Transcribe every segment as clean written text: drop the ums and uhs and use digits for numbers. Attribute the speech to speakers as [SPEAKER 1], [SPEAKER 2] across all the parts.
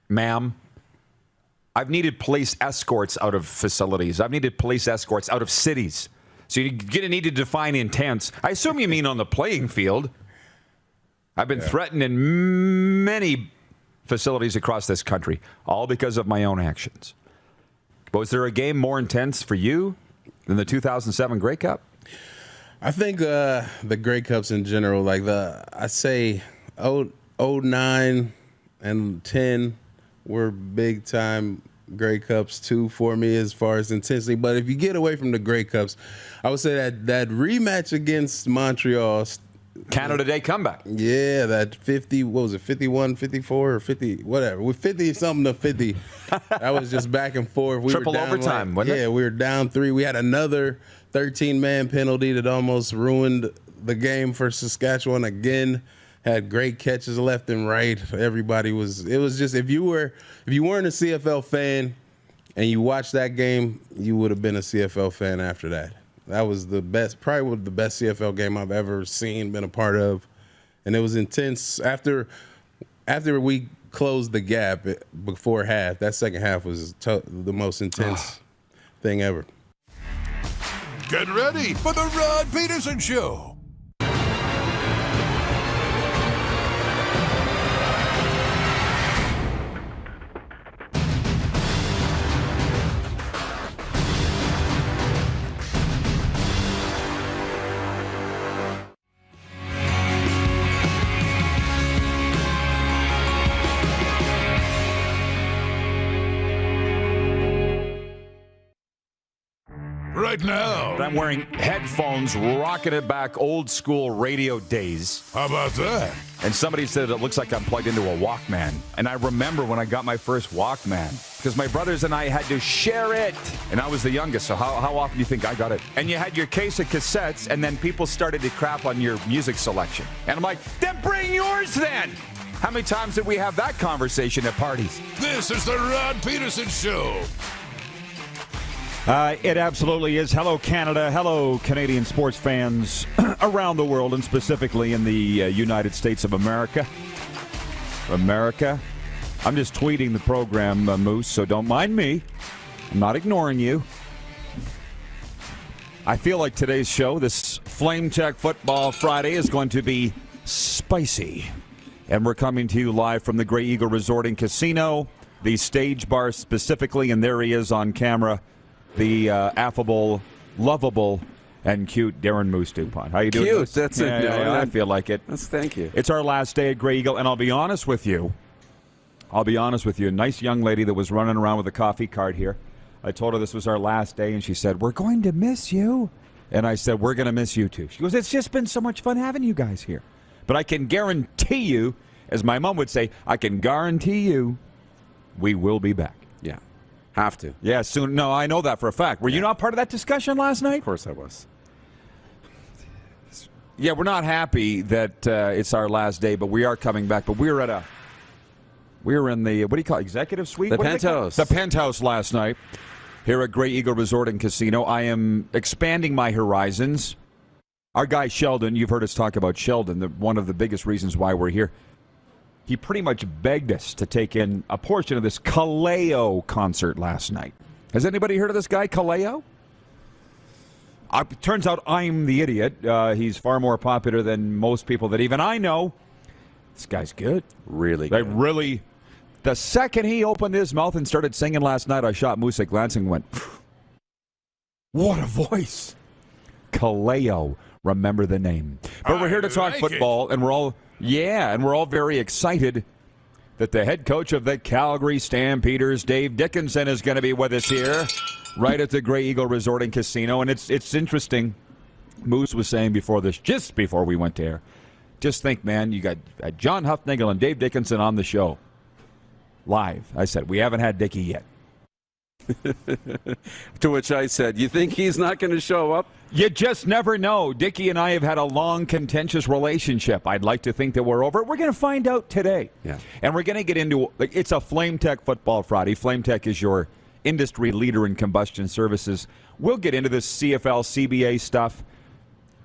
[SPEAKER 1] ma'am, I've needed police escorts out of facilities. I've needed police escorts out of cities. So you're going to need to define intense. I assume you mean on the playing field. I've been threatened in many facilities across this country, all because of my own actions. Was there a game more intense for you than the 2007 Grey Cup?
[SPEAKER 2] I think the Grey Cups in general, like I say 09 and 10 were big time Grey Cups too for me as far as intensity. But if you get away from the Grey Cups, I would say that rematch against Montreal,
[SPEAKER 1] Canada Day comeback.
[SPEAKER 2] Yeah, that 50, what was it, 51, 54, or 50, whatever. With 50-something to 50, that was just back and forth. We
[SPEAKER 1] Triple
[SPEAKER 2] were down
[SPEAKER 1] overtime, wasn't it?
[SPEAKER 2] Yeah, we were down 3. We had another 13-man penalty that almost ruined the game for Saskatchewan again. Had great catches left and right. Everybody was, it was just, if you weren't a CFL fan and you watched that game, you would have been a CFL fan after that. That was the best, probably the best CFL game I've ever seen, been a part of. And it was intense. After we closed the gap before half, that second half was the most intense thing ever.
[SPEAKER 3] Get ready for the Rod Pedersen Show. Right now.
[SPEAKER 1] I'm wearing headphones, rocking it back, old school radio days.
[SPEAKER 3] How about that?
[SPEAKER 1] And somebody said it looks like I'm plugged into a Walkman. And I remember when I got my first Walkman, because my brothers and I had to share it. And I was the youngest, so how often do you think I got it? And you had your case of cassettes, and then people started to crap on your music selection. And I'm like, then bring yours then! How many times did we have that conversation at parties?
[SPEAKER 3] This is the Rod Pedersen Show.
[SPEAKER 4] It absolutely is. Hello, Canada. Hello, Canadian sports fans around the world, and specifically in the United States of America. I'm just tweeting the program, Moose, so don't mind me. I'm not ignoring you. I feel like today's show, this Flame Tech Football Friday, is going to be spicy. And we're coming to you live from the Grey Eagle Resort and Casino, the stage bar specifically, and there he is on camera. The affable, lovable, and cute Darren Moose DuPont. How you doing?
[SPEAKER 5] Cute,
[SPEAKER 4] Moose?
[SPEAKER 5] that's it.
[SPEAKER 4] Yeah, I feel like it.
[SPEAKER 5] Thank you.
[SPEAKER 4] It's our last day at Grey Eagle, and I'll be honest with you. A nice young lady that was running around with a coffee cart here. I told her this was our last day, and she said, "We're going to miss you." And I said, "We're going to miss you too." She goes, "It's just been so much fun having you guys here." But I can guarantee you, as my mom would say, I can guarantee you, we will be back.
[SPEAKER 5] Yeah. Have to.
[SPEAKER 4] Yeah, soon. No, I know that for a fact. Were you not part of that discussion last night?
[SPEAKER 5] Of course I was.
[SPEAKER 1] Yeah, we're not happy that it's our last day, but we are coming back. But we were in the, what do you call it, executive suite?
[SPEAKER 5] The penthouse.
[SPEAKER 1] The penthouse last night here at Grey Eagle Resort and Casino. I am expanding my horizons. Our guy Sheldon, you've heard us talk about Sheldon, one of the biggest reasons why we're here. He pretty much begged us to take in a portion of this Kaleo concert last night. Has anybody heard of this guy, Kaleo? Turns out I'm the idiot. He's far more popular than most people that even I know. This guy's good.
[SPEAKER 5] Really good.
[SPEAKER 1] The second he opened his mouth and started singing last night, I shot Moose a glance and went, what a voice. Kaleo. Remember the name. But we're here to talk football, and we're all very excited that the head coach of the Calgary Stampeders, Dave Dickenson, is going to be with us here, right at the Grey Eagle Resort and Casino. And it's interesting. Moose was saying just before we went there, just think, man, you got John Huffnagel and Dave Dickenson on the show live. I said, we haven't had Dickie yet.
[SPEAKER 5] To which I said, you think he's not going to show up?
[SPEAKER 1] You just never know. Dickie and I have had a long, contentious relationship. I'd like to think that we're over it. We're going to find out today.
[SPEAKER 5] Yeah.
[SPEAKER 1] And we're going to get into, it's a Flame Tech Football Friday. Flame Tech is your industry leader in combustion services. We'll get into this CFL, CBA stuff.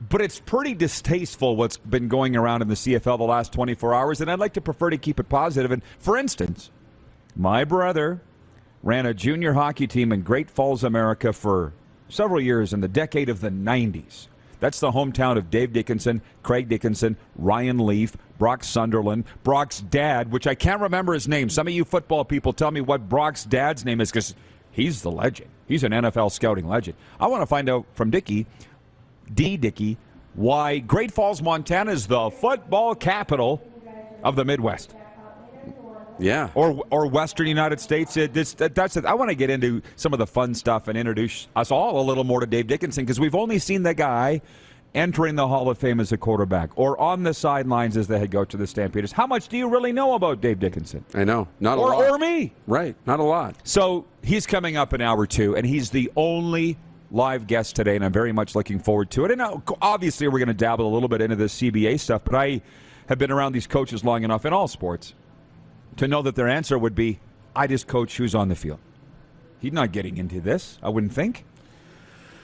[SPEAKER 1] But it's pretty distasteful what's been going around in the CFL the last 24 hours, and I'd like to prefer to keep it positive. And, for instance,
[SPEAKER 4] My brother ran a junior hockey team in Great Falls, America for several years in the decade of the 90s. That's the hometown of Dave Dickenson, Craig Dickinson, Ryan Leaf, Brock Sunderland, Brock's dad, which I can't remember his name. Some of you football people tell me what Brock's dad's name is because he's the legend. He's an NFL scouting legend. I want to find out from Dickie, why Great Falls, Montana is the football capital of the Midwest.
[SPEAKER 5] Yeah.
[SPEAKER 4] Or Western United States. That's it. I want to get into some of the fun stuff and introduce us all a little more to Dave Dickenson because we've only seen the guy entering the Hall of Fame as a quarterback or on the sidelines as the head coach of the Stampeders. How much do you really know about Dave Dickenson?
[SPEAKER 5] I know. Not a lot.
[SPEAKER 4] Or me.
[SPEAKER 5] Right. Not a lot.
[SPEAKER 4] So he's coming up in hour 2, and he's the only live guest today, and I'm very much looking forward to it. And obviously we're going to dabble a little bit into this CBA stuff, but I have been around these coaches long enough in all sports to know that their answer would be, I just coach who's on the field. He's not getting into this, I wouldn't think.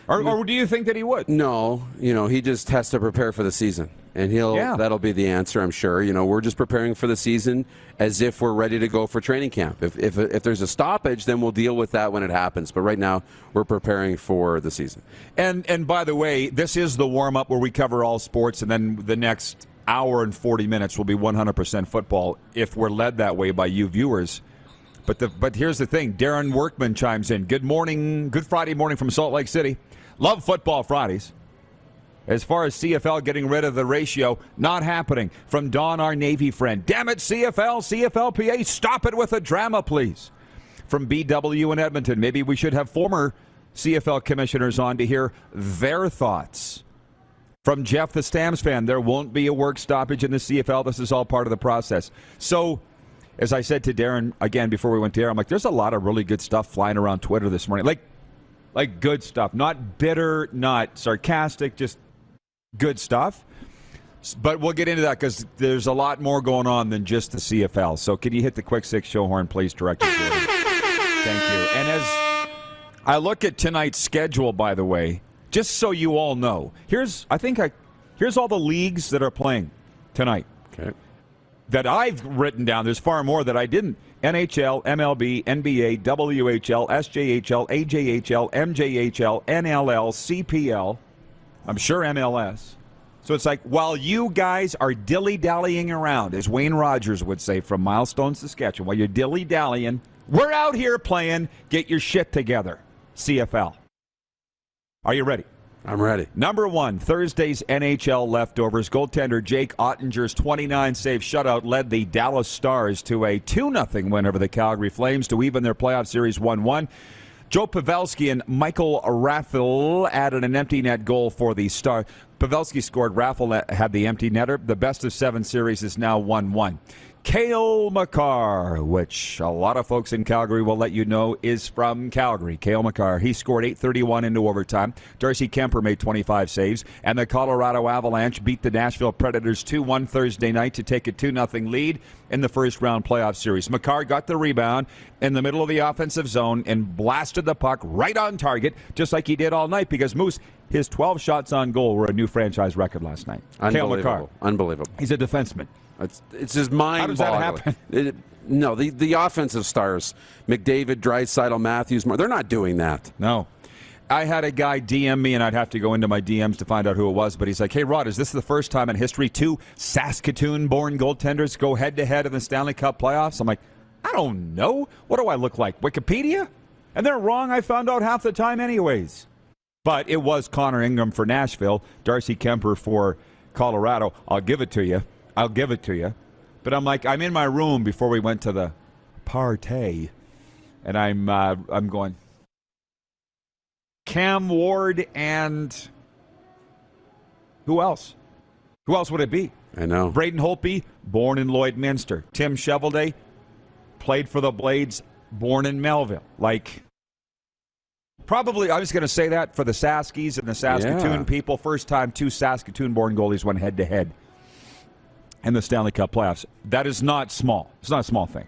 [SPEAKER 4] Or do you think that he would?
[SPEAKER 5] No. He just has to prepare for the season. And that'll be the answer, I'm sure. We're just preparing for the season as if we're ready to go for training camp. If there's a stoppage, then we'll deal with that when it happens. But right now, we're preparing for the season.
[SPEAKER 4] And by the way, this is the warm-up where we cover all sports, and then the next hour and 40 minutes will be 100% football if we're led that way by you viewers. But here's the thing. Darren Workman chimes in. Good morning. Good Friday morning from Salt Lake City. Love Football Fridays. As far as CFL getting rid of the ratio, not happening. From Don, our Navy friend. Damn it, CFL, CFLPA, stop it with the drama, please. From BW in Edmonton. Maybe we should have former CFL commissioners on to hear their thoughts. From Jeff, the Stamps fan, there won't be a work stoppage in the CFL. This is all part of the process. So, as I said to Darren, again, before we went to air, I'm like, there's a lot of really good stuff flying around Twitter this morning. Like good stuff. Not bitter, not sarcastic, just good stuff. But we'll get into that because there's a lot more going on than just the CFL. So can you hit the quick 6 show horn, please, Director Jordan? Thank you. And as I look at tonight's schedule, by the way, just so you all know, here's all the leagues that are playing tonight.
[SPEAKER 5] Okay.
[SPEAKER 4] That I've written down. There's far more that I didn't. NHL, MLB, NBA, WHL, SJHL, AJHL, MJHL, NLL, CPL. I'm sure MLS. So it's like, while you guys are dilly-dallying around, as Wayne Rogers would say from Milestone, Saskatchewan, while you're dilly-dallying, we're out here playing. Get your shit together. CFL. Are you ready?
[SPEAKER 5] I'm ready.
[SPEAKER 4] Number 1, Thursday's NHL leftovers. Goaltender Jake Ottinger's 29-save shutout led the Dallas Stars to a 2-0 win over the Calgary Flames to even their playoff series 1-1. Joe Pavelski and Michael Raffl added an empty net goal for the Stars. Pavelski scored. Raffl had the empty netter. The best-of-7 series is now 1-1. Cale Makar, which a lot of folks in Calgary will let you know is from Calgary. Cale Makar, he scored 8:31 into overtime. Darcy Kemper made 25 saves, and the Colorado Avalanche beat the Nashville Predators 2-1 Thursday night to take a 2-0 lead in the first-round playoff series. Makar got the rebound in the middle of the offensive zone and blasted the puck right on target, just like he did all night, because Moose, his 12 shots on goal were a new franchise record last night. Cale Makar.
[SPEAKER 5] Unbelievable.
[SPEAKER 4] He's a defenseman.
[SPEAKER 5] It's just mind-boggling.
[SPEAKER 4] How does that happen?
[SPEAKER 5] No, the offensive stars, McDavid, Draisaitl, Matthews, they're not doing that.
[SPEAKER 4] No. I had a guy DM me, and I'd have to go into my DMs to find out who it was, but he's like, hey, Rod, is this the first time in history 2 Saskatoon-born goaltenders go head-to-head in the Stanley Cup playoffs? I'm like, I don't know. What do I look like, Wikipedia? And they're wrong. I found out half the time anyways. But it was Connor Ingram for Nashville, Darcy Kemper for Colorado. I'll give it to you. But I'm like, I'm in my room before we went to the party, and I'm going, Cam Ward and who else? Who else would it be?
[SPEAKER 5] I know.
[SPEAKER 4] Braden Holtby, born in Lloydminster. Tim Shovelday, played for the Blades, born in Melville. Like, probably, I was going to say that for the Saskies and the Saskatoon people. First time 2 Saskatoon-born goalies went head-to-head in the Stanley Cup playoffs. That is not small. It's not a small thing.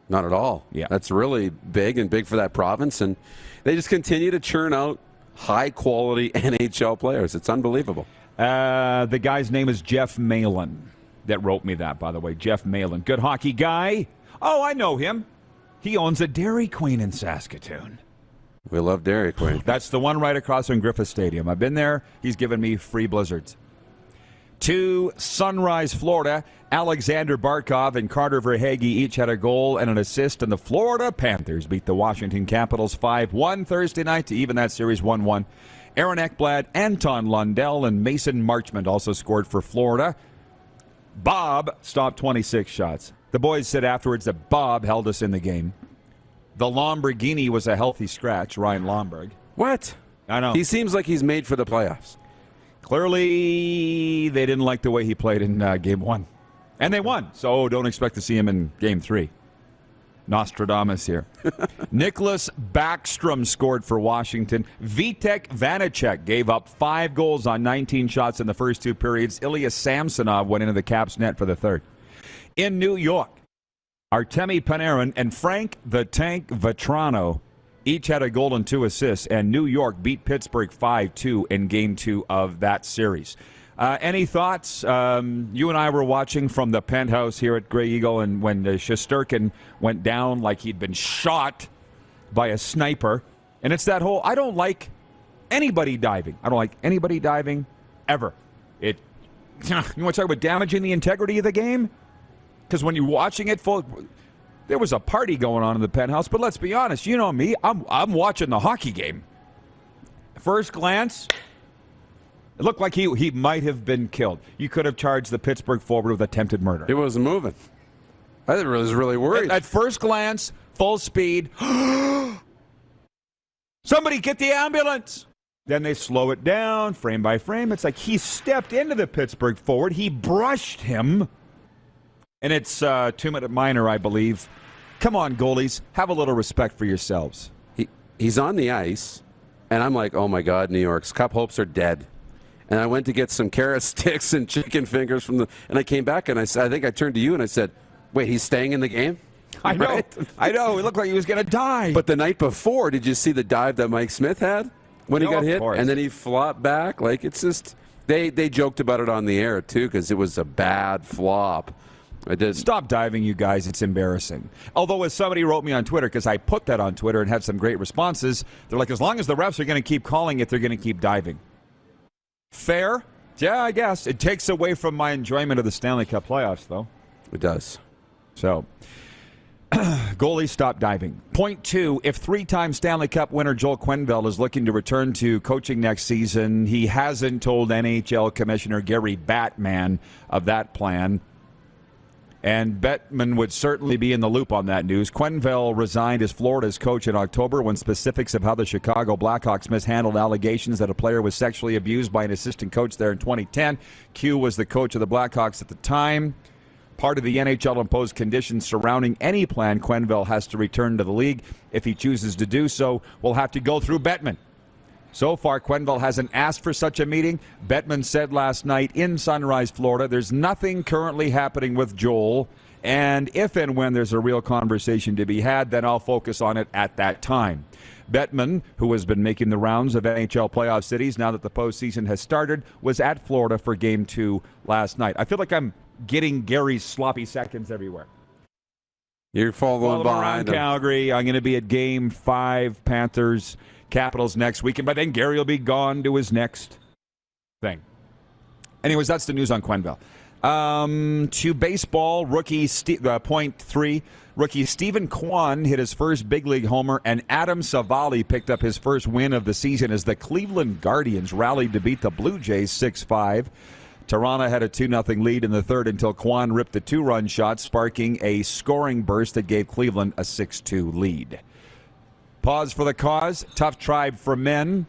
[SPEAKER 5] Not at all.
[SPEAKER 4] Yeah.
[SPEAKER 5] That's really big and big for that province, and they just continue to churn out high-quality NHL players. It's unbelievable.
[SPEAKER 4] The guy's name is Jeff Malin that wrote me that, by the way. Jeff Malin. Good hockey guy. Oh, I know him. He owns a Dairy Queen in Saskatoon.
[SPEAKER 5] We love Dairy Queen.
[SPEAKER 4] That's the one right across from Griffith Stadium. I've been there. He's given me free blizzards. To Sunrise, Florida, Alexander Barkov and Carter Verhaeghe each had a goal and an assist, and the Florida Panthers beat the Washington Capitals 5-1 Thursday night to even that series 1-1. Aaron Ekblad, Anton Lundell, and Mason Marchment also scored for Florida. Bob stopped 26 shots. The boys said afterwards that Bob held us in the game. The Lamborghini was a healthy scratch, Ryan Lomberg.
[SPEAKER 5] What?
[SPEAKER 4] I know.
[SPEAKER 5] He seems like he's made for the playoffs.
[SPEAKER 4] Clearly, they didn't like the way he played in Game 1. And they won, so don't expect to see him in Game 3. Nostradamus here. Nicholas Backstrom scored for Washington. Vitek Vanacek gave up 5 goals on 19 shots in the first 2 periods. Ilya Samsonov went into the Caps net for the third. In New York, Artemi Panarin and Frank the Tank Vetrano each had a goal and 2 assists, and New York beat Pittsburgh 5-2 in Game 2 of that series. Any thoughts? You and I were watching from the penthouse here at Grey Eagle, and when Shesterkin went down like he'd been shot by a sniper, and it's that whole, I don't like anybody diving. I don't like anybody diving ever. You want to talk about damaging the integrity of the game? Because when you're watching it there was a party going on in the penthouse, but let's be honest, you know me, I'm watching the hockey game. First glance, it looked like he might have been killed. You could have charged the Pittsburgh forward with attempted murder.
[SPEAKER 5] It wasn't moving. I was really worried.
[SPEAKER 4] At first glance, full speed, somebody get the ambulance. Then they slow it down, frame by frame. It's like he stepped into the Pittsburgh forward. He brushed him. And it's 2-minute minor, I believe. Come on, goalies. Have a little respect for yourselves.
[SPEAKER 5] He's on the ice, and I'm like, oh, my God, New York's Cup hopes are dead. And I went to get some carrot sticks and chicken fingers and I came back, and I think I turned to you, and I said, wait, he's staying in the game?
[SPEAKER 4] I know.
[SPEAKER 5] Right?
[SPEAKER 4] I know. It looked like he was going to die.
[SPEAKER 5] But the night before, did you see the dive that Mike Smith had when he got hit?
[SPEAKER 4] Course.
[SPEAKER 5] And then he flopped back? Like, it's just, they joked about it on the air, too, because it was a bad flop. I did.
[SPEAKER 4] Stop diving, you guys. It's embarrassing. Although, as somebody wrote me on Twitter, because I put that on Twitter and had some great responses, they're like, as long as the refs are going to keep calling it, they're going to keep diving. Fair? Yeah, I guess. It takes away from my enjoyment of the Stanley Cup playoffs, though.
[SPEAKER 5] It does.
[SPEAKER 4] So, goalies stop diving. Point 2, if 3-time Stanley Cup winner Joel Quenneville is looking to return to coaching next season, he hasn't told NHL Commissioner Gary Batman of that plan. And Bettman would certainly be in the loop on that news. Quenneville resigned as Florida's coach in October when specifics of how the Chicago Blackhawks mishandled allegations that a player was sexually abused by an assistant coach there in 2010. Q was the coach of the Blackhawks at the time. Part of the NHL imposed conditions surrounding any plan Quenneville has to return to the league. If he chooses to do so, we'll have to go through Bettman. So far, Quenneville hasn't asked for such a meeting. Bettman said last night in Sunrise, Florida, there's nothing currently happening with Joel, and if and when there's a real conversation to be had, then I'll focus on it at that time. Bettman, who has been making the rounds of NHL playoff cities now that the postseason has started, was at Florida for Game 2 last night. I feel like I'm getting Gary's sloppy seconds everywhere.
[SPEAKER 5] You're following behind
[SPEAKER 4] around Calgary. I'm going to be at Game 5, Panthers Capitals next weekend, but then Gary will be gone to his next thing. Anyways, that's the news on Quenneville. To baseball, point 3, rookie Stephen Kwan hit his first big league homer, and Adam Savali picked up his first win of the season as the Cleveland Guardians rallied to beat the Blue Jays 6-5. Toronto had a 2-0 lead in the third until Kwan ripped the 2-run shot, sparking a scoring burst that gave Cleveland a 6-2 lead. Pause for the cause. Tough Tribe for Men.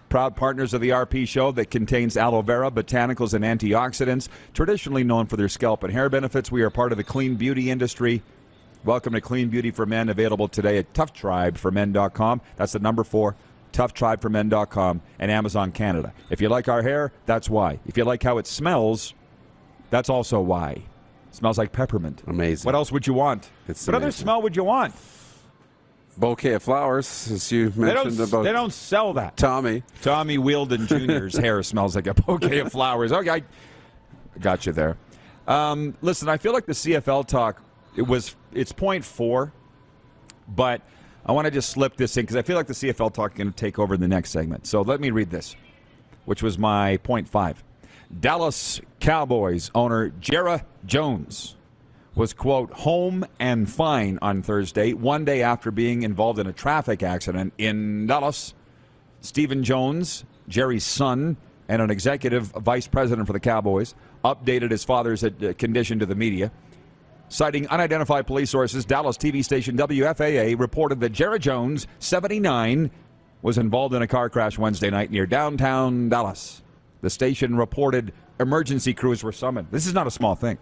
[SPEAKER 4] Proud partners of the RP show that contains aloe vera, botanicals, and antioxidants. Traditionally known for their scalp and hair benefits, we are part of the clean beauty industry. Welcome to Clean Beauty for Men, available today at toughtribeformen.com. That's the number 4, toughtribeformen.com, and Amazon Canada. If you like our hair, that's why. If you like how it smells, that's also why. It smells like peppermint.
[SPEAKER 5] Amazing.
[SPEAKER 4] What else would you want? What other smell would you want?
[SPEAKER 5] Bouquet of flowers, as you mentioned about.
[SPEAKER 4] They don't sell that.
[SPEAKER 5] Tommy
[SPEAKER 4] Wheeldon Jr.'s hair smells like a bouquet of flowers. Okay, I got you there. Listen, I feel like the CFL talk, it's point 4. But I want to just slip this in because I feel like the CFL talk is going to take over in the next segment. So let me read this, which was my point 5. Dallas Cowboys owner Jerry Jones was, quote, home and fine on Thursday, one day after being involved in a traffic accident in Dallas. Stephen Jones, Jerry's son, and an executive vice president for the Cowboys, updated his father's condition to the media. Citing unidentified police sources, Dallas TV station WFAA reported that Jerry Jones, 79, was involved in a car crash Wednesday night near downtown Dallas. The station reported emergency crews were summoned. This is not a small thing.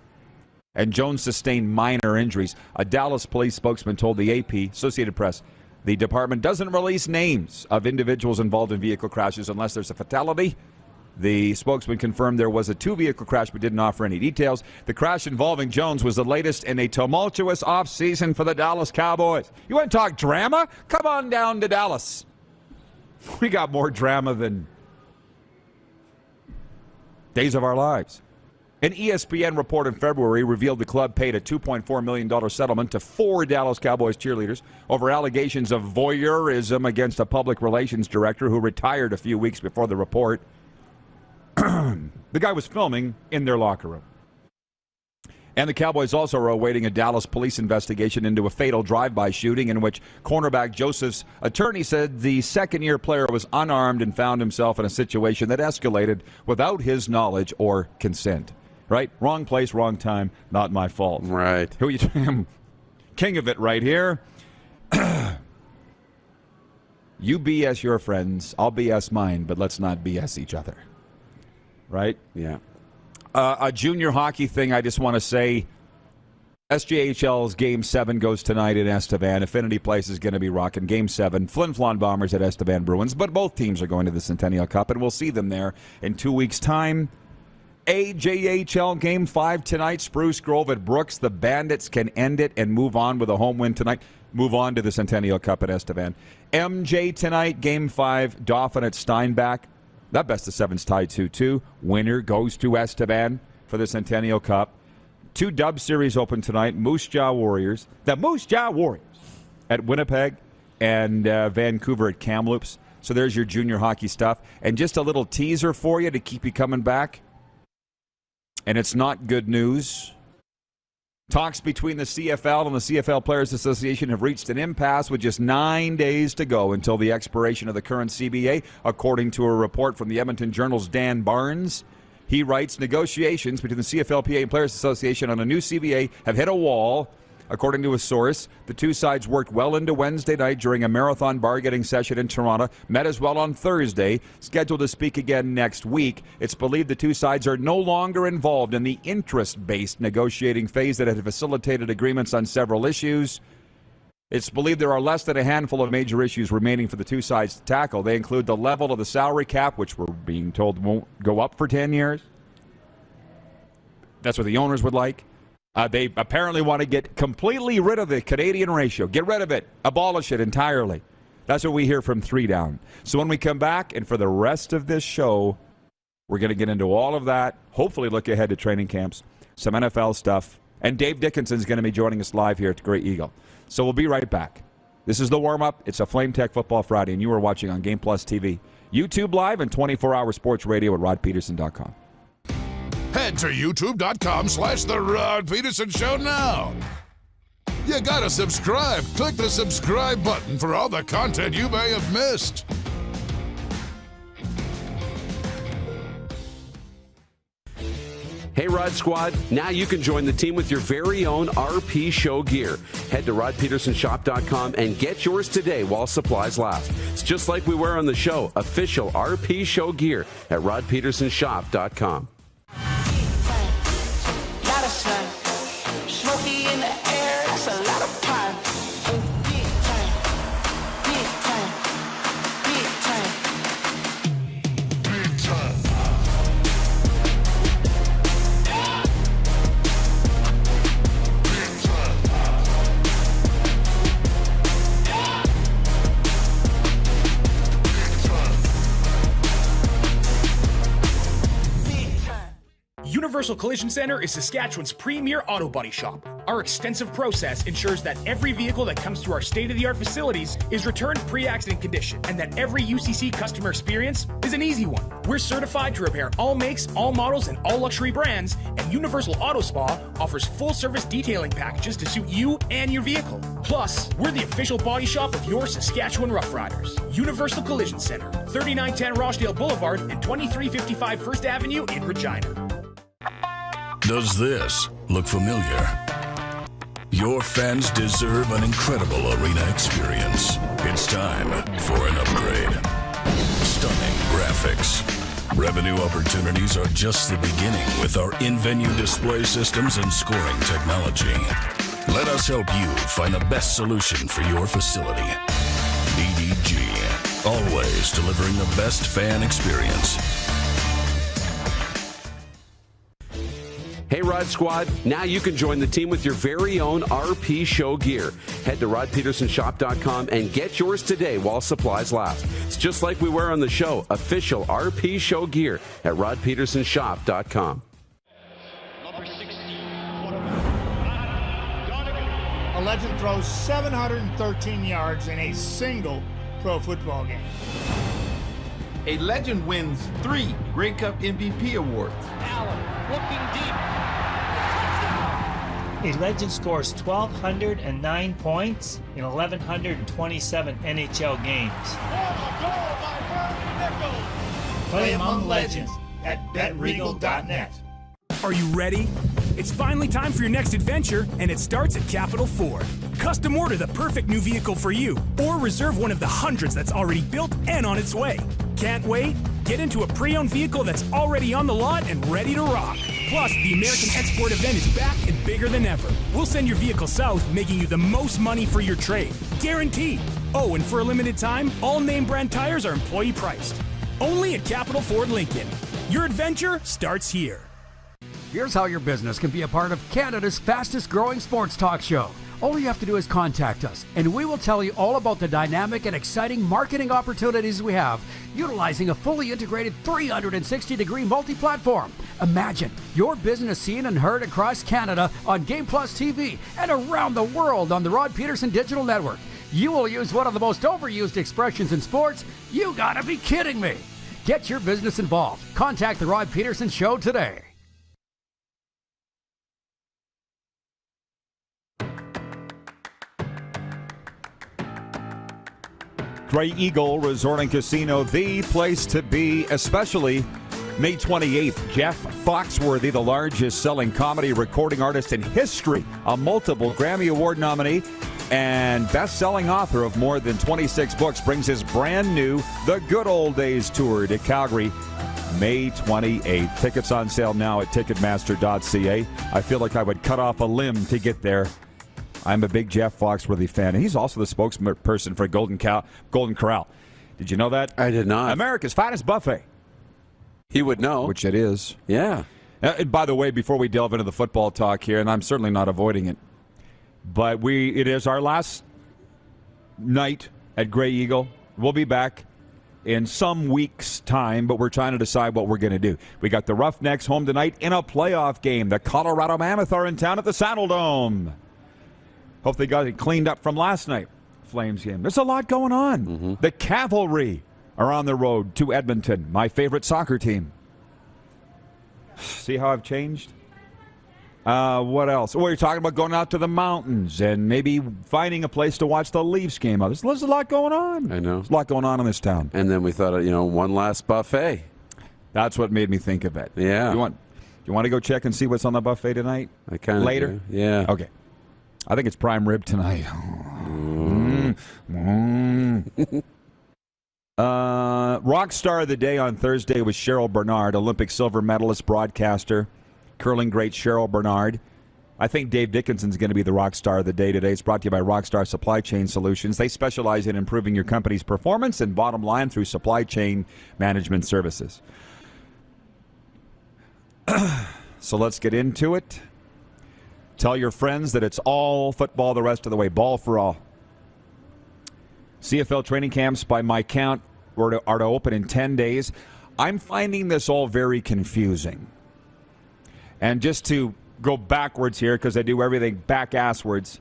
[SPEAKER 4] And Jones sustained minor injuries. A Dallas police spokesman told the AP, Associated Press, the department doesn't release names of individuals involved in vehicle crashes unless there's a fatality. The spokesman confirmed there was a 2-vehicle crash but didn't offer any details. The crash involving Jones was the latest in a tumultuous offseason for the Dallas Cowboys. You want to talk drama? Come on down to Dallas. We got more drama than days of our lives. An ESPN report in February revealed the club paid a $2.4 million settlement to 4 Dallas Cowboys cheerleaders over allegations of voyeurism against a public relations director who retired a few weeks before the report. The guy was filming in their locker room. And the Cowboys also are awaiting a Dallas police investigation into a fatal drive-by shooting in which cornerback Joseph's attorney said the second-year player was unarmed and found himself in a situation that escalated without his knowledge or consent. Right? Wrong place, wrong time, not my fault.
[SPEAKER 5] Right.
[SPEAKER 4] Who you king of it right here. You BS your friends, I'll BS mine, but let's not BS each other. Right?
[SPEAKER 5] Yeah.
[SPEAKER 4] A junior hockey thing, I just want to say, SJHL's Game 7 goes tonight in Estevan. Affinity Place is going to be rocking Game 7. Flin Flon Bombers at Estevan Bruins, but both teams are going to the Centennial Cup, and we'll see them there in 2 weeks' time. AJHL Game 5 tonight, Spruce Grove at Brooks. The Bandits can end it and move on with a home win tonight. Move on to the Centennial Cup at Estevan. MJ tonight, Game 5, Dauphin at Steinbach. That best of 7's tied 2-2. Winner goes to Estevan for the Centennial Cup. 2 Dub Series open tonight. Moose Jaw Warriors. The Moose Jaw Warriors at Winnipeg and Vancouver at Kamloops. So there's your junior hockey stuff. And just a little teaser for you to keep you coming back. And it's not good news. Talks between the CFL and the CFL Players Association have reached an impasse with just 9 days to go until the expiration of the current CBA, according to a report from the Edmonton Journal's Dan Barnes. He writes, negotiations between the CFLPA and Players Association on a new CBA have hit a wall. According to a source, the two sides worked well into Wednesday night during a marathon bargaining session in Toronto, met as well on Thursday, scheduled to speak again next week. It's believed the two sides are no longer involved in the interest-based negotiating phase that had facilitated agreements on several issues. It's believed there are less than a handful of major issues remaining for the two sides to tackle. They include the level of the salary cap, which we're being told won't go up for 10 years. That's what the owners would like. They apparently want to get completely rid of the Canadian ratio. Get rid of it. Abolish it entirely. That's what we hear from 3 Down. So when we come back, and for the rest of this show, we're going to get into all of that, hopefully look ahead to training camps, some NFL stuff, and Dave Dickenson is going to be joining us live here at Great Eagle. So we'll be right back. This is the warm-up. It's a Flame Tech Football Friday, and you are watching on Game Plus TV, YouTube Live, and 24-hour sports radio at rodpedersen.com.
[SPEAKER 3] Head to youtube.com/The Rod Pedersen Show now. You gotta subscribe. Click the subscribe button for all the content you may have missed.
[SPEAKER 5] Hey, Rod Squad, now you can join the team with your very own RP Show gear. Head to rodpedersenshop.com and get yours today while supplies last. It's just like we wear on the show, official RP Show gear at rodpedersenshop.com.
[SPEAKER 6] Smoky in the air, that's a lot of pine. Big time, big time, big time, big time.
[SPEAKER 7] Universal Collision Center is Saskatchewan's premier auto body shop. Our extensive process ensures that every vehicle that comes through our state-of-the-art facilities is returned pre-accident condition, and that every UCC customer experience is an easy one. We're certified to repair all makes, all models, and all luxury brands, and Universal Auto Spa offers full-service detailing packages to suit you and your vehicle. Plus, we're the official body shop of your Saskatchewan Roughriders. Universal Collision Center, 3910 Rochdale Boulevard and 2355 First Avenue in Regina.
[SPEAKER 3] Does this look familiar? Your fans deserve an incredible arena experience. It's time for an upgrade. Stunning graphics. Revenue opportunities are just the beginning with our in-venue display systems and scoring technology. Let us help you find the best solution for your facility. DDG, always delivering the best fan experience.
[SPEAKER 5] Hey, Rod Squad, now you can join the team with your very own RP Show gear. Head to rodpedersenshop.com and get yours today while supplies last. It's just like we wear on the show, official RP Show gear at rodpedersenshop.com.
[SPEAKER 8] Number 16, a legend throws 713 yards in a single pro football game.
[SPEAKER 9] A legend wins 3 Grey Cup MVP awards.
[SPEAKER 10] Allen looking deep.
[SPEAKER 11] A legend scores 1,209 points in 1,127 NHL games. Play among legends at betregal.net.
[SPEAKER 7] Are you ready? It's finally time for your next adventure, and it starts at Capital Ford. Custom order the perfect new vehicle for you, or reserve one of the hundreds that's already built and on its way. Can't wait? Get into a pre-owned vehicle that's already on the lot and ready to rock. Plus, the American Export event is back and bigger than ever. We'll send your vehicle south, making you the most money for your trade. Guaranteed. Oh, and for a limited time, all name brand tires are employee priced. Only at Capital Ford Lincoln. Your adventure starts here.
[SPEAKER 12] Here's how your business can be a part of Canada's fastest growing sports talk show. All you have to do is contact us, and we will tell you all about the dynamic and exciting marketing opportunities we have, utilizing a fully integrated 360-degree multi-platform. Imagine your business seen and heard across Canada on Game Plus TV and around the world on the Rod Pedersen Digital Network. You will use one of the most overused expressions in sports. You gotta be kidding me. Get your business involved. Contact the Rod Pedersen Show today.
[SPEAKER 4] Grey Eagle Resort and Casino, the place to be, especially May 28th. Jeff Foxworthy, the largest selling comedy recording artist in history, a multiple Grammy Award nominee and best-selling author of more than 26 books, brings his brand new The Good Old Days tour to Calgary May 28th. Tickets on sale now at Ticketmaster.ca. I feel like I would cut off a limb to get there. I'm a big Jeff Foxworthy fan, and he's also the spokesperson for Golden Corral. Did you know that?
[SPEAKER 5] I did not.
[SPEAKER 4] America's finest buffet.
[SPEAKER 5] He would know.
[SPEAKER 4] Which it is.
[SPEAKER 5] Yeah.
[SPEAKER 4] And by the way, before we delve into the football talk here, and I'm certainly not avoiding it, but it is our last night at Grey Eagle. We'll be back in some weeks' time, but we're trying to decide what we're going to do. We got the Roughnecks home tonight in a playoff game. The Colorado Mammoth are in town at the Saddle Dome. Hope they got it cleaned up from last night. Flames game. There's a lot going on. Mm-hmm. The Cavalry are on the road to Edmonton, my favorite soccer team. See how I've changed? What else? Well, you're talking about going out to the mountains and maybe finding a place to watch the Leafs game. There's a lot going on.
[SPEAKER 5] I know.
[SPEAKER 4] There's a lot going on in this town.
[SPEAKER 5] And then we thought, one last buffet.
[SPEAKER 4] That's what made me think of it.
[SPEAKER 5] Yeah.
[SPEAKER 4] You want to go check and see what's on the buffet tonight?
[SPEAKER 5] I kind of
[SPEAKER 4] later.
[SPEAKER 5] Do. Yeah.
[SPEAKER 4] Okay. I think it's prime rib tonight. Rock star of the day on Thursday was Cheryl Bernard, Olympic silver medalist, broadcaster, curling great Cheryl Bernard. I think Dave Dickinson's going to be the rock star of the day today. It's brought to you by Rockstar Supply Chain Solutions. They specialize in improving your company's performance and bottom line through supply chain management services. So let's get into it. Tell your friends that it's all football the rest of the way. Ball for all. CFL training camps, by my count, are to open in 10 days. I'm finding this all very confusing. And just to go backwards here because I do everything back-asswards.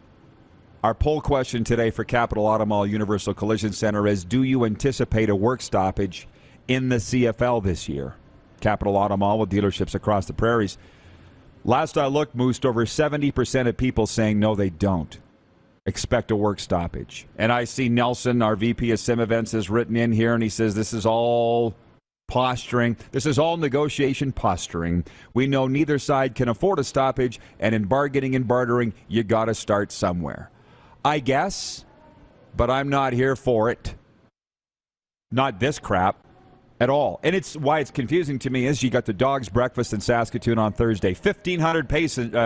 [SPEAKER 4] Our poll question today for Capital Automall Universal Collision Center is, do you anticipate a work stoppage in the CFL this year? Capital Automall with dealerships across the prairies. Last I looked, Moose, over 70% of people saying no, they don't expect a work stoppage. And I see Nelson, our VP of Sim Events, has written in here, and he says this is all posturing. This is all negotiation posturing. We know neither side can afford a stoppage, and in bargaining and bartering, you got to start somewhere. I guess, but I'm not here for it. Not this crap at all. And it's why it's confusing to me is you got the Dogs Breakfast in Saskatoon on Thursday. 1,500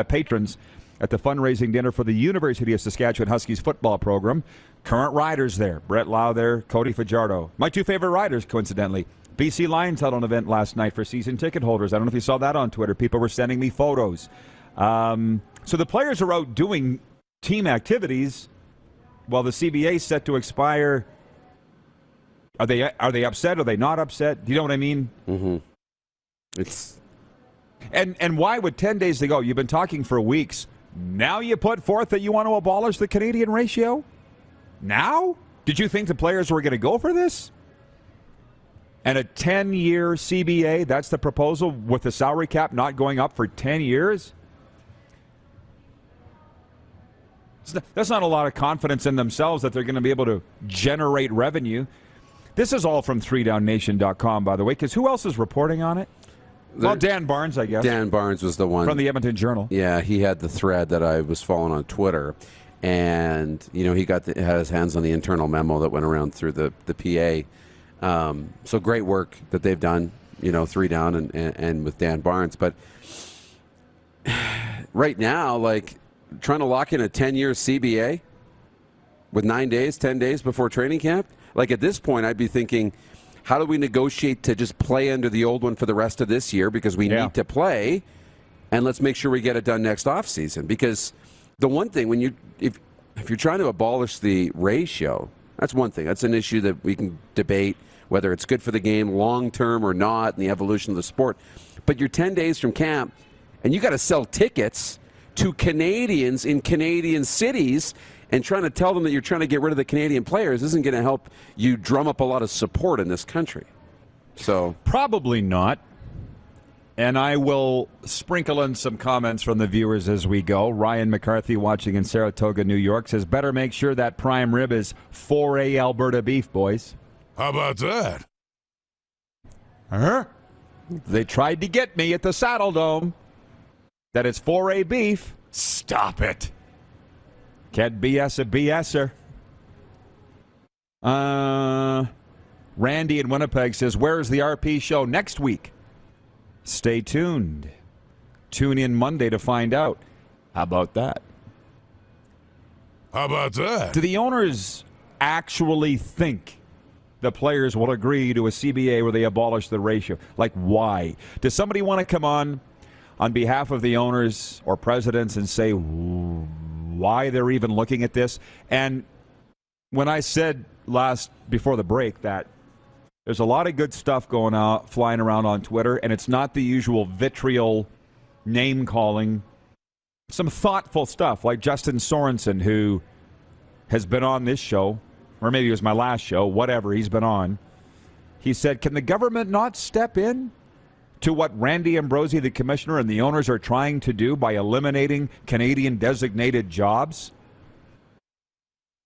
[SPEAKER 4] patrons at the fundraising dinner for the University of Saskatchewan Huskies football program. Current riders there. Brett Lau there, Cody Fajardo. My two favorite riders, coincidentally. BC Lions held an event last night for season ticket holders. I don't know if you saw that on Twitter. People were sending me photos. So the players are out doing team activities while the CBA is set to expire. Are they upset? Are they not upset? Do you know what I mean?
[SPEAKER 5] Mm-hmm. It's
[SPEAKER 4] and why would 10 days ago, you've been talking for weeks, now you put forth that you want to abolish the Canadian ratio? Now? Did you think the players were going to go for this? And a 10-year CBA, that's the proposal with the salary cap not going up for 10 years? That's not a lot of confidence in themselves that they're going to be able to generate revenue. This is all from 3downnation.com, by the way, because who else is reporting on it? Well, Dan Barnes, I guess.
[SPEAKER 5] Dan Barnes was the one.
[SPEAKER 4] From the Edmonton Journal.
[SPEAKER 5] Yeah, he had the thread that I was following on Twitter. And, you know, he had his hands on the internal memo that went around through the PA. So great work that they've done, you know, 3 Down and with Dan Barnes. But right now, like, trying to lock in a 10-year CBA with 10 days before training camp? Like, at this point, I'd be thinking, how do we negotiate to just play under the old one for the rest of this year because we need to play, and let's make sure we get it done next offseason? Because the one thing, if you're trying to abolish the ratio, that's one thing. That's an issue that we can debate, whether it's good for the game long-term or not, and the evolution of the sport. But you're 10 days from camp, and you got to sell tickets to Canadians in Canadian cities, and trying to tell them that you're trying to get rid of the Canadian players isn't going to help you drum up a lot of support in this country. So
[SPEAKER 4] probably not. And I will sprinkle in some comments from the viewers as we go. Ryan McCarthy, watching in Saratoga, New York, says, better make sure that prime rib is 4A Alberta beef, boys.
[SPEAKER 3] How about that?
[SPEAKER 4] Huh? They tried to get me at the Saddle Dome that it's 4A beef. Stop it. Can't BS a BSer. Randy in Winnipeg says, where's the RP show next week? Stay tuned. Tune in Monday to find out. How about that?
[SPEAKER 3] How about that?
[SPEAKER 4] Do the owners actually think the players will agree to a CBA where they abolish the ratio? Like, why? Does somebody want to come on behalf of the owners or presidents and say why they're even looking at this? And when I said before the break that there's a lot of good stuff flying around on Twitter, and it's not the usual vitriol name-calling. Some thoughtful stuff, like Justin Sorensen, who has been on this show, or maybe it was my last show, whatever he's been on. He said, can the government not step in to what Randy Ambrosie, the commissioner, and the owners are trying to do by eliminating Canadian designated jobs?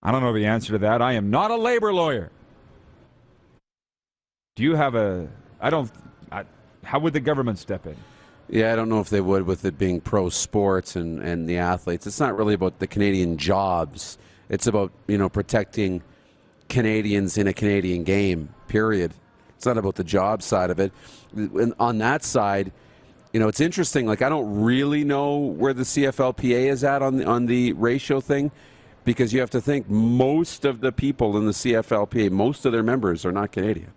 [SPEAKER 4] I don't know the answer to that. I am not a labor lawyer. Do you have how would the government step in?
[SPEAKER 5] Yeah, I don't know if they would with it being pro sports and the athletes. It's not really about the Canadian jobs. It's about, protecting Canadians in a Canadian game, period. It's not about the job side of it. And on that side, it's interesting. Like, I don't really know where the CFLPA is at on the ratio thing, because you have to think most of the people in the CFLPA, most of their members are not Canadian.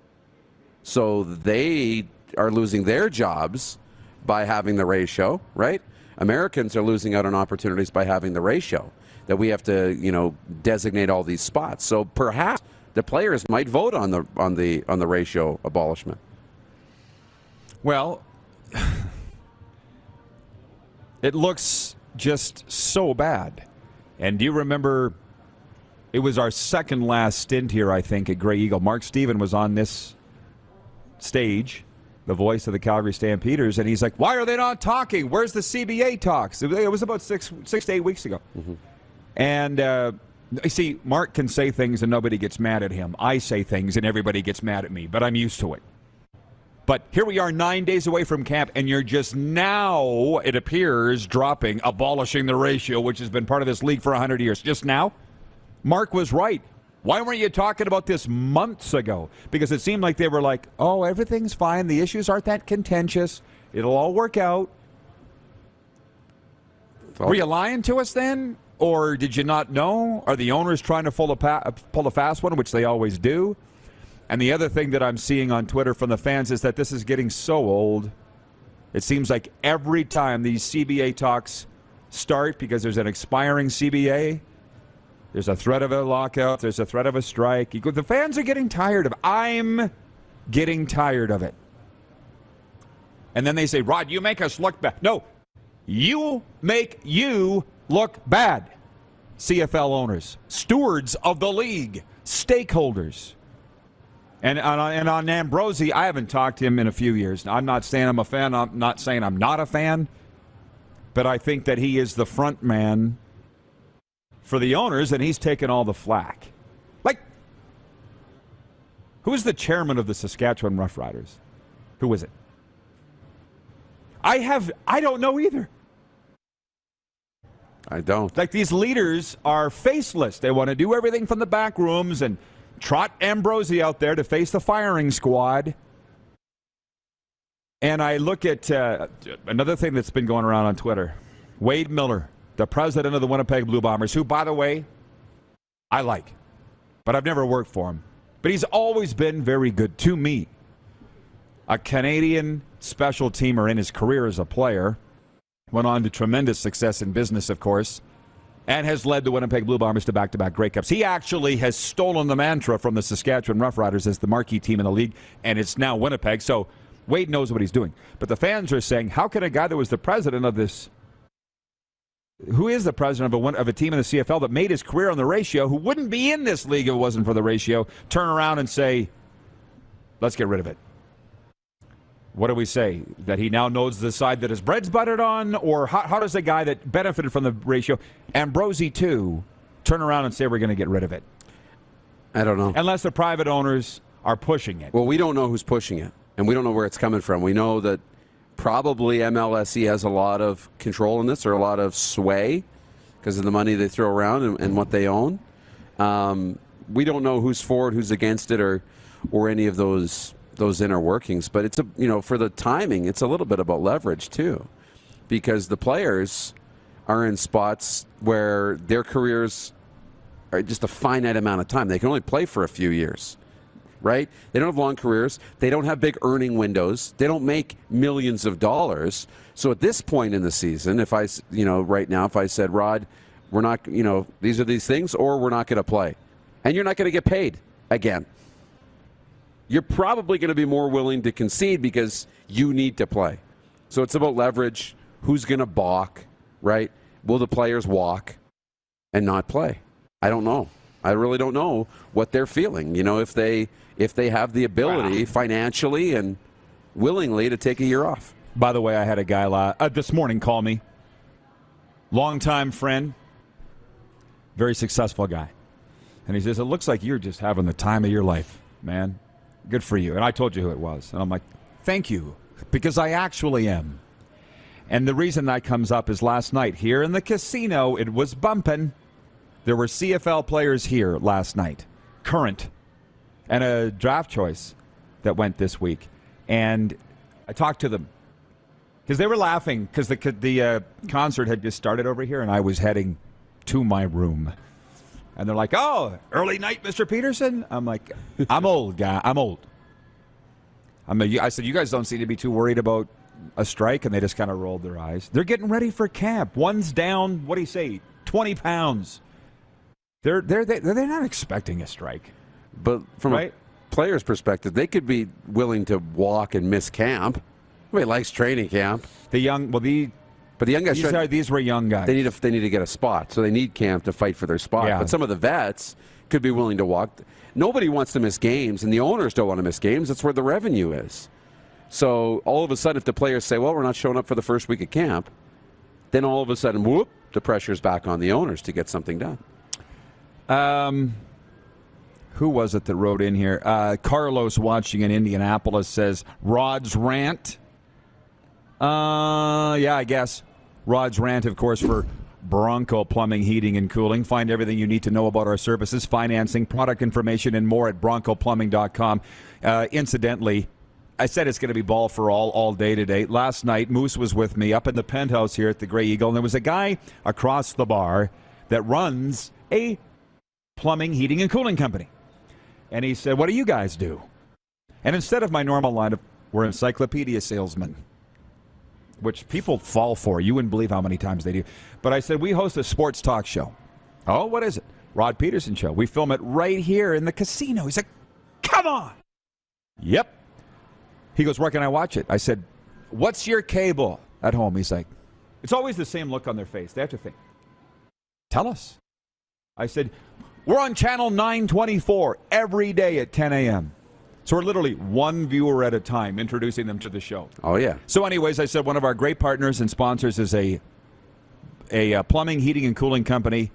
[SPEAKER 5] So they are losing their jobs by having the ratio, right? Americans are losing out on opportunities by having the ratio, that we have to, designate all these spots. So perhaps the players might vote on the ratio abolishment.
[SPEAKER 4] Well, It looks just so bad. And do you remember, it was our second last stint here, I think, at Grey Eagle. Mark Steven was on this stage, the voice of the Calgary Stampeders, and he's like, why are they not talking? Where's the CBA talks? It was about 6 to 8 weeks ago. Mm-hmm. And you see, Mark can say things and nobody gets mad at him. I say things and everybody gets mad at me, but I'm used to it. But here we are 9 days away from camp, and you're just now, it appears, abolishing the ratio, which has been part of this league for 100 years. Just now? Mark was right. Why weren't you talking about this months ago? Because it seemed like they were like, oh, everything's fine. The issues aren't that contentious. It'll all work out. Were you lying to us then? Or did you not know? Are the owners trying to pull a fast one, which they always do? And the other thing that I'm seeing on Twitter from the fans is that this is getting so old. It seems like every time these CBA talks start, because there's an expiring CBA, there's a threat of a lockout, there's a threat of a strike. The fans are getting tired of it. I'm getting tired of it. And then they say, Rod, you make us look bad. No, you make you look bad. CFL owners, stewards of the league, stakeholders. And on Ambrosi, I haven't talked to him in a few years. I'm not saying I'm a fan. I'm not saying I'm not a fan. But I think that he is the front man for the owners, and he's taken all the flack. Like, who is the chairman of the Saskatchewan Roughriders? Who is it? I don't know either.
[SPEAKER 5] I don't.
[SPEAKER 4] Like, these leaders are faceless. They want to do everything from the back rooms and trot Ambrosi out there to face the firing squad. And I look at another thing that's been going around on Twitter. Wade Miller, the president of the Winnipeg Blue Bombers, who, by the way, I like, but I've never worked for him. But he's always been very good to me. A Canadian special teamer in his career as a player. Went on to tremendous success in business, of course. And has led the Winnipeg Blue Bombers to back-to-back Grey Cups. He actually has stolen the mantra from the Saskatchewan Roughriders as the marquee team in the league, and it's now Winnipeg. So Wade knows what he's doing. But the fans are saying, how can a guy that was the president of this, who is the president of a team in the CFL that made his career on the ratio, who wouldn't be in this league if it wasn't for the ratio, turn around and say, let's get rid of it? What do we say? That he now knows the side that his bread's buttered on? Or how does a guy that benefited from the ratio, Ambrosi too, turn around and say we're going to get rid of it?
[SPEAKER 5] I don't know.
[SPEAKER 4] Unless the private owners are pushing it.
[SPEAKER 5] Well, we don't know who's pushing it, and we don't know where it's coming from. We know that probably MLSE has a lot of control in this, or a lot of sway, because of the money they throw around and what they own. We don't know who's for it, who's against it, or any of those inner workings, but it's for the timing, it's a little bit about leverage too, because the players are in spots where their careers are just a finite amount of time. They can only play for a few years, right? They don't have long careers. They don't have big earning windows. They don't make millions of dollars. So at this point in the season, if I, right now, if I said, Rod, we're not, these are these things, or we're not going to play, and you're not going to get paid again, you're probably going to be more willing to concede because you need to play. So it's about leverage. Who's going to balk, right? Will the players walk and not play? I don't know. I really don't know what they're feeling. If they have the ability financially and willingly to take a year off.
[SPEAKER 4] By the way, I had a guy this morning call me. Longtime friend. Very successful guy. And he says, it looks like you're just having the time of your life, man. Good for you. And I told you who it was. And I'm like, thank you, because I actually am. And the reason that comes up is last night here in the casino, it was bumping. There were CFL players here last night, current, and a draft choice that went this week. And I talked to them because they were laughing because the concert had just started over here, and I was heading to my room. And they're like, oh, early night, Mr. Pedersen? I'm like, I'm old, guy. I'm old. I said, you guys don't seem to be too worried about a strike, and they just kind of rolled their eyes. They're getting ready for camp. One's down, what do you say, 20 pounds. They're not expecting a strike.
[SPEAKER 5] But from a player's perspective, they could be willing to walk and miss camp. Nobody likes training camp.
[SPEAKER 4] The
[SPEAKER 5] But the young guys,
[SPEAKER 1] these were young guys.
[SPEAKER 5] They need to get a spot, so they need camp to fight for their spot.
[SPEAKER 1] Yeah.
[SPEAKER 5] But some of the vets could be willing to walk. Nobody wants to miss games, and the owners don't want to miss games. That's where the revenue is. So all of a sudden, if the players say, well, we're not showing up for the first week of camp, then all of a sudden, whoop, the pressure's back on the owners to get something done.
[SPEAKER 1] Who was it that wrote in here? Carlos, watching in Indianapolis, says, Rod's rant. Yeah, I guess. Rod's rant, of course, for Bronco Plumbing, Heating, and Cooling. Find everything you need to know about our services, financing, product information, and more at broncoplumbing.com. Incidentally, I said it's going to be ball for all day today. Last night, Moose was with me up in the penthouse here at the Grey Eagle, and there was a guy across the bar that runs a plumbing, heating, and cooling company. And he said, what do you guys do? And instead of my normal line of, we're encyclopedia salesmen, which people fall for. You wouldn't believe how many times they do. But I said, we host a sports talk show. Oh, what is it? Rod Pedersen Show. We film it right here in the casino. He's like, come on. Yep. He goes, where can I watch it? I said, what's your cable at home? He's like, it's always the same look on their face. They have to think, tell us. I said, we're on channel 924 every day at 10 a.m. So we're literally one viewer at a time introducing them to the show.
[SPEAKER 5] Oh, yeah.
[SPEAKER 1] So anyways, I said one of our great partners and sponsors is a plumbing, heating, and cooling company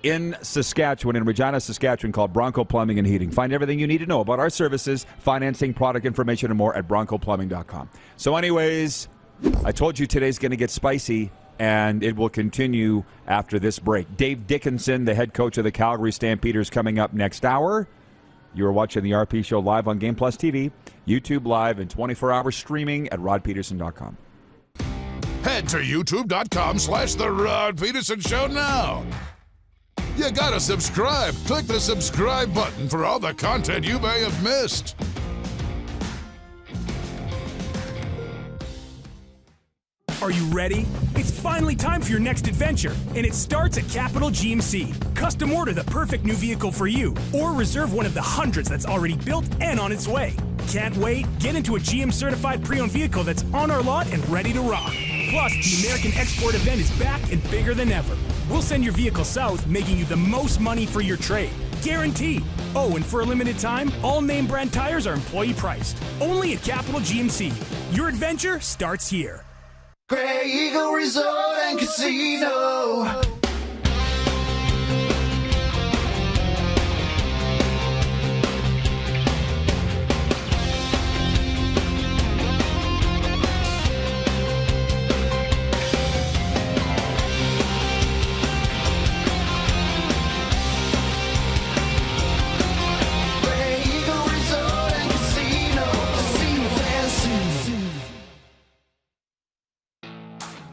[SPEAKER 1] in Saskatchewan, in Regina, Saskatchewan, called Bronco Plumbing and Heating. Find everything you need to know about our services, financing, product information, and more at broncoplumbing.com. So anyways, I told you today's going to get spicy, and it will continue after this break. Dave Dickenson, the head coach of the Calgary Stampeders, coming up next hour. You are watching the RP Show live on Game Plus TV, YouTube Live, and 24-hour streaming at rodpedersen.com.
[SPEAKER 3] Head to youtube.com/The Rod Pedersen Show now. You gotta subscribe. Click the subscribe button for all the content you may have missed.
[SPEAKER 7] Are you ready? It's finally time for your next adventure, and it starts at Capital GMC. Custom order the perfect new vehicle for you, or reserve one of the hundreds that's already built and on its way. Can't wait? Get into a GM-certified pre-owned vehicle that's on our lot and ready to rock. Plus, the American Export event is back and bigger than ever. We'll send your vehicle south, making you the most money for your trade. Guaranteed. Oh, and for a limited time, all name brand tires are employee priced. Only at Capital GMC. Your adventure starts here.
[SPEAKER 6] Grey Eagle Resort and Casino.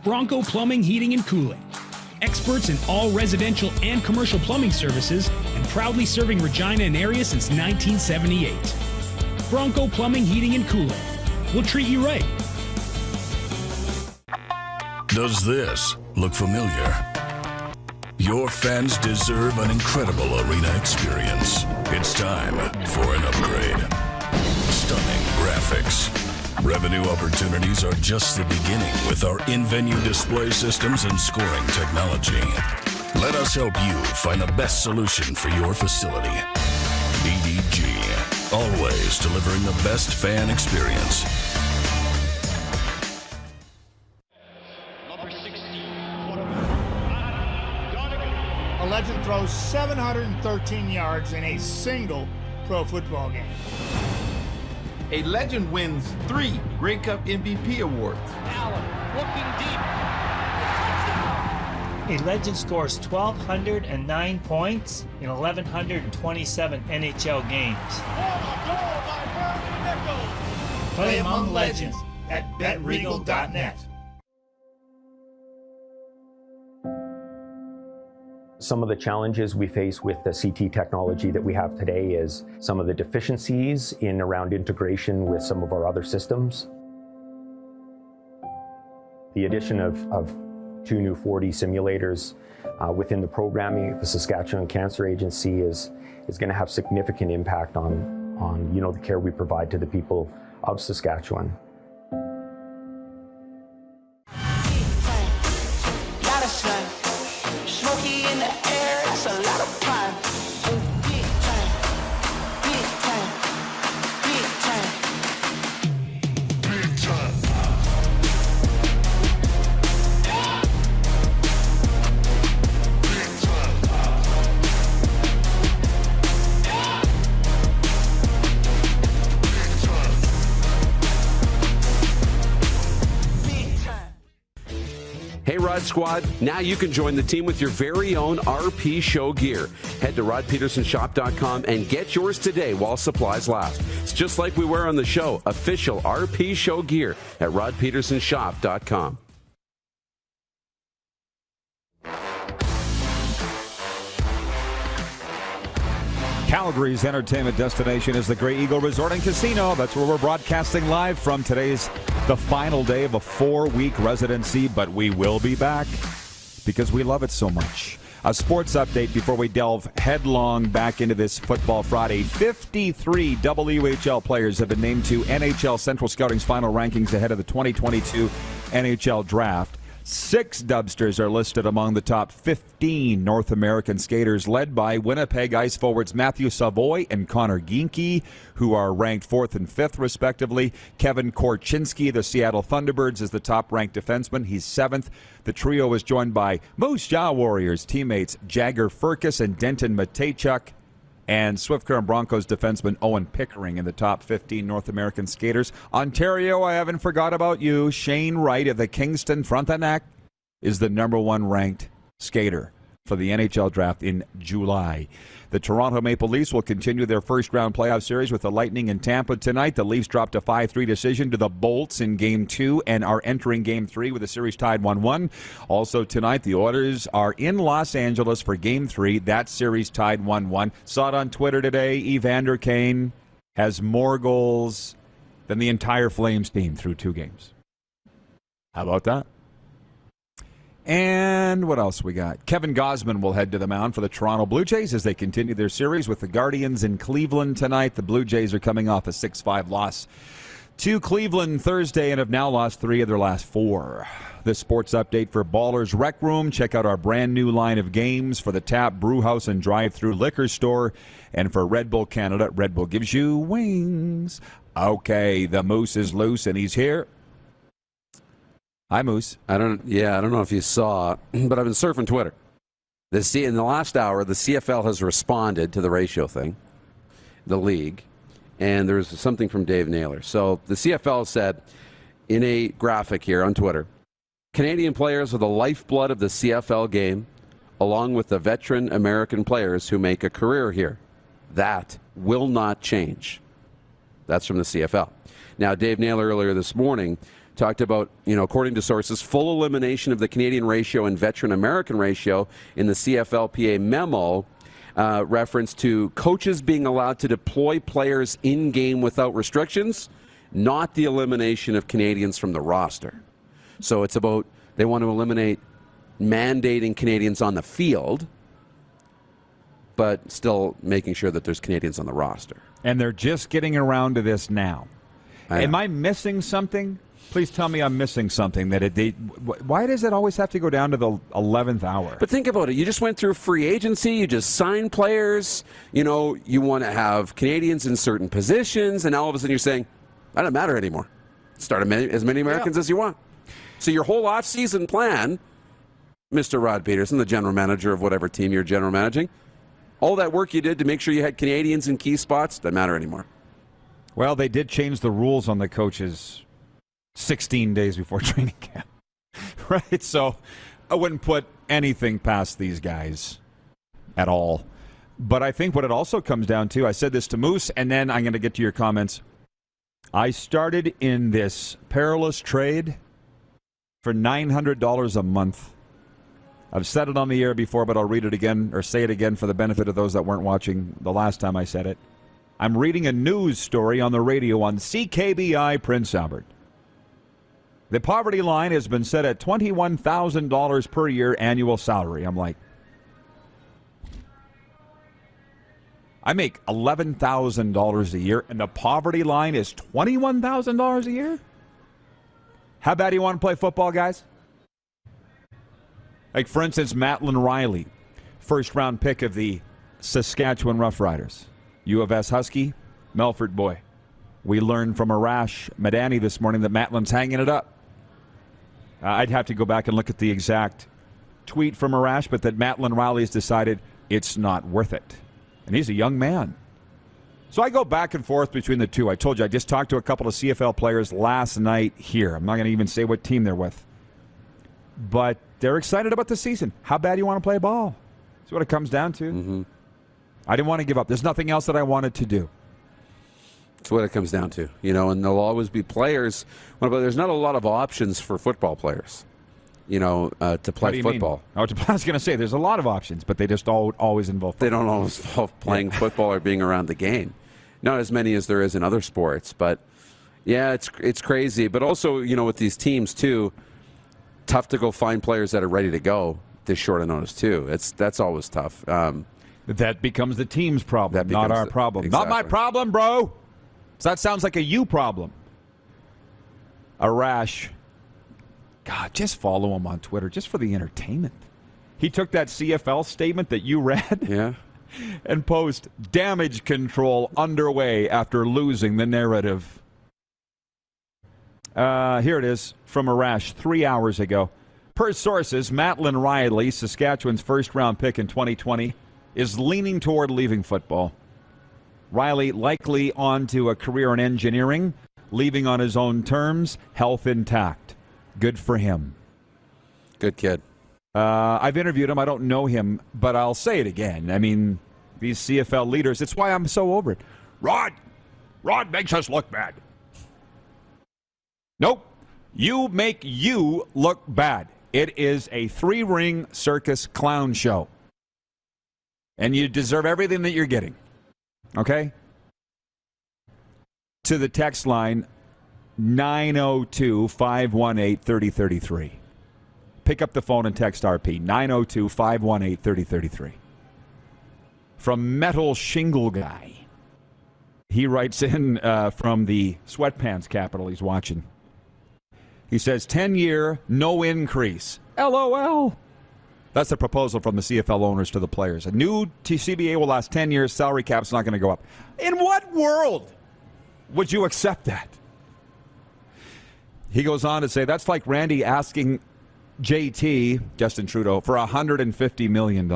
[SPEAKER 7] Bronco Plumbing, Heating, and Cooling. Experts in all residential and commercial plumbing services, and proudly serving Regina and area since 1978. Bronco Plumbing, Heating, and Cooling. We'll treat you right.
[SPEAKER 3] Does this look familiar? Your fans deserve an incredible arena experience. It's time for an upgrade. Stunning graphics. Revenue opportunities are just the beginning with our in-venue display systems and scoring technology. Let us help you find the best solution for your facility. EDG, always delivering the best fan experience.
[SPEAKER 8] A legend throws 713 yards in a single pro football game.
[SPEAKER 9] A legend wins 3 Grey Cup MVP awards.
[SPEAKER 10] Allen looking deep.
[SPEAKER 11] A legend scores 1,209 points in 1,127 NHL games. Play among legends at betregal.net.
[SPEAKER 13] Some of the challenges we face with the CT technology that we have today is some of the deficiencies in around integration with some of our other systems. The addition of 2 new 4D simulators within the programming of the Saskatchewan Cancer Agency is going to have significant impact on the care we provide to the people of Saskatchewan.
[SPEAKER 5] Ride Squad, now you can join the team with your very own RP Show gear. Head to rodpedersenshop.com and get yours today while supplies last. It's just like we wear on the show, official RP Show gear at rodpedersenshop.com.
[SPEAKER 4] Calgary's entertainment destination is the Grey Eagle Resort and Casino. That's where we're broadcasting live from. Today's the final day of a 4-week residency, but we will be back because we love it so much. A sports update before we delve headlong back into this Football Friday. 53 WHL players have been named to NHL Central Scouting's final rankings ahead of the 2022 NHL Draft. 6 Dubsters are listed among the top 15 North American skaters, led by Winnipeg ice forwards Matthew Savoy and Connor Gienke, who are ranked 4th and 5th, respectively. Kevin Korchinski, the Seattle Thunderbirds, is the top-ranked defenseman. He's 7th. The trio is joined by Moose Jaw Warriors teammates Jagger Furcus and Denton Matejchuk, and Swift Current Broncos defenseman Owen Pickering in the top 15 North American skaters. Ontario, I haven't forgot about you. Shane Wright of the Kingston Frontenac is the number 1 ranked skater for the NHL Draft in July. The Toronto Maple Leafs will continue their first-round playoff series with the Lightning in Tampa tonight. The Leafs dropped a 5-3 decision to the Bolts in Game 2 and are entering Game 3 with the series tied 1-1. Also tonight, the Oilers are in Los Angeles for Game 3. That series tied 1-1. Saw it on Twitter today. Evander Kane has more goals than the entire Flames team through 2 games. How about that? And what else we got? Kevin Gausman will head to the mound for the Toronto Blue Jays as they continue their series with the Guardians in Cleveland tonight. The Blue Jays are coming off a 6-5 loss to Cleveland Thursday and have now lost 3 of their last 4. This sports update for Ballers Rec Room. Check out our brand new line of games for the Tap, Brewhouse, and Drive-Thru Liquor Store. And for Red Bull Canada, Red Bull gives you wings. Okay, the Moose is loose and he's here. Hi, Moose.
[SPEAKER 5] I don't know if you saw, but I've been surfing Twitter. In the last hour, the CFL has responded to the ratio thing, the league, and there's something from Dave Naylor. So the CFL said in a graphic here on Twitter, Canadian players are the lifeblood of the CFL game, along with the veteran American players who make a career here. That will not change. That's from the CFL. Now, Dave Naylor earlier this morning talked about, according to sources, full elimination of the Canadian ratio and veteran American ratio in the CFLPA memo, reference to coaches being allowed to deploy players in-game without restrictions, not the elimination of Canadians from the roster. So it's about they want to eliminate mandating Canadians on the field, but still making sure that there's Canadians on the roster.
[SPEAKER 4] And they're just getting around to this now. Am I missing something? Please tell me I'm missing something. Why does it always have to go down to the 11th hour?
[SPEAKER 5] But think about it. You just went through free agency. You just signed players. You want to have Canadians in certain positions, and now all of a sudden you're saying, that doesn't matter anymore. Start as many Americans as you want. So your whole off-season plan, Mr. Rod Pedersen, the general manager of whatever team you're general managing, all that work you did to make sure you had Canadians in key spots, doesn't matter anymore.
[SPEAKER 4] Well, they did change the rules on the coaches 16 days before training camp, right? So I wouldn't put anything past these guys at all. But I think what it also comes down to, I said this to Moose, and then I'm going to get to your comments. I started in this perilous trade for $900 a month. I've said it on the air before, but I'll read it again or say it again for the benefit of those that weren't watching the last time I said it. I'm reading a news story on the radio on CKBI Prince Albert. The poverty line has been set at $21,000 per year annual salary. I'm like, I make $11,000 a year, and the poverty line is $21,000 a year? How bad do you want to play football, guys? Like, for instance, Matlin Riley, first-round pick of the Saskatchewan Roughriders. U of S Husky, Melfort boy. We learned from Arash Madani this morning that Matlin's hanging it up. I'd have to go back and look at the exact tweet from Arash, but that Matlin Riley has decided it's not worth it. And he's a young man. So I go back and forth between the two. I told you, I just talked to a couple of CFL players last night here. I'm not going to even say what team they're with. But they're excited about the season. How bad do you want to play ball? That's what it comes down to.
[SPEAKER 5] Mm-hmm.
[SPEAKER 4] I didn't want to give up. There's nothing else that I wanted to do.
[SPEAKER 5] That's what it comes down to, and there'll always be players. But there's not a lot of options for football players, to play football.
[SPEAKER 4] I was going to say there's a lot of options, but they just always involve football.
[SPEAKER 5] They don't always involve playing football or being around the game. Not as many as there is in other sports, but yeah, it's crazy. But also, with these teams too, tough to go find players that are ready to go this short of notice too. That's always tough.
[SPEAKER 4] That becomes the team's problem, not our problem.
[SPEAKER 5] Exactly.
[SPEAKER 4] Not my problem, bro. So that sounds like a you problem. Arash. God, just follow him on Twitter just for the entertainment. He took that CFL statement that you read and post damage control underway after losing the narrative. Here it is from Arash 3 hours ago. Per sources, Matlin Riley, Saskatchewan's first-round pick in 2020, is leaning toward leaving football. Riley likely on to a career in engineering, leaving on his own terms, health intact. Good for him.
[SPEAKER 5] Good kid.
[SPEAKER 4] I've interviewed him. I don't know him, but I'll say it again. I mean, these CFL leaders, it's why I'm so over it. Rod makes us look bad. Nope. You make you look bad. It is a three-ring circus clown show. And you deserve everything that you're getting. Okay? To the text line, 902-518-3033. Pick up the phone and text RP, 902-518-3033. From Metal Shingle Guy. He writes in from the sweatpants capital he's watching. He says, 10-year, no increase. LOL. That's the proposal from the CFL owners to the players. A new CBA will last 10 years. Salary cap's not going to go up. In what world would you accept that? He goes on to say, that's like Randy asking JT, Justin Trudeau, for $150 million.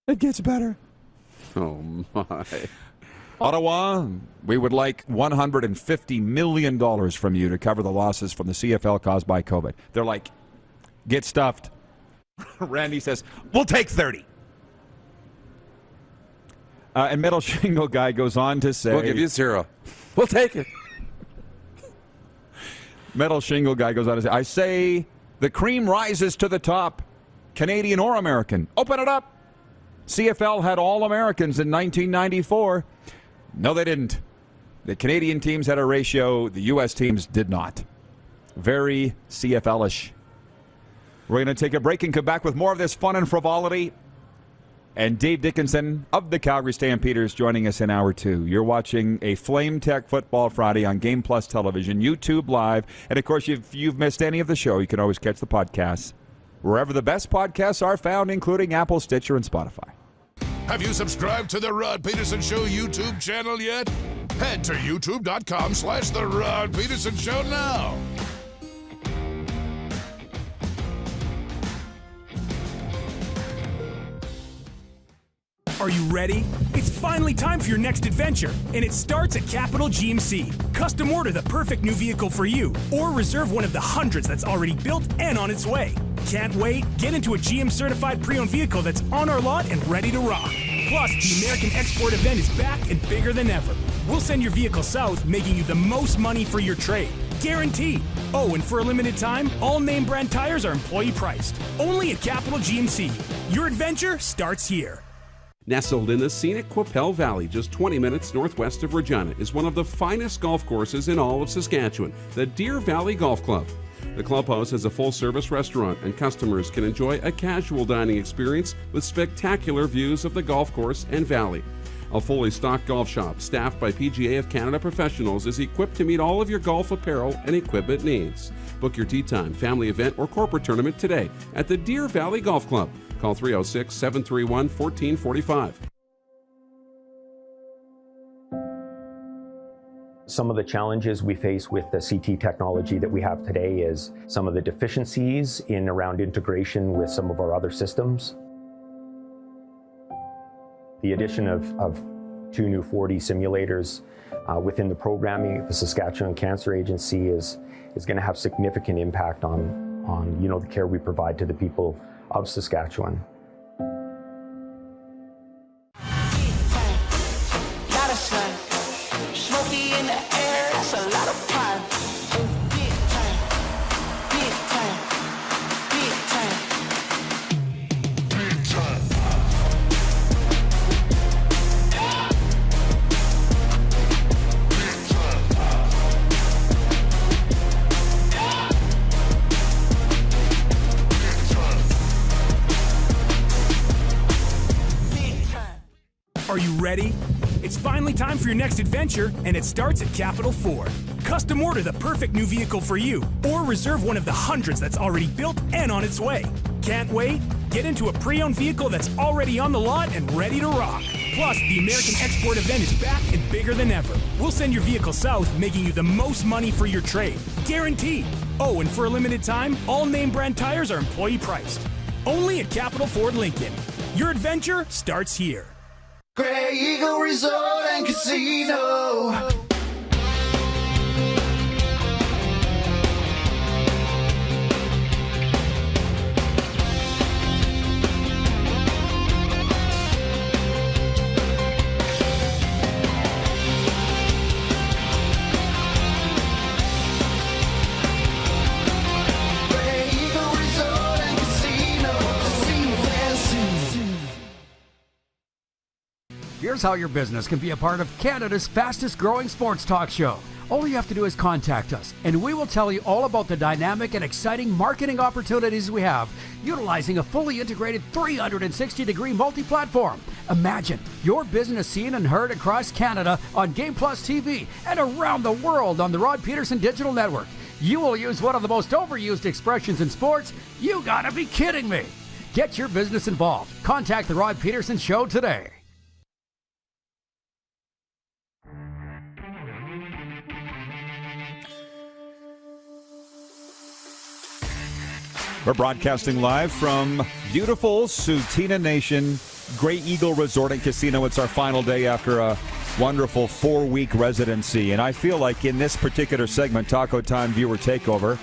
[SPEAKER 4] It gets better.
[SPEAKER 5] Oh, my.
[SPEAKER 4] Ottawa, we would like $150 million from you to cover the losses from the CFL caused by COVID. They're like, get stuffed. Randy says, we'll take 30. And Metal Shingle Guy goes on to say,
[SPEAKER 5] we'll give you 0. We'll take it.
[SPEAKER 4] Metal Shingle Guy goes on to say, I say the cream rises to the top, Canadian or American. Open it up. CFL had all Americans in 1994. No, they didn't. The Canadian teams had a ratio. The U.S. teams did not. Very CFL-ish. We're going to take a break and come back with more of this fun and frivolity. And Dave Dickenson of the Calgary Stampeders joining us in Hour 2. You're watching a Flame Tech Football Friday on Game Plus Television, YouTube Live. And, of course, if you've missed any of the show, you can always catch the podcasts wherever the best podcasts are found, including Apple, Stitcher, and Spotify.
[SPEAKER 3] Have you subscribed to the Rod Pedersen Show YouTube channel yet? Head to youtube.com/The Rod Pedersen Show now.
[SPEAKER 7] Are you ready? It's finally time for your next adventure, and it starts at Capital GMC. Custom order the perfect new vehicle for you, or reserve one of the hundreds that's already built and on its way. Can't wait? Get into a GM-certified pre-owned vehicle that's on our lot and ready to rock. Plus, the American Export event is back and bigger than ever. We'll send your vehicle south, making you the most money for your trade. Guaranteed. Oh, and for a limited time, all name brand tires are employee priced. Only at Capital GMC. Your adventure starts here.
[SPEAKER 14] Nestled in the scenic Qu'Appelle Valley, just 20 minutes northwest of Regina, is one of the finest golf courses in all of Saskatchewan, the Deer Valley Golf Club. The clubhouse has a full-service restaurant, and customers can enjoy a casual dining experience with spectacular views of the golf course and valley. A fully stocked golf shop, staffed by PGA of Canada professionals, is equipped to meet all of your golf apparel and equipment needs. Book your tee time, family event, or corporate tournament today at the Deer Valley Golf Club. Call 306-731-1445.
[SPEAKER 13] Some of the challenges we face with the CT technology that we have today is some of the deficiencies in around integration with some of our other systems. The addition of 2 new 4D simulators within the programming, the Saskatchewan Cancer Agency is going to have significant impact on the care we provide to the people of Saskatchewan.
[SPEAKER 6] Lot of sun, smoky in the air, that's a lot of pine. Big time, big time, big time, big time.
[SPEAKER 7] Are you ready? It's finally time for your next adventure, and it starts at Capital Ford. Custom order the perfect new vehicle for you, or reserve one of the hundreds that's already built and on its way. Can't wait? Get into a pre-owned vehicle that's already on the lot and ready to rock. Plus, the American Export event is back and bigger than ever. We'll send your vehicle south, making you the most money for your trade. Guaranteed. Oh, and for a limited time, all name brand tires are employee priced. Only at Capital Ford Lincoln. Your adventure starts here.
[SPEAKER 6] Grey Eagle Resort and Casino.
[SPEAKER 12] Here's how your business can be a part of Canada's fastest growing sports talk show. All you have to do is contact us, and we will tell you all about the dynamic and exciting marketing opportunities we have, utilizing a fully integrated 360-degree multi-platform. Imagine your business seen and heard across Canada on Game Plus TV and around the world on the Rod Pedersen Digital Network. You will use one of the most overused expressions in sports. You gotta be kidding me. Get your business involved. Contact the Rod Pedersen Show today.
[SPEAKER 4] We're broadcasting live from beautiful Tsuut'ina Nation, Grey Eagle Resort and Casino. It's our final day after a wonderful 4-week residency. And I feel like in this particular segment, Taco Time Viewer Takeover,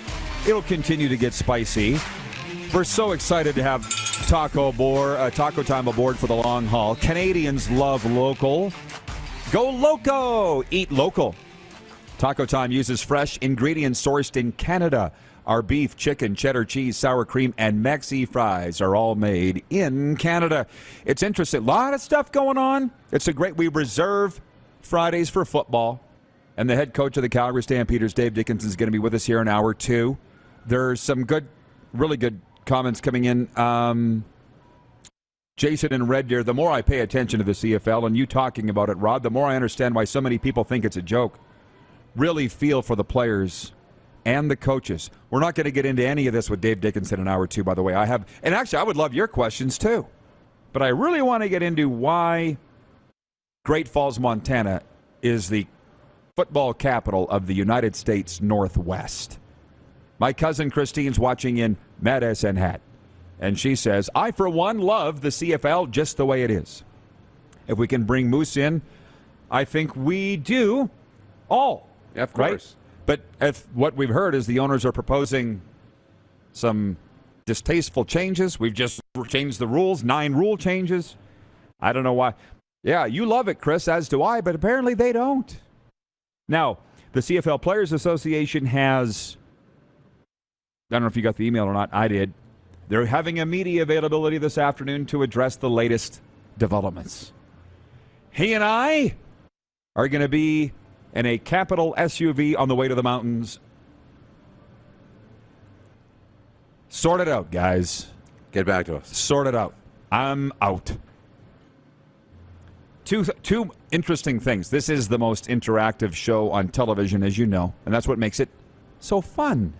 [SPEAKER 4] it'll continue to get spicy. We're so excited to have Taco Time aboard for the long haul. Canadians love local. Go loco! Eat local. Taco Time uses fresh ingredients sourced in Canada. Our beef, chicken, cheddar cheese, sour cream, and Mexi fries are all made in Canada. It's interesting. A lot of stuff going on. We reserve Fridays for football. And the head coach of the Calgary Stampeders, Dave Dickenson, is going to be with us here in hour 2. There's some really good comments coming in. Jason and Red Deer, the more I pay attention to the CFL, and you talking about it, Rod, the more I understand why so many people think it's a joke. Really feel for the players and the coaches. We're not going to get into any of this with Dave Dickenson in hour 2, by the way. And actually, I would love your questions too. But I really want to get into why Great Falls, Montana is the football capital of the United States Northwest. My cousin Christine's watching in Medicine Hat. And she says, I, for one, love the CFL just the way it is. If we can bring Moose in, I think we do all.
[SPEAKER 5] Yeah, of course.
[SPEAKER 4] Right? But what we've heard is the owners are proposing some distasteful changes. We've just changed the rules, 9 rule changes. I don't know why. Yeah, you love it, Chris, as do I, but apparently they don't. Now, the CFL Players Association has, I don't know if you got the email or not, I did. They're having a media availability this afternoon to address the latest developments. He and I are going to be in a capital SUV on the way to the mountains. Sort it out, guys.
[SPEAKER 5] Get back to us.
[SPEAKER 4] Sort it out. I'm out. Two interesting things. This is the most interactive show on television, as you know, and that's what makes it so fun.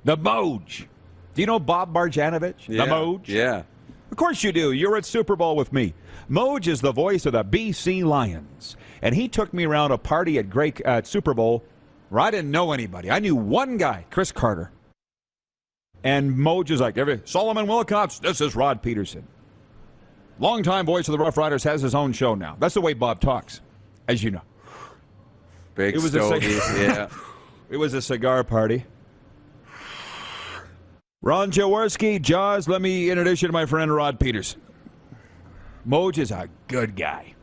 [SPEAKER 4] The Moj. Do you know Bob Marjanovic?
[SPEAKER 5] Yeah.
[SPEAKER 4] The Moj?
[SPEAKER 5] Yeah.
[SPEAKER 4] Of course you do. You're at Super Bowl with me. Moj is the voice of the BC Lions. And he took me around a party at Super Bowl where I didn't know anybody. I knew one guy, Chris Carter. And Moj is like, Solomon Wilcox, this is Rod Pedersen. Longtime voice of the Rough Riders, has his own show now. That's the way Bob talks, as you know.
[SPEAKER 5] Big stogie, yeah.
[SPEAKER 4] It was a cigar party. Ron Jaworski, Jaws, let me introduce you to my friend Rod Pedersen. Moj is a good guy.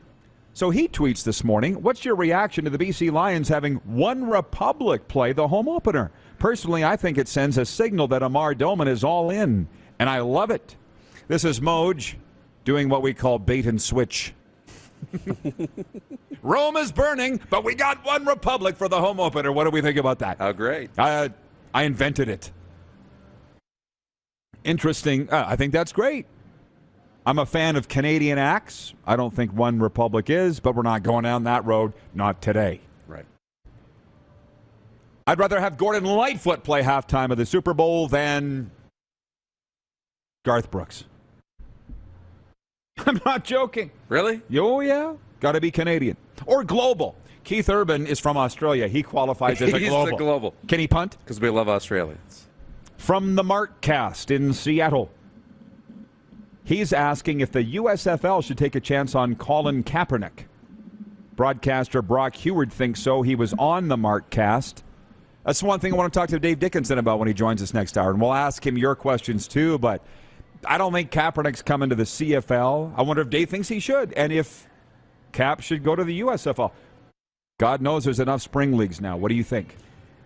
[SPEAKER 4] So he tweets this morning, what's your reaction to the BC Lions having One Republic play the home opener? Personally, I think it sends a signal that Amar Doman is all in, and I love it. This is Moj doing what we call bait and switch. Rome is burning, but we got One Republic for the home opener. What do we think about that?
[SPEAKER 5] How great.
[SPEAKER 4] I invented it. Interesting. I think that's great. I'm a fan of Canadian acts. I don't think One Republic is, but we're not going down that road. Not today.
[SPEAKER 5] Right.
[SPEAKER 4] I'd rather have Gordon Lightfoot play halftime of the Super Bowl than Garth Brooks. I'm not joking.
[SPEAKER 5] Really?
[SPEAKER 4] Oh, yeah. Got to be Canadian. Or global. Keith Urban is from Australia. He qualifies as a global.
[SPEAKER 5] He's a global.
[SPEAKER 4] Can he punt?
[SPEAKER 5] Because we love Australians.
[SPEAKER 4] From the Mark Cast in Seattle. He's asking if the USFL should take a chance on Colin Kaepernick. Broadcaster Brock Heward thinks so. He was on the Mark Cast. That's one thing I want to talk to Dave Dickenson about when he joins us next hour. And we'll ask him your questions too, but I don't think Kaepernick's coming to the CFL. I wonder if Dave thinks he should, and if Cap should go to the USFL. God knows there's enough spring leagues now. What do you think?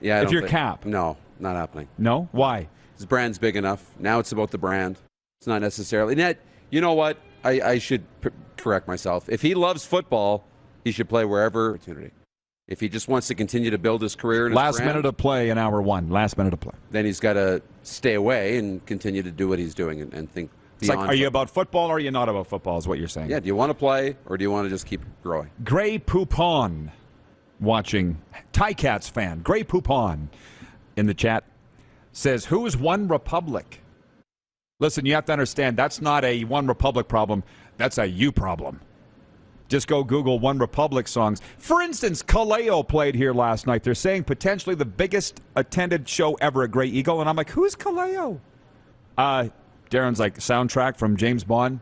[SPEAKER 5] Yeah,
[SPEAKER 4] if you're Cap.
[SPEAKER 5] No, not happening.
[SPEAKER 4] No? Why?
[SPEAKER 5] His brand's big enough. Now it's about the brand. It's not necessarily. Yet, you know what? I should correct myself. If he loves football, he should play wherever opportunity. If he just wants to continue to build his career and
[SPEAKER 4] last minute of play in hour one. Last minute of play.
[SPEAKER 5] Then he's got to stay away and continue to do what he's doing and think
[SPEAKER 4] it's like, are you about football or are you not about football is what you're saying.
[SPEAKER 5] Yeah, do you want to play or do you want to just keep growing?
[SPEAKER 4] Gray Poupon watching. Ticats fan. Gray Poupon in the chat says, who's One Republic? Listen, you have to understand, that's not a One Republic problem. That's a you problem. Just go Google One Republic songs. For instance, Kaleo played here last night. They're saying potentially the biggest attended show ever at Grey Eagle. And I'm like, who's Kaleo? Darren's like, soundtrack from James Bond.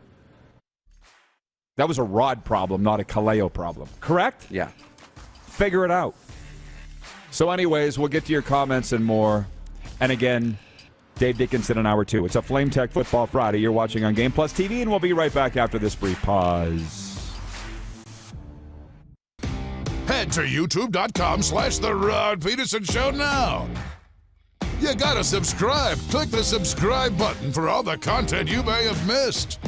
[SPEAKER 4] That was a Rod problem, not a Kaleo problem. Correct?
[SPEAKER 5] Yeah.
[SPEAKER 4] Figure it out. So anyways, we'll get to your comments and more. And again, Dave Dickinson in hour two. It's a Flame Tech Football Friday. You're watching on Game Plus TV, and we'll be right back after this brief pause.
[SPEAKER 15] Head to youtube.com/The Rod Pedersen Show now. You gotta subscribe. Click the subscribe button for all the content you may have missed.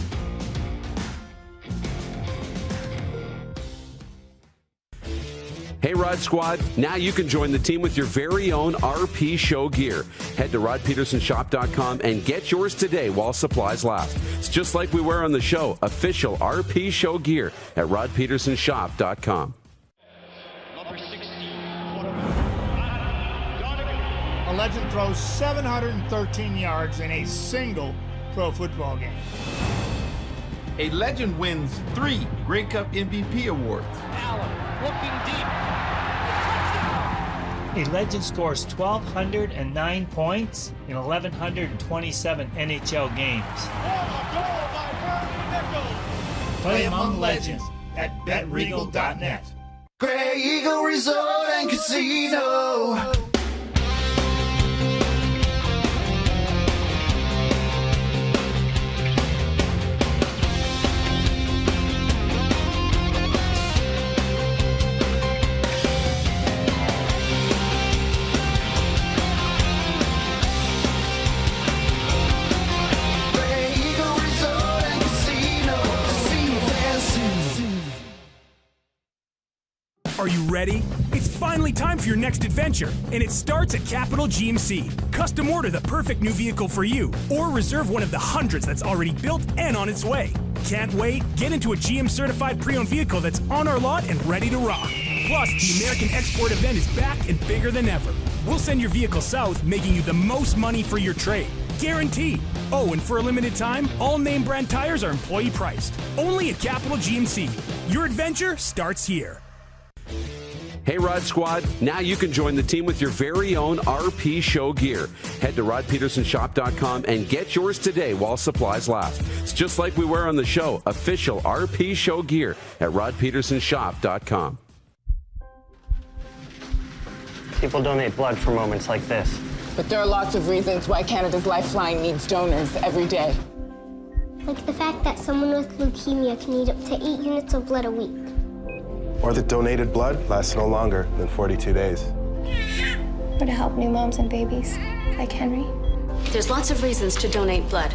[SPEAKER 5] Hey, Rod Squad. Now you can join the team with your very own RP Show gear. Head to rodpedersenshop.com and get yours today while supplies last. It's just like we wear on the show. Official RP Show gear at rodpedersenshop.com.
[SPEAKER 8] A legend throws 713 yards in a single pro football game.
[SPEAKER 9] A legend wins 3 Grey Cup MVP awards.
[SPEAKER 10] Allen looking deep.
[SPEAKER 11] A legend scores 1,209 points in 1,127 NHL games. Play among legends at betregal.net.
[SPEAKER 6] Grey Eagle Resort and Casino.
[SPEAKER 7] Are you ready? It's finally time for your next adventure, and it starts at Capital GMC. Custom order the perfect new vehicle for you, or reserve one of the hundreds that's already built and on its way. Can't wait? Get into a GM certified pre-owned vehicle that's on our lot and ready to rock. Plus, the American Export event is back and bigger than ever. We'll send your vehicle south, making you the most money for your trade. Guaranteed. Oh, and for a limited time, all name brand tires are employee priced. Only at Capital GMC. Your adventure starts here.
[SPEAKER 5] Hey, Rod Squad. Now you can join the team with your very own RP Show gear. Head to rodpedersenshop.com and get yours today while supplies last. It's just like we wear on the show. Official RP Show gear at rodpedersenshop.com.
[SPEAKER 16] People donate blood for moments like this. But there are lots of reasons why Canada's Lifeline needs donors every day.
[SPEAKER 17] Like the fact that someone with leukemia can need up to 8 units of blood a week.
[SPEAKER 18] Or that donated blood lasts no longer than 42 days.
[SPEAKER 17] Or to help new moms and babies, like Henry.
[SPEAKER 19] There's lots of reasons to donate blood.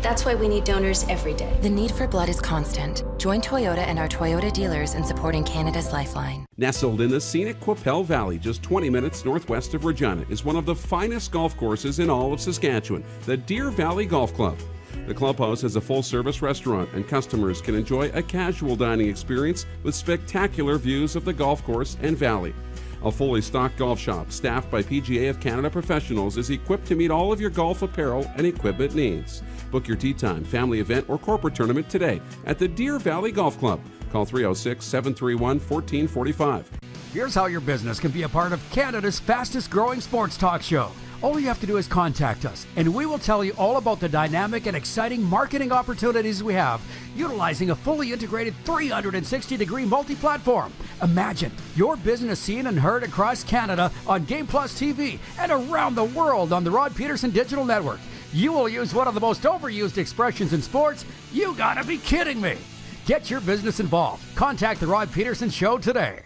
[SPEAKER 19] That's why we need donors every day.
[SPEAKER 20] The need for blood is constant. Join Toyota and our Toyota dealers in supporting Canada's Lifeline.
[SPEAKER 14] Nestled in the scenic Qu'Appelle Valley, just 20 minutes northwest of Regina, is one of the finest golf courses in all of Saskatchewan, the Deer Valley Golf Club. The clubhouse has a full-service restaurant, and customers can enjoy a casual dining experience with spectacular views of the golf course and valley. A fully stocked golf shop, staffed by PGA of Canada professionals, is equipped to meet all of your golf apparel and equipment needs. Book your tee time, family event, or corporate tournament today at the Deer Valley Golf Club. Call 306-731-1445.
[SPEAKER 12] Here's how your business can be a part of Canada's fastest growing sports talk show. All you have to do is contact us, and we will tell you all about the dynamic and exciting marketing opportunities we have, utilizing a fully integrated 360-degree multi-platform. Imagine your business seen and heard across Canada on Game Plus TV and around the world on the Rod Pedersen Digital Network. You will use one of the most overused expressions in sports. You gotta be kidding me. Get your business involved. Contact the Rod Pedersen Show today.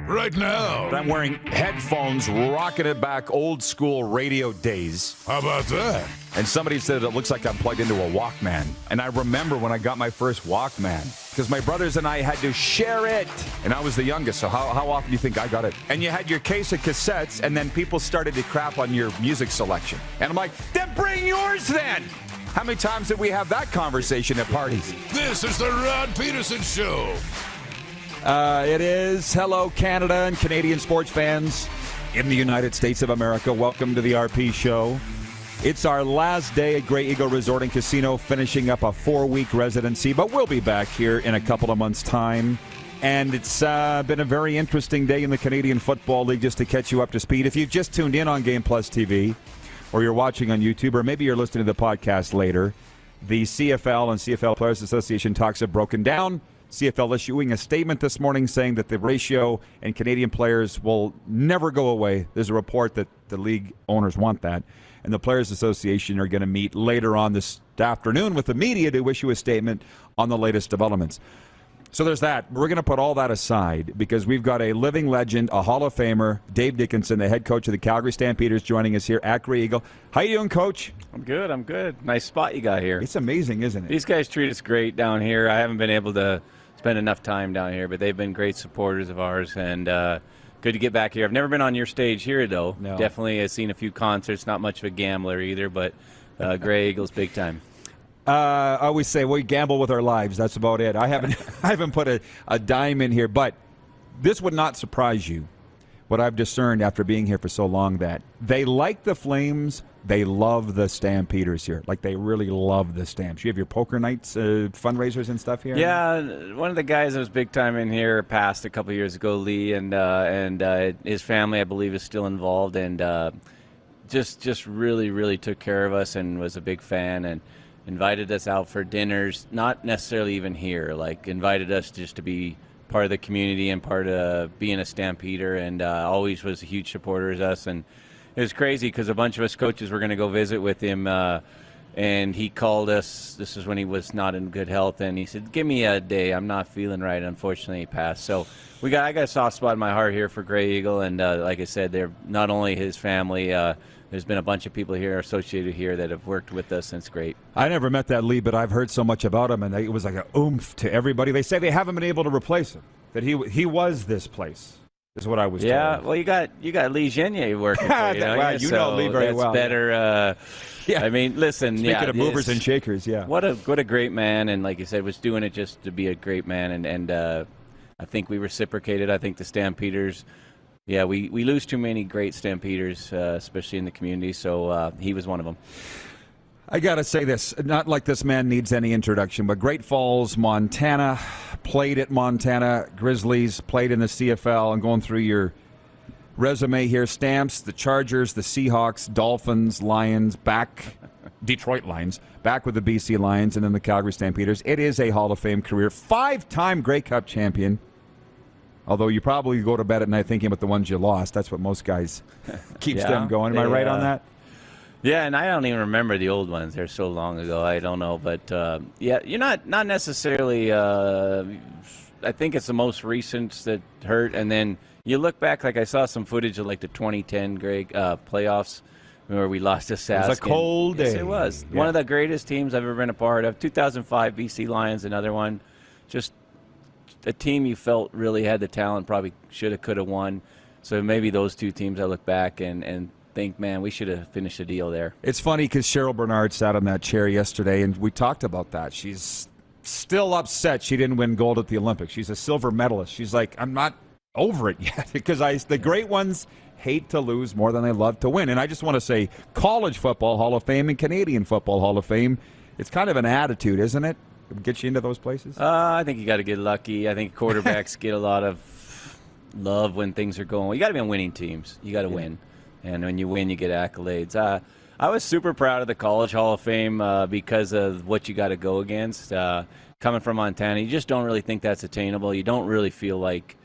[SPEAKER 15] Right now.
[SPEAKER 4] I'm wearing headphones, rocking it back old school radio days.
[SPEAKER 15] How about that?
[SPEAKER 4] And somebody said it looks like I'm plugged into a Walkman. And I remember when I got my first Walkman, because my brothers and I had to share it. And I was the youngest, so how often do you think I got it? And you had your case of cassettes, and then people started to crap on your music selection. And I'm like, then bring yours then! How many times did we have that conversation at parties?
[SPEAKER 15] This is the Rod Pedersen Show.
[SPEAKER 4] It is. Hello, Canada and Canadian sports fans in the United States of America. Welcome to the RP Show. It's our last day at Grey Eagle Resort and Casino, finishing up a 4-week residency, but we'll be back here in a couple of months' time. And it's been a very interesting day in the Canadian Football League, just to catch you up to speed. If you've just tuned in on Game Plus TV, or you're watching on YouTube, or maybe you're listening to the podcast later, the CFL and CFL Players Association talks have broken down. CFL issuing a statement this morning saying that the ratio and Canadian players will never go away. There's a report that the league owners want that. And the Players Association are going to meet later on this afternoon with the media to issue a statement on the latest developments. So there's that. We're going to put all that aside because we've got a living legend, a Hall of Famer, Dave Dickenson, the head coach of the Calgary Stampeders, joining us here at Grey Eagle. How you doing, Coach?
[SPEAKER 21] I'm good. Nice spot you got here.
[SPEAKER 4] It's amazing, isn't it?
[SPEAKER 21] These guys treat us great down here. I haven't been able to spend enough time down here, but they've been great supporters of ours, and good to get back here. I've never been on your stage here, though.
[SPEAKER 4] No.
[SPEAKER 21] Definitely have seen a few concerts. Not much of a gambler either, but Grey Eagles big time.
[SPEAKER 4] I always say we gamble with our lives. That's about it. I haven't put a dime in here, but this would not surprise you. What I've discerned after being here for so long, that they like the Flames, they love the Stampeders here. Like, they really love the Stamps. You have your poker nights, fundraisers and stuff here?
[SPEAKER 21] Yeah, one of the guys that was big time in here passed a couple years ago, Lee, and his family, I believe, is still involved, and just really took care of us and was a big fan and invited us out for dinners, not necessarily even here, like invited us just to be part of the community and part of being a Stampeder, and always was a huge supporter of us. And it was crazy because a bunch of us coaches were going to go visit with him, and he called us. This is when he was not in good health, and he said, give me a day. I'm not feeling right. Unfortunately, he passed. So I got a soft spot in my heart here for Grey Eagle, and like I said, they're not only his family, there's been a bunch of people here associated here that have worked with us, and it's great.
[SPEAKER 4] I never met that Lee, but I've heard so much about him, and it was like an oomph to everybody. They say they haven't been able to replace him, that he was this place, is what I was told.
[SPEAKER 21] Yeah, well, you got Lee Genier working for you.
[SPEAKER 4] Well, you know Lee very well.
[SPEAKER 21] That's better.
[SPEAKER 4] Yeah.
[SPEAKER 21] I mean, listen.
[SPEAKER 4] Speaking of movers and shakers, yeah.
[SPEAKER 21] What a great man, and like you said, was doing it just to be a great man, and I think we reciprocated. I think the Stampeders. Yeah, we lose too many great Stampeders, especially in the community, so he was one of them.
[SPEAKER 4] I got to say this, not like this man needs any introduction, but Great Falls, Montana, played at Montana Grizzlies, played in the CFL, and going through your resume here, Stamps, the Chargers, the Seahawks, Dolphins, Lions, back, Detroit Lions, back with the BC Lions, and then the Calgary Stampeders. It is a Hall of Fame career, 5-time Grey Cup champion. Although you probably go to bed at night thinking about the ones you lost. That's what most guys keeps them going. Am I right on that?
[SPEAKER 21] Yeah, and I don't even remember the old ones. They're so long ago. I don't know. But, you're not necessarily I think it's the most recent that hurt. And then you look back, like I saw some footage of like the 2010 playoffs where we lost to Sask.
[SPEAKER 4] It was a cold day.
[SPEAKER 21] Yes, it was. Yeah. One of the greatest teams I've ever been a part of. 2005 BC Lions, another one. Just a team you felt really had the talent, probably should have, could have won. So maybe those two teams I look back and think, man, we should have finished the deal there.
[SPEAKER 4] It's funny because Cheryl Bernard sat on that chair yesterday, and we talked about that. She's still upset she didn't win gold at the Olympics. She's a silver medalist. She's like, I'm not over it yet because the great ones hate to lose more than they love to win. And I just want to say College Football Hall of Fame and Canadian Football Hall of Fame, it's kind of an attitude, isn't it? It gets you into those places?
[SPEAKER 21] I think you got to get lucky. I think quarterbacks get a lot of love when things are going. You got to be on winning teams. You got to win. And when you win, you get accolades. I was super proud of the College Hall of Fame because of what you got to go against. Coming from Montana, you just don't really think that's attainable. You don't really feel like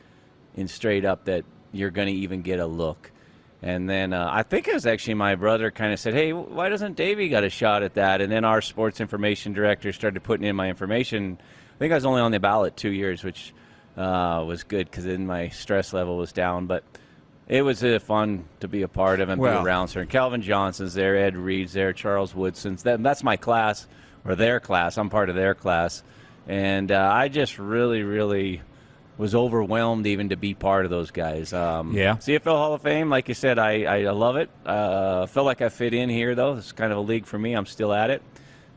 [SPEAKER 21] in straight up that you're going to even get a look. And then I think it was actually my brother kind of said, hey, why doesn't Davey got a shot at that? And then our sports information director started putting in my information. I think I was only on the ballot 2 years, which was good because then my stress level was down. But it was fun to be a part of and be around. So Calvin Johnson's there, Ed Reed's there, Charles Woodson's. That's my class, or their class. I'm part of their class. And I just really, really was overwhelmed even to be part of those guys. CFL Hall of Fame, like you said, I love it. Felt like I fit in here, though. It's kind of a league for me. I'm still at it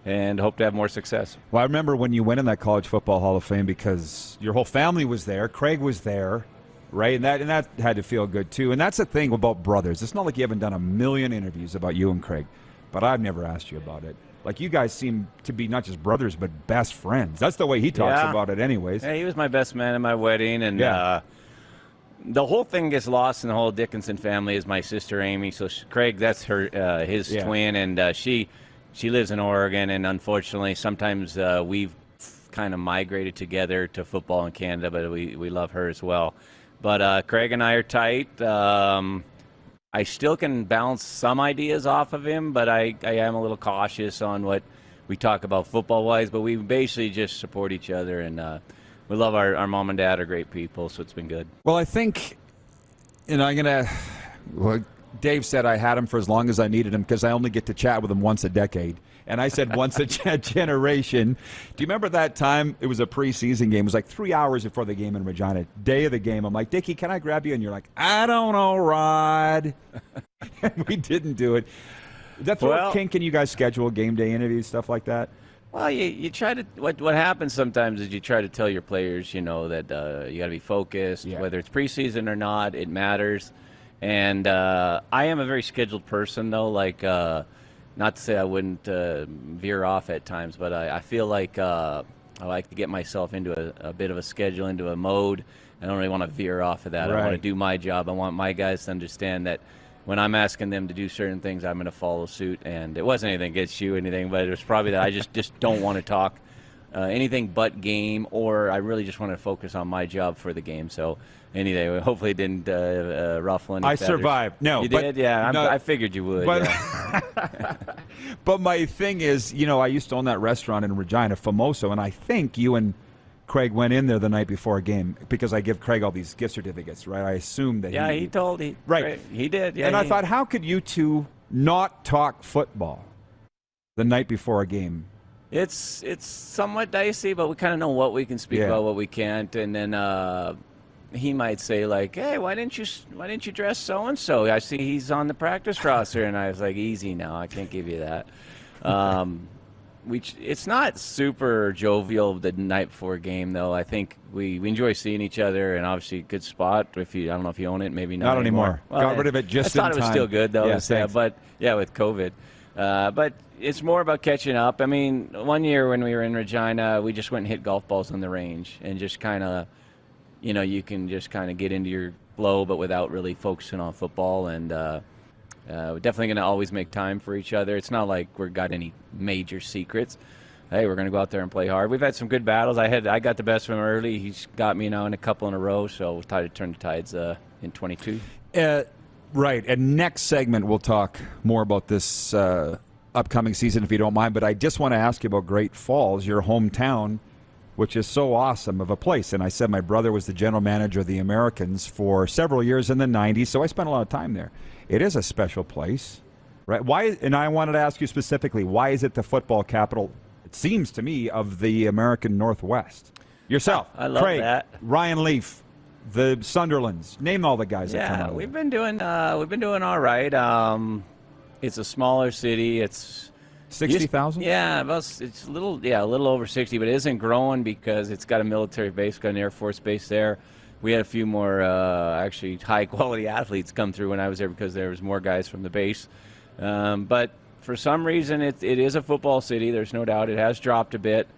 [SPEAKER 21] and hope to have more success.
[SPEAKER 4] Well, I remember when you went in that College Football Hall of Fame because your whole family was there. Craig was there, right? And that had to feel good, too. And that's the thing about brothers. It's not like you haven't done a million interviews about you and Craig, but I've never asked you about it. Like, you guys seem to be not just brothers, but best friends. That's the way he talks about it anyways.
[SPEAKER 21] Yeah, he was my best man at my wedding. And the whole thing gets lost in the whole Dickinson family is my sister, Amy. So, Craig, that's his twin. And she lives in Oregon. And unfortunately, sometimes we've kind of migrated together to football in Canada, but we love her as well. But Craig and I are tight. I still can bounce some ideas off of him, but I am a little cautious on what we talk about football-wise. But we basically just support each other, and we love our mom and dad are great people, so it's been good.
[SPEAKER 4] Well, I think, Dave said I had him for as long as I needed him because I only get to chat with him once a decade. And I said once a generation. Do you remember that time? It was a preseason game. It was like 3 hours before the game in Regina. Day of the game. I'm like, Dickie, can I grab you? And you're like, I don't know, Rod. And we didn't do it. Did that throw a kink in you guys schedule game day interviews, stuff like that?
[SPEAKER 21] Well, you try to. What happens sometimes is you try to tell your players, that you got to be focused, whether it's preseason or not. It matters. And I am a very scheduled person, though. Like, not to say I wouldn't veer off at times, but I feel like I like to get myself into a bit of a schedule, into a mode. I don't really want to veer off of that.
[SPEAKER 4] Right.
[SPEAKER 21] I want to do my job. I want my guys to understand that when I'm asking them to do certain things, I'm going to follow suit. And it wasn't anything against you or anything, but it was probably that I just don't want to talk anything but game, or I really just want to focus on my job for the game. So anyway, hopefully it didn't ruffle any feathers.
[SPEAKER 4] Survived. No,
[SPEAKER 21] you did? Yeah, I figured you would.
[SPEAKER 4] But, but my thing is, I used to own that restaurant in Regina, Famoso, and I think you and Craig went in there the night before a game because I give Craig all these gift certificates, right? I assume that
[SPEAKER 21] he did. Yeah,
[SPEAKER 4] and I thought, how could you two not talk football the night before a game?
[SPEAKER 21] It's somewhat dicey, but we kind of know what we can speak about, what we can't, and then he might say like, "Hey, why didn't you dress so and so? I see he's on the practice roster," and I was like, "Easy now, I can't give you that." It's not super jovial the night before a game, though. I think we enjoy seeing each other, and obviously good spot. I don't know if you own it, maybe not
[SPEAKER 4] anymore.
[SPEAKER 21] Well,
[SPEAKER 4] got rid of it just in time.
[SPEAKER 21] I thought it was still good though. But with COVID. But it's more about catching up. I mean, one year when we were in Regina, we just went and hit golf balls on the range and just kind of, you can just kind of get into your flow, but without really focusing on football. And we're definitely going to always make time for each other. It's not like we've got any major secrets. hey, we're going to go out there and play hard. We've had some good battles. I got the best of him early. He's got me now in a couple in a row, so we'll try to turn the tides in 22.
[SPEAKER 4] Right, and next segment we'll talk more about this upcoming season, if you don't mind. But I just want to ask you about Great Falls, your hometown, which is so awesome of a place. And I said my brother was the general manager of the Americans for several years in the 90s, so I spent a lot of time there. It is a special place, right? Why? And I wanted to ask you specifically, why is it the football capital, it seems to me, of the American Northwest? Yourself,
[SPEAKER 21] I love
[SPEAKER 4] Craig,
[SPEAKER 21] that.
[SPEAKER 4] Ryan Leaf, the Sunderlands, name all the guys that come out.
[SPEAKER 21] Yeah, we've been doing all right. It's a smaller city. It's
[SPEAKER 4] 60,000?
[SPEAKER 21] Yeah, it's a little over 60, but it isn't growing because it's got a military base, got an Air Force base there. We had a few more actually high-quality athletes come through when I was there because there was more guys from the base. But for some reason, it is a football city. There's no doubt. It has dropped a bit.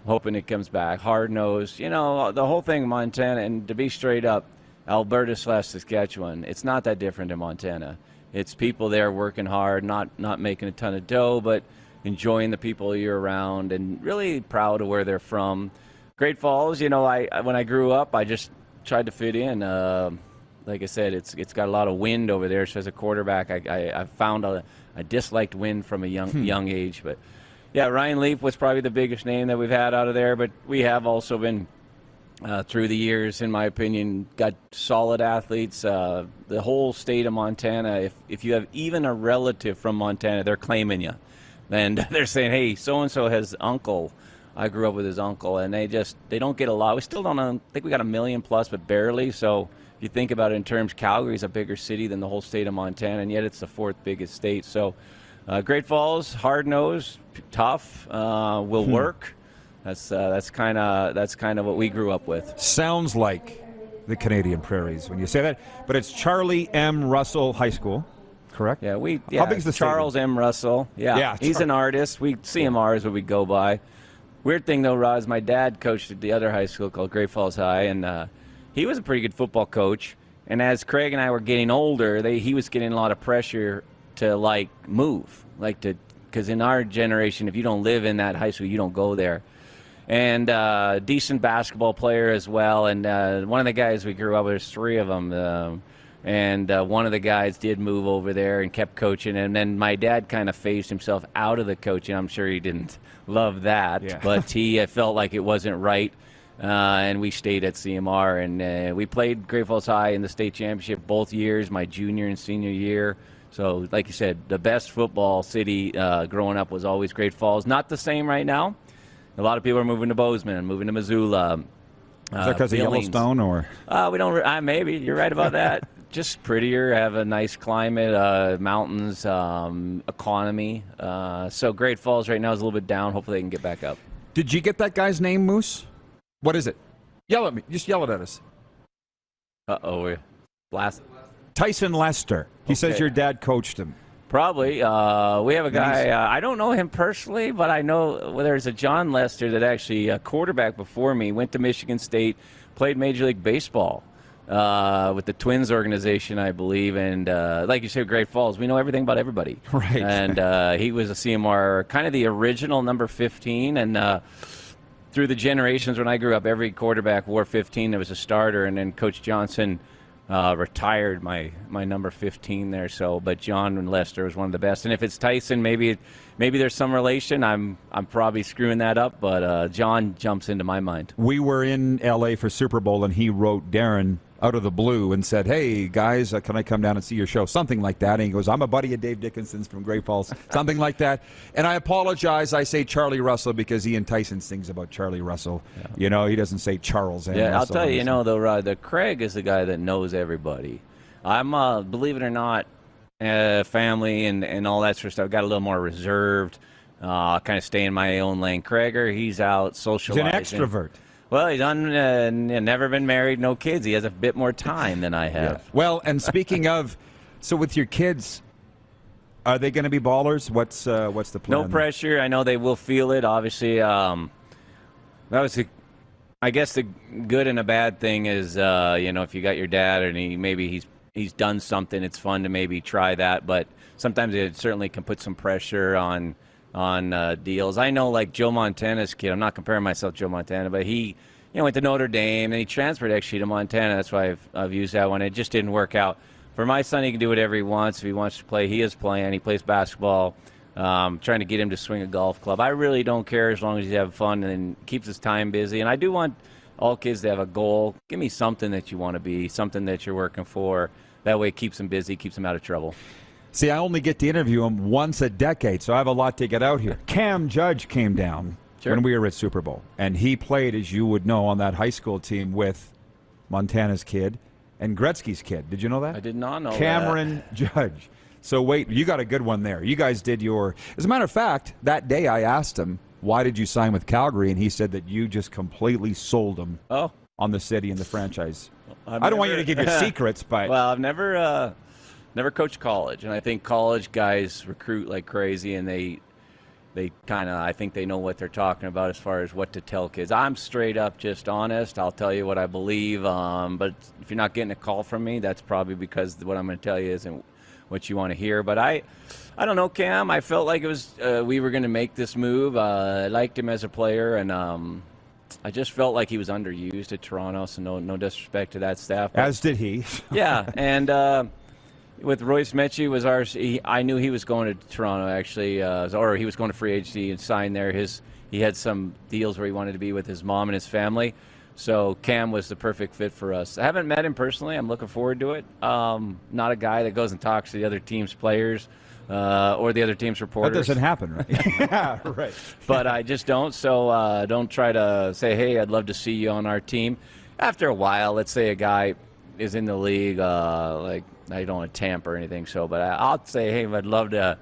[SPEAKER 21] Hoping it comes back. Hard-nosed. You know, the whole thing in Montana, and to be straight up, Alberta/Saskatchewan, it's not that different in Montana. It's people there working hard, not making a ton of dough, but enjoying the people year-round and really proud of where they're from. Great Falls, you know, when I grew up, I just tried to fit in. Like I said, it's got a lot of wind over there. So as a quarterback, I found I disliked wind from a young age, but yeah, Ryan Leaf was probably the biggest name that we've had out of there, but we have also been, through the years, in my opinion, got solid athletes. The whole state of Montana, if you have even a relative from Montana, they're claiming you. And they're saying, hey, so-and-so has uncle. I grew up with his uncle, and they don't get a lot. We still don't think we got 1 million plus, but barely. So if you think about it in terms, Calgary's a bigger city than the whole state of Montana, and yet it's the 4th biggest state. So Great Falls, hard-nosed, tough, will work. That's kind of what we grew up with.
[SPEAKER 4] Sounds like the Canadian Prairies when you say that, but it's Charlie M. Russell High School, correct?
[SPEAKER 21] Yeah,
[SPEAKER 4] How big is the
[SPEAKER 21] Charles
[SPEAKER 4] stadium?
[SPEAKER 21] M. Russell? Yeah, he's an artist. CMR is what we go by. Weird thing though, Rod, is my dad coached at the other high school called Great Falls High, and he was a pretty good football coach. And as Craig and I were getting older, he was getting a lot of pressure to move, because in our generation, if you don't live in that high school, you don't go there. And decent basketball player as well. And one of the guys we grew up with, there's 3 of them. And one of the guys did move over there and kept coaching. And then my dad kind of phased himself out of the coaching. I'm sure he didn't love that, but he felt like it wasn't right. And we stayed at CMR. And we played Great Falls High in the state championship both years, my junior and senior year. So, like you said, the best football city growing up was always Great Falls. Not the same right now. A lot of people are moving to Bozeman, moving to Missoula.
[SPEAKER 4] Is that because of Yellowstone, or?
[SPEAKER 21] We don't. Maybe you're right about that. Just prettier, have a nice climate, mountains, economy. So Great Falls right now is a little bit down. Hopefully they can get back up.
[SPEAKER 4] Did you get that guy's name, Moose? What is it? Yell at me. Just yell it at us.
[SPEAKER 21] Blast.
[SPEAKER 4] Tyson Lester. He says your dad coached him.
[SPEAKER 21] Probably. We have a guy, I don't know him personally, but I know there's a John Lester that actually quarterback before me, went to Michigan State, played Major League Baseball with the Twins organization, I believe. And like you said, Great Falls, we know everything about everybody.
[SPEAKER 4] Right.
[SPEAKER 21] And he was a CMR, kind of the original number 15. And through the generations when I grew up, every quarterback wore 15. There was a starter, and then Coach Johnson retired my number 15 there. So, but John and Lester was one of the best. And if it's Tyson, maybe there's some relation. I'm probably screwing that up, but John jumps into my mind.
[SPEAKER 4] We were in L.A. for Super Bowl, and he wrote Darren out of the blue and said, hey, guys, can I come down and see your show? Something like that. And he goes, I'm a buddy of Dave Dickinson's from Great Falls. Something like that. And I apologize. I say Charlie Russell because Ian Tyson sings about Charlie Russell. Yeah. You know, he doesn't say Charles M.
[SPEAKER 21] Yeah,
[SPEAKER 4] Russell.
[SPEAKER 21] I'll tell you, though, Rod, Craig is the guy that knows everybody. I'm, believe it or not, family and all that sort of stuff. Got a little more reserved, kind of stay in my own lane. Craiger, he's out socializing.
[SPEAKER 4] He's an extrovert.
[SPEAKER 21] Well, he's never been married, no kids. He has a bit more time than I have.
[SPEAKER 4] Yeah. Well, and speaking of, so with your kids, are they going to be ballers? What's the plan?
[SPEAKER 21] No pressure. I know they will feel it. Obviously, that was I guess the good and a bad thing is, if you got your dad and maybe he's done something, it's fun to maybe try that. But sometimes it certainly can put some pressure on deals. I know, like Joe Montana's kid. I'm not comparing myself to Joe Montana, but he went to Notre Dame and he transferred actually to Montana. That's why I've used that one. It just didn't work out. For my son, he can do whatever he wants. If he wants to play, he is playing. He plays basketball. Trying to get him to swing a golf club. I really don't care as long as he's having fun and keeps his time busy. And I do want all kids to have a goal. Give me something that you want to be, something that you're working for. That way it keeps them busy, keeps them out of trouble.
[SPEAKER 4] See, I only get to interview him once a decade, so I have a lot to get out here. Cam Judge came down when we were at Super Bowl, and he played, as you would know, on that high school team with Montana's kid and Gretzky's kid. Did you know that?
[SPEAKER 21] I did not know
[SPEAKER 4] Cameron Judge. So wait, you got a good one there. You guys did your... As a matter of fact, that day I asked him, why did you sign with Calgary? And he said that you just completely sold him on the city and the franchise. I don't want you to give your secrets, but...
[SPEAKER 21] Well, I've never coached college, and I think college guys recruit like crazy, and they kind of, I think they know what they're talking about as far as what to tell kids. I'm straight up just honest. I'll tell you what I believe, but if you're not getting a call from me, that's probably because what I'm going to tell you isn't what you want to hear. But I don't know, Cam. I felt like it was we were going to make this move. I liked him as a player, and I just felt like he was underused at Toronto, so no disrespect to that staff.
[SPEAKER 4] As did he.
[SPEAKER 21] Yeah, and with Royce Metchie I knew he was going to Toronto actually, or he was going to free agency and sign there. He had some deals where he wanted to be with his mom and his family. So Cam was the perfect fit for us. I haven't met him personally. I'm looking forward to it. Not a guy that goes and talks to the other team's players or the other team's reporters.
[SPEAKER 4] That doesn't happen, right? Yeah, right.
[SPEAKER 21] But I just don't. So don't try to say, hey, I'd love to see you on our team. After a while, let's say a guy is in the league, like I don't want to tamper or anything. So, but I'll say, hey, I'd love to.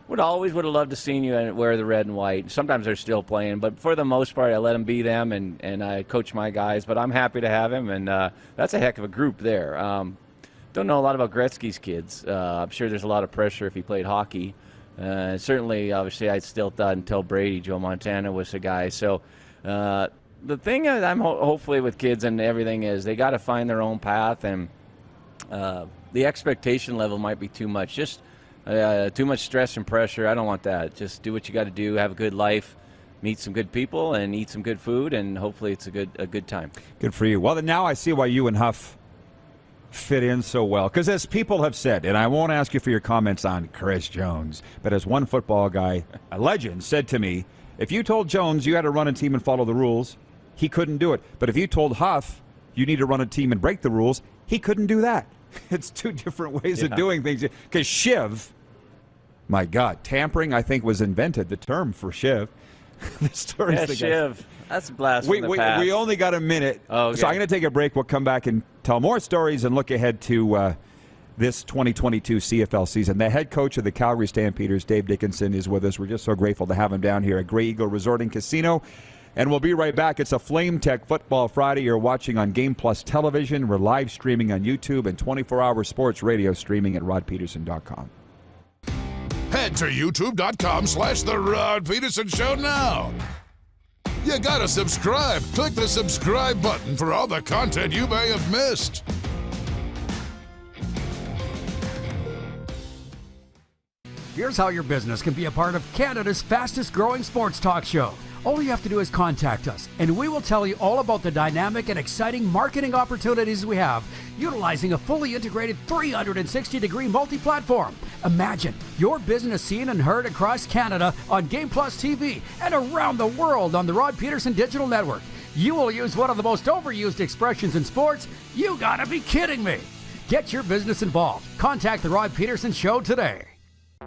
[SPEAKER 21] Would have loved to seen you wear the red and white. Sometimes they're still playing, but for the most part, I let them be them, and I coach my guys. But I'm happy to have him, and that's a heck of a group there. Don't know a lot about Gretzky's kids. I'm sure there's a lot of pressure if he played hockey. Certainly, obviously, I still thought until Brady, Joe Montana was the guy. So the thing is, I'm hopefully with kids and everything is they got to find their own path, and the expectation level might be too much. Just too much stress and pressure. I don't want that. Just do what you got to do, have a good life, meet some good people, and eat some good food, and hopefully it's a good time.
[SPEAKER 4] Good for you. Well, then now I see why you and Huff fit in so well. Because as people have said, and I won't ask you for your comments on Chris Jones, but as one football guy, a legend, said to me, if you told Jones you had to run a team and follow the rules, he couldn't do it. But if you told Huff you need to run a team and break the rules, he couldn't do that. It's two different ways of doing things. Because Shiv, my God, tampering, I think, was invented, the term for Shiv. The stories
[SPEAKER 21] yeah, Shiv. That's a blast from the past.
[SPEAKER 4] We only got a minute,
[SPEAKER 21] okay.
[SPEAKER 4] So I'm going to take a break. We'll come back and tell more stories and look ahead to this 2022 CFL season. The head coach of the Calgary Stampeders, Dave Dickenson, is with us. We're just so grateful to have him down here at Grey Eagle Resort and Casino. And we'll be right back. It's a Flame Tech Football Friday. You're watching on Game Plus Television. We're live streaming on YouTube and 24-hour sports radio streaming at rodpedersen.com.
[SPEAKER 15] Head to youtube.com/The Rod Pedersen Show now. You gotta subscribe. Click the subscribe button for all the content you may have missed.
[SPEAKER 12] Here's how your business can be a part of Canada's fastest growing sports talk show. All you have to do is contact us, and we will tell you all about the dynamic and exciting marketing opportunities we have, utilizing a fully integrated 360-degree multi-platform. Imagine your business seen and heard across Canada on Game Plus TV and around the world on the Rod Pedersen Digital Network. You will use one of the most overused expressions in sports. You gotta be kidding me. Get your business involved. Contact the Rod Pedersen Show today.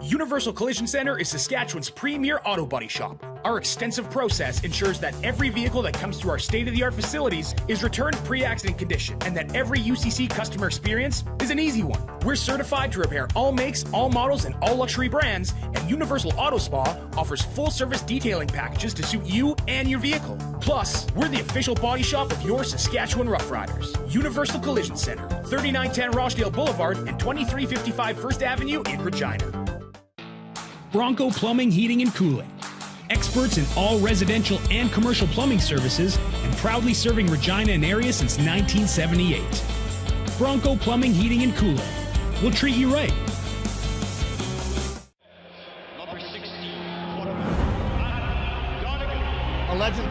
[SPEAKER 7] Universal Collision Center is Saskatchewan's premier auto body shop. Our extensive process ensures that every vehicle that comes through our state-of-the-art facilities is returned pre-accident condition, and that every UCC customer experience is an easy one. We're certified to repair all makes, all models, and all luxury brands, and Universal Auto Spa offers full-service detailing packages to suit you and your vehicle. Plus, we're the official body shop of your Saskatchewan Rough Riders. Universal Collision Center, 3910 Rochdale Boulevard and 2355 First Avenue in Regina. Bronco Plumbing, Heating, and Cooling. Experts in all residential and commercial plumbing services and proudly serving Regina and area since 1978. Bronco Plumbing, Heating, and Cooling. We'll treat you right.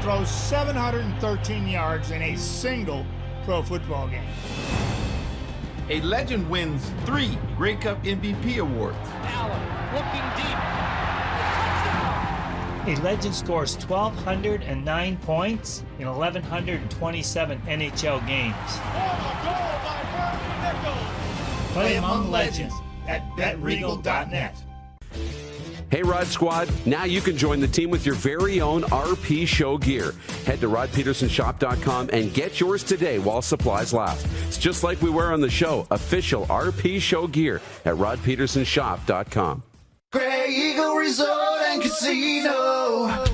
[SPEAKER 8] throws 713 yards in a single pro football game.
[SPEAKER 9] A legend wins 3 Grey Cup MVP awards.
[SPEAKER 10] Allen looking deep.
[SPEAKER 11] A legend scores 1,209 points in 1,127 NHL games. Play among legends at betregal.net.
[SPEAKER 5] Hey, Rod Squad, now you can join the team with your very own RP Show gear. Head to rodpedersenshop.com and get yours today while supplies last. It's just like we wear on the show, official RP Show gear at rodpedersenshop.com.
[SPEAKER 6] Grey Eagle Resort and Casino.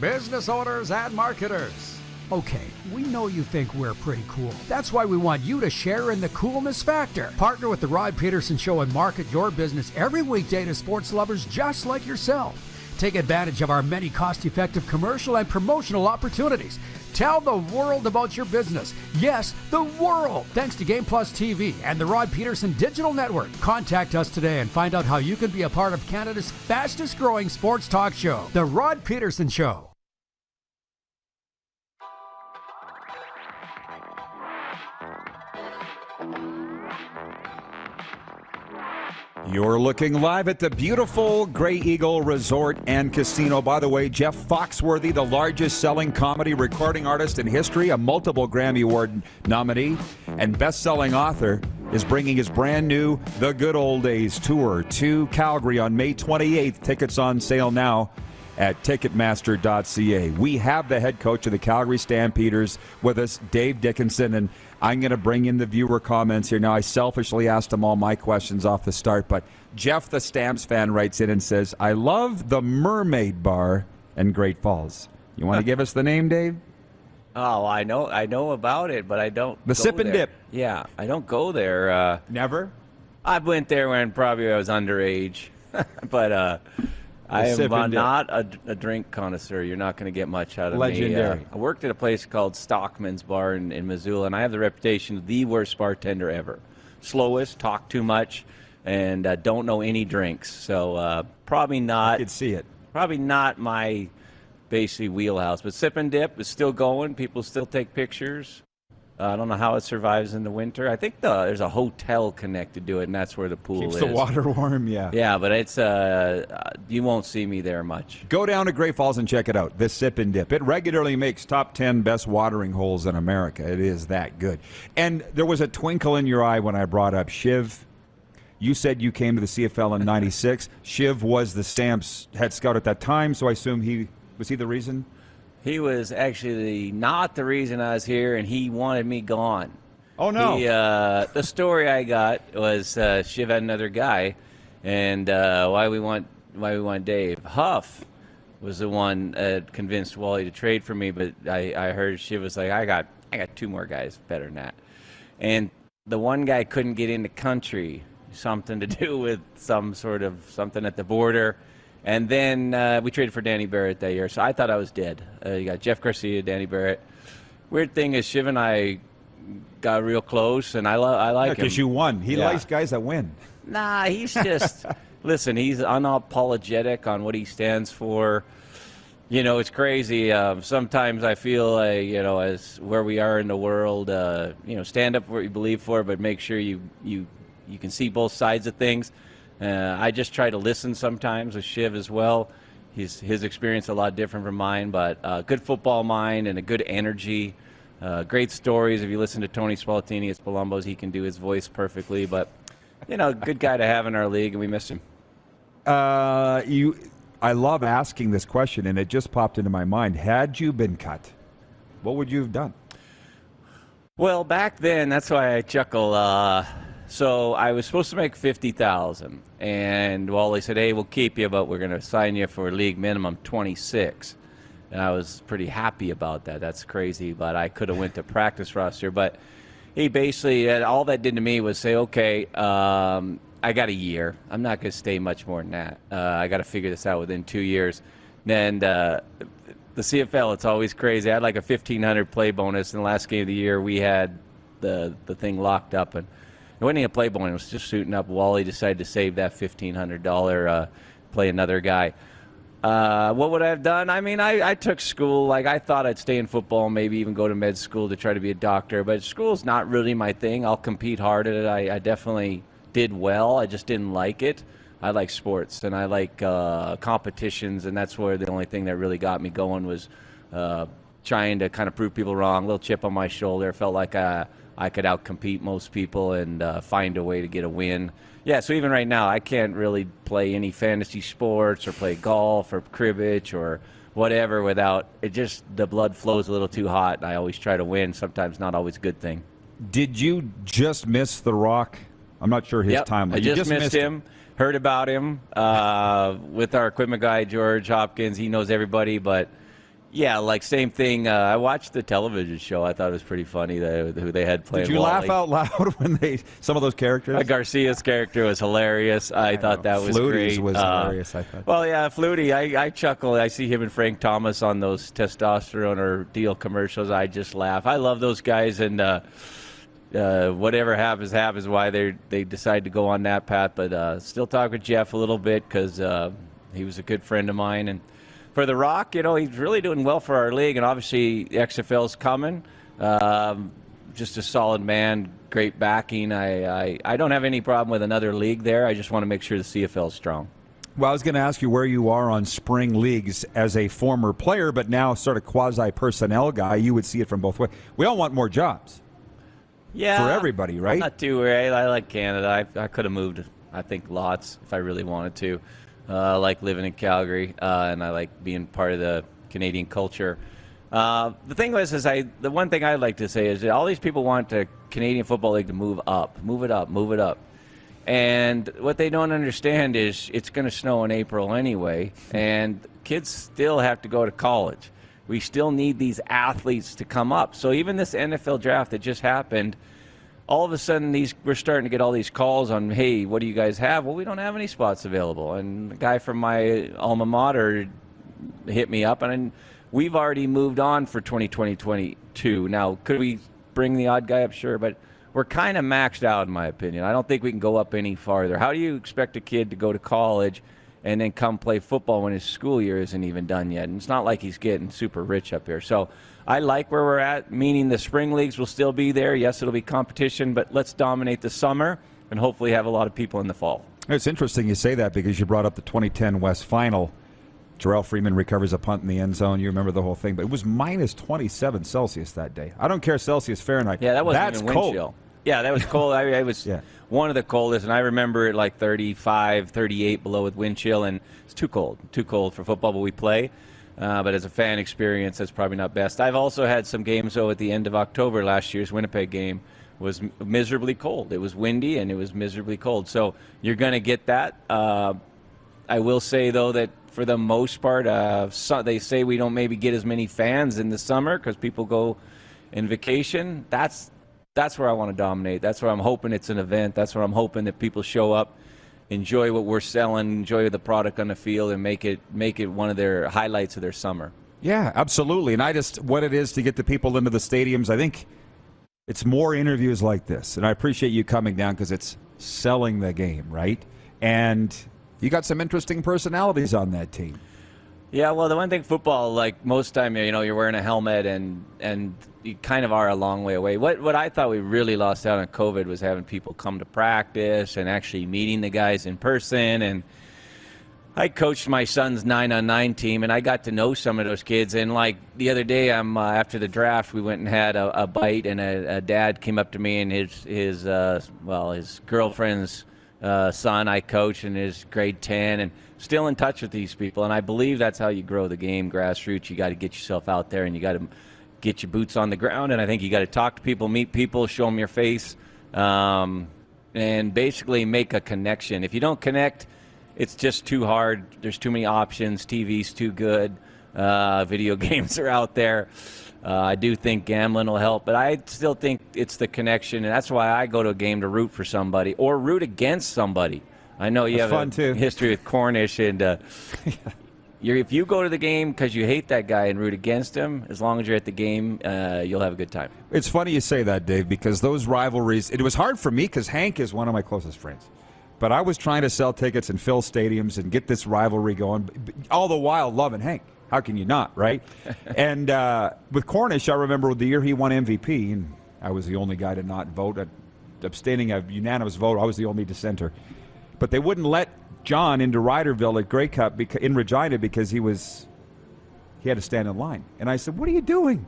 [SPEAKER 12] Business owners and marketers. Okay, we know you think we're pretty cool. That's why we want you to share in the coolness factor. Partner with the Rod Pedersen Show and market your business every weekday to sports lovers just like yourself. Take advantage of our many cost-effective commercial and promotional opportunities. Tell the world about your business. Yes, the world. Thanks to Game Plus TV and the Rod Pedersen Digital Network. Contact us today and find out how you can be a part of Canada's fastest growing sports talk show, The Rod Pedersen Show.
[SPEAKER 4] You're looking live at the beautiful Grey Eagle Resort and Casino. By the way, Jeff Foxworthy, the largest selling comedy recording artist in history, a multiple Grammy Award nominee, and best-selling author, is bringing his brand new The Good Old Days tour to Calgary on May 28th. Tickets on sale now at Ticketmaster.ca. We have the head coach of the Calgary Stampeders with us, Dave Dickenson, and I'm going to bring in the viewer comments here. Now, I selfishly asked him all my questions off the start, but Jeff, the Stamps fan, writes in and says, I love the Mermaid Bar in Great Falls. You want to give us the name, Dave?
[SPEAKER 21] Oh, I know about it, but I don't
[SPEAKER 4] The
[SPEAKER 21] go
[SPEAKER 4] Sip and
[SPEAKER 21] there.
[SPEAKER 4] Dip.
[SPEAKER 21] Yeah, I don't go there.
[SPEAKER 4] Never?
[SPEAKER 21] I went there when probably I was underage, but I am not a drink connoisseur. You're not going to get much out of
[SPEAKER 4] Legendary.
[SPEAKER 21] me. I worked at a place called Stockman's Bar in Missoula, and I have the reputation of the worst bartender ever. Slowest, talk too much, and don't know any drinks. So probably not.
[SPEAKER 4] I could see it.
[SPEAKER 21] Probably not my basically wheelhouse. But Sip and Dip is still going. People still take pictures. I don't know how it survives in the winter. I think there's a hotel connected to it, and that's where the pool
[SPEAKER 4] Keeps
[SPEAKER 21] is.
[SPEAKER 4] the water warm, yeah.
[SPEAKER 21] Yeah, but it's you won't see me there much.
[SPEAKER 4] Go down to Great Falls and check it out, the Sip and Dip. It regularly makes top 10 best watering holes in America. It is that good. And there was a twinkle in your eye when I brought up Shiv. You said you came to the CFL in 96. Shiv was the Stamps head scout at that time, so I assume was he the reason?
[SPEAKER 21] He was actually not the reason I was here, and he wanted me gone.
[SPEAKER 4] Oh, no.
[SPEAKER 21] The story I got was Shiv had another guy, and why we want Dave. Huff was the one convinced Wally to trade for me, but I heard Shiv was like, I got 2 more guys better than that. And the one guy couldn't get into country, something to do with something at the border. And then we traded for Danny Barrett that year, so I thought I was dead. You got Jeff Garcia, Danny Barrett. Weird thing is, Shiv and I got real close, and I like him.
[SPEAKER 4] Because you won. He likes guys that win.
[SPEAKER 21] Nah, he's just listen. He's unapologetic on what he stands for. You know, it's crazy. Sometimes I feel like, as where we are in the world, stand up for what you believe for, but make sure you can see both sides of things. I just try to listen sometimes with Shiv as well. His experience a lot different from mine, but good football mind and a good energy. Great stories. If you listen to Tony Spaltini at Palumbo's, he can do his voice perfectly. But, good guy to have in our league, and we miss him.
[SPEAKER 4] I love asking this question, and it just popped into my mind. Had you been cut, what would you have done?
[SPEAKER 21] Well, back then, that's why I chuckle. So I was supposed to make $50,000, and Wally said, "Hey, we'll keep you, but we're going to sign you for league minimum 26." And I was pretty happy about that. That's crazy, but I could have went to practice roster. But he basically, all that did to me was say, "Okay, I got a year. I'm not going to stay much more than that. I got to figure this out within 2 years." And the CFL, it's always crazy. I had like a $1,500 play bonus. In the last game of the year, we had the thing locked up, and it wasn't even a play bonus. It was just shooting up. Wally decided to save that $1,500, play another guy. What would I have done? I mean, I took school. Like, I thought I'd stay in football, maybe even go to med school to try to be a doctor. But school's not really my thing. I'll compete hard at it. I definitely did well. I just didn't like it. I like sports, and I like competitions, and that's where the only thing that really got me going was trying to kind of prove people wrong. A little chip on my shoulder. Felt like I could outcompete most people and find a way to get a win. Yeah, so even right now, I can't really play any fantasy sports or play golf or cribbage or whatever without it. Just the blood flows a little too hot, and I always try to win. Sometimes not always a good thing.
[SPEAKER 4] Did you just miss The Rock? I'm not sure his timeline.
[SPEAKER 21] I just missed him. Heard about him with our equipment guy, George Hopkins. He knows everybody, but yeah, like same thing. I watched the television show. I thought it was pretty funny who they had playing.
[SPEAKER 4] Did you laugh out loud when some of those characters?
[SPEAKER 21] Garcia's character was hilarious. I thought that was
[SPEAKER 4] Flutie's
[SPEAKER 21] great.
[SPEAKER 4] Was hilarious, I thought.
[SPEAKER 21] Well, yeah, Flutie. I chuckle. I see him and Frank Thomas on those testosterone or deal commercials. I just laugh. I love those guys, and whatever happens why they decide to go on that path. But still talk with Jeff a little bit because he was a good friend of mine. And for The Rock, he's really doing well for our league, and obviously the XFL's coming. Just a solid man, great backing. I don't have any problem with another league there. I just want to make sure the CFL is strong.
[SPEAKER 4] Well, I was going to ask you where you are on spring leagues as a former player, but now sort of quasi-personnel guy. You would see it from both ways. We all want more jobs.
[SPEAKER 21] Yeah,
[SPEAKER 4] for everybody, right?
[SPEAKER 21] I'm not too worried. I like Canada. I could have moved, I think, lots if I really wanted to. I like living in Calgary, and I like being part of the Canadian culture. The thing is the one thing I'd like to say is that all these people want the Canadian Football League to move it up. And what they don't understand is it's going to snow in April anyway, and kids still have to go to college. We still need these athletes to come up. So even this NFL draft that just happened, all of a sudden we're starting to get all these calls on, hey, what do you guys have? Well, we don't have any spots available. And the guy from my alma mater hit me up, and we've already moved on for 2020-22. Now, could we bring the odd guy up? Sure, but we're kind of maxed out in my opinion. I don't think we can go up any farther. How do you expect a kid to go to college and then come play football when his school year isn't even done yet? And it's not like he's getting super rich up here. So I like where we're at, meaning the spring leagues will still be there. Yes, it'll be competition, but let's dominate the summer and hopefully have a lot of people in the fall.
[SPEAKER 4] It's interesting you say that because you brought up the 2010 West Final. Jarrell Freeman recovers a punt in the end zone. You remember the whole thing, but it was minus 27 Celsius that day. I don't care Celsius, Fahrenheit.
[SPEAKER 21] Yeah, that wasn't
[SPEAKER 4] That's
[SPEAKER 21] even wind
[SPEAKER 4] cold.
[SPEAKER 21] chill. Yeah, that was cold. It was one of the coldest, and I remember it like 35, 38 below with wind chill, and it's too cold for football, but we play. But as a fan experience, that's probably not best. I've also had some games, though, at the end of October. Last year's Winnipeg game was miserably cold. It was windy, and it was miserably cold. So you're going to get that. I will say, though, that for the most part, they say we don't maybe get as many fans in the summer because people go in vacation. That's where I want to dominate. That's where I'm hoping it's an event. That's where I'm hoping that people show up, enjoy what we're selling, enjoy the product on the field, and make it one of their highlights of their summer.
[SPEAKER 4] Yeah, absolutely. And what it is to get the people into the stadiums, I think it's more interviews like this. And I appreciate you coming down because it's selling the game, right? And you got some interesting personalities on that team.
[SPEAKER 21] Yeah, well, the one thing football, like most time, you're wearing a helmet and you kind of are a long way away. What I thought we really lost out on COVID was having people come to practice and actually meeting the guys in person. And I coached my son's 9-on-9 team, and I got to know some of those kids. And like the other day, after the draft, we went and had a bite, and a dad came up to me and his girlfriend's son I coached, and is grade 10, and still in touch with these people. And I believe that's how you grow the game, grassroots. You got to get yourself out there, and you got to get your boots on the ground. And I think you got to talk to people, meet people, show them your face, and basically make a connection. If you don't connect, it's just too hard. There's too many options. TV's too good. Video games are out there. I do think gambling will help, but I still think it's the connection, and that's why I go to a game to root for somebody or root against somebody. I know you have a history with Cornish, and if you go to the game because you hate that guy and root against him, as long as you're at the game, you'll have a good time.
[SPEAKER 4] It's funny you say that, Dave, because those rivalries, it was hard for me because Hank is one of my closest friends. But I was trying to sell tickets and fill stadiums and get this rivalry going, all the while loving Hank. How can you not, right? And with Cornish, I remember the year he won MVP, and I was the only guy to not vote, abstaining a unanimous vote. I was the only dissenter. But they wouldn't let John into Ryderville at Grey Cup in Regina because he had to stand in line. And I said, "What are you doing?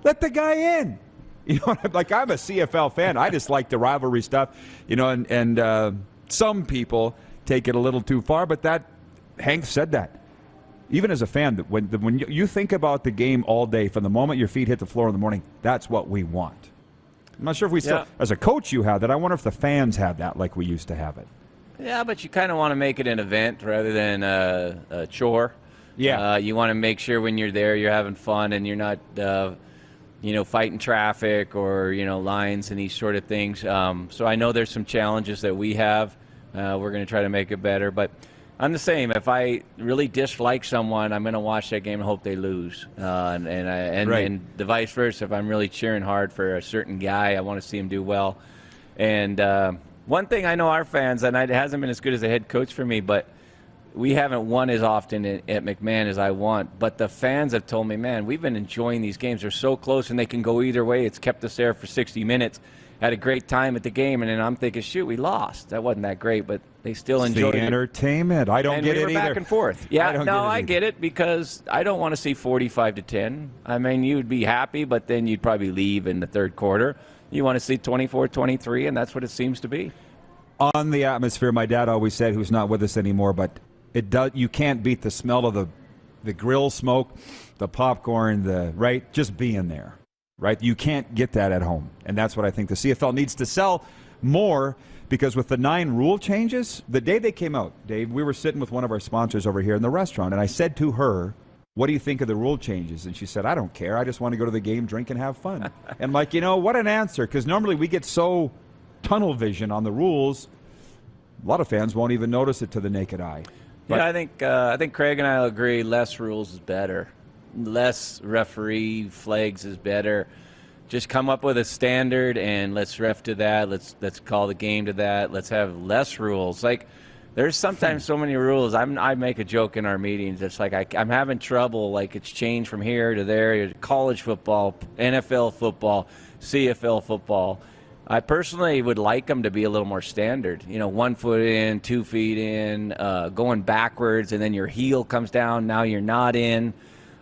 [SPEAKER 4] Let the guy in." You know, like, I'm a CFL fan. I just like the rivalry stuff, you know, and some people take it a little too far, but Hank said that. Even as a fan, when you think about the game all day, from the moment your feet hit the floor in the morning, that's what we want. I'm not sure if we still, as a coach, you have that. I wonder if the fans have that like we used to have it.
[SPEAKER 21] Yeah, but you kind of want to make it an event rather than a chore. Yeah. You want to make sure when you're there you're having fun and you're not, fighting traffic or, lines and these sort of things. So I know there's some challenges that we have. We're going to try to make it better. But I'm the same. If I really dislike someone, I'm going to watch that game and hope they lose. And the vice versa. If I'm really cheering hard for a certain guy, I want to see him do well. And one thing I know our fans, and it hasn't been as good as a head coach for me, but we haven't won as often at McMahon as I want. But the fans have told me, man, we've been enjoying these games. They're so close, and they can go either way. It's kept us there for 60 minutes. Had a great time at the game, and then I'm thinking, shoot, we lost. That wasn't that great, but they still enjoyed
[SPEAKER 4] the entertainment. I don't get it either.
[SPEAKER 21] Back and forth. Yeah, I get it because I don't want to see 45-10. I mean, you'd be happy, but then you'd probably leave in the third quarter. You want to see 24-23, and that's what it seems to be.
[SPEAKER 4] On the atmosphere, my dad always said, who's not with us anymore, but you can't beat the smell of the grill smoke, the popcorn, just being there. Right? You can't get that at home. And that's what I think the CFL needs to sell more, because with the 9 rule changes, the day they came out, Dave, we were sitting with one of our sponsors over here in the restaurant, and I said to her, "What do you think of the rule changes?" And she said, "I don't care. I just want to go to the game, drink, and have fun." And like, what an answer, because normally we get so tunnel vision on the rules, a lot of fans won't even notice it to the naked eye. But
[SPEAKER 21] I think Craig and I will agree less rules is better. Less referee flags is better. Just come up with a standard and let's ref to that. Let's call the game to that. Let's have less rules. Like, there's sometimes so many rules. I make a joke in our meetings. It's like I'm having trouble. Like, it's changed from here to there. College football, NFL football, CFL football. I personally would like them to be a little more standard. 1 foot in, 2 feet in, going backwards, and then your heel comes down. Now you're not in.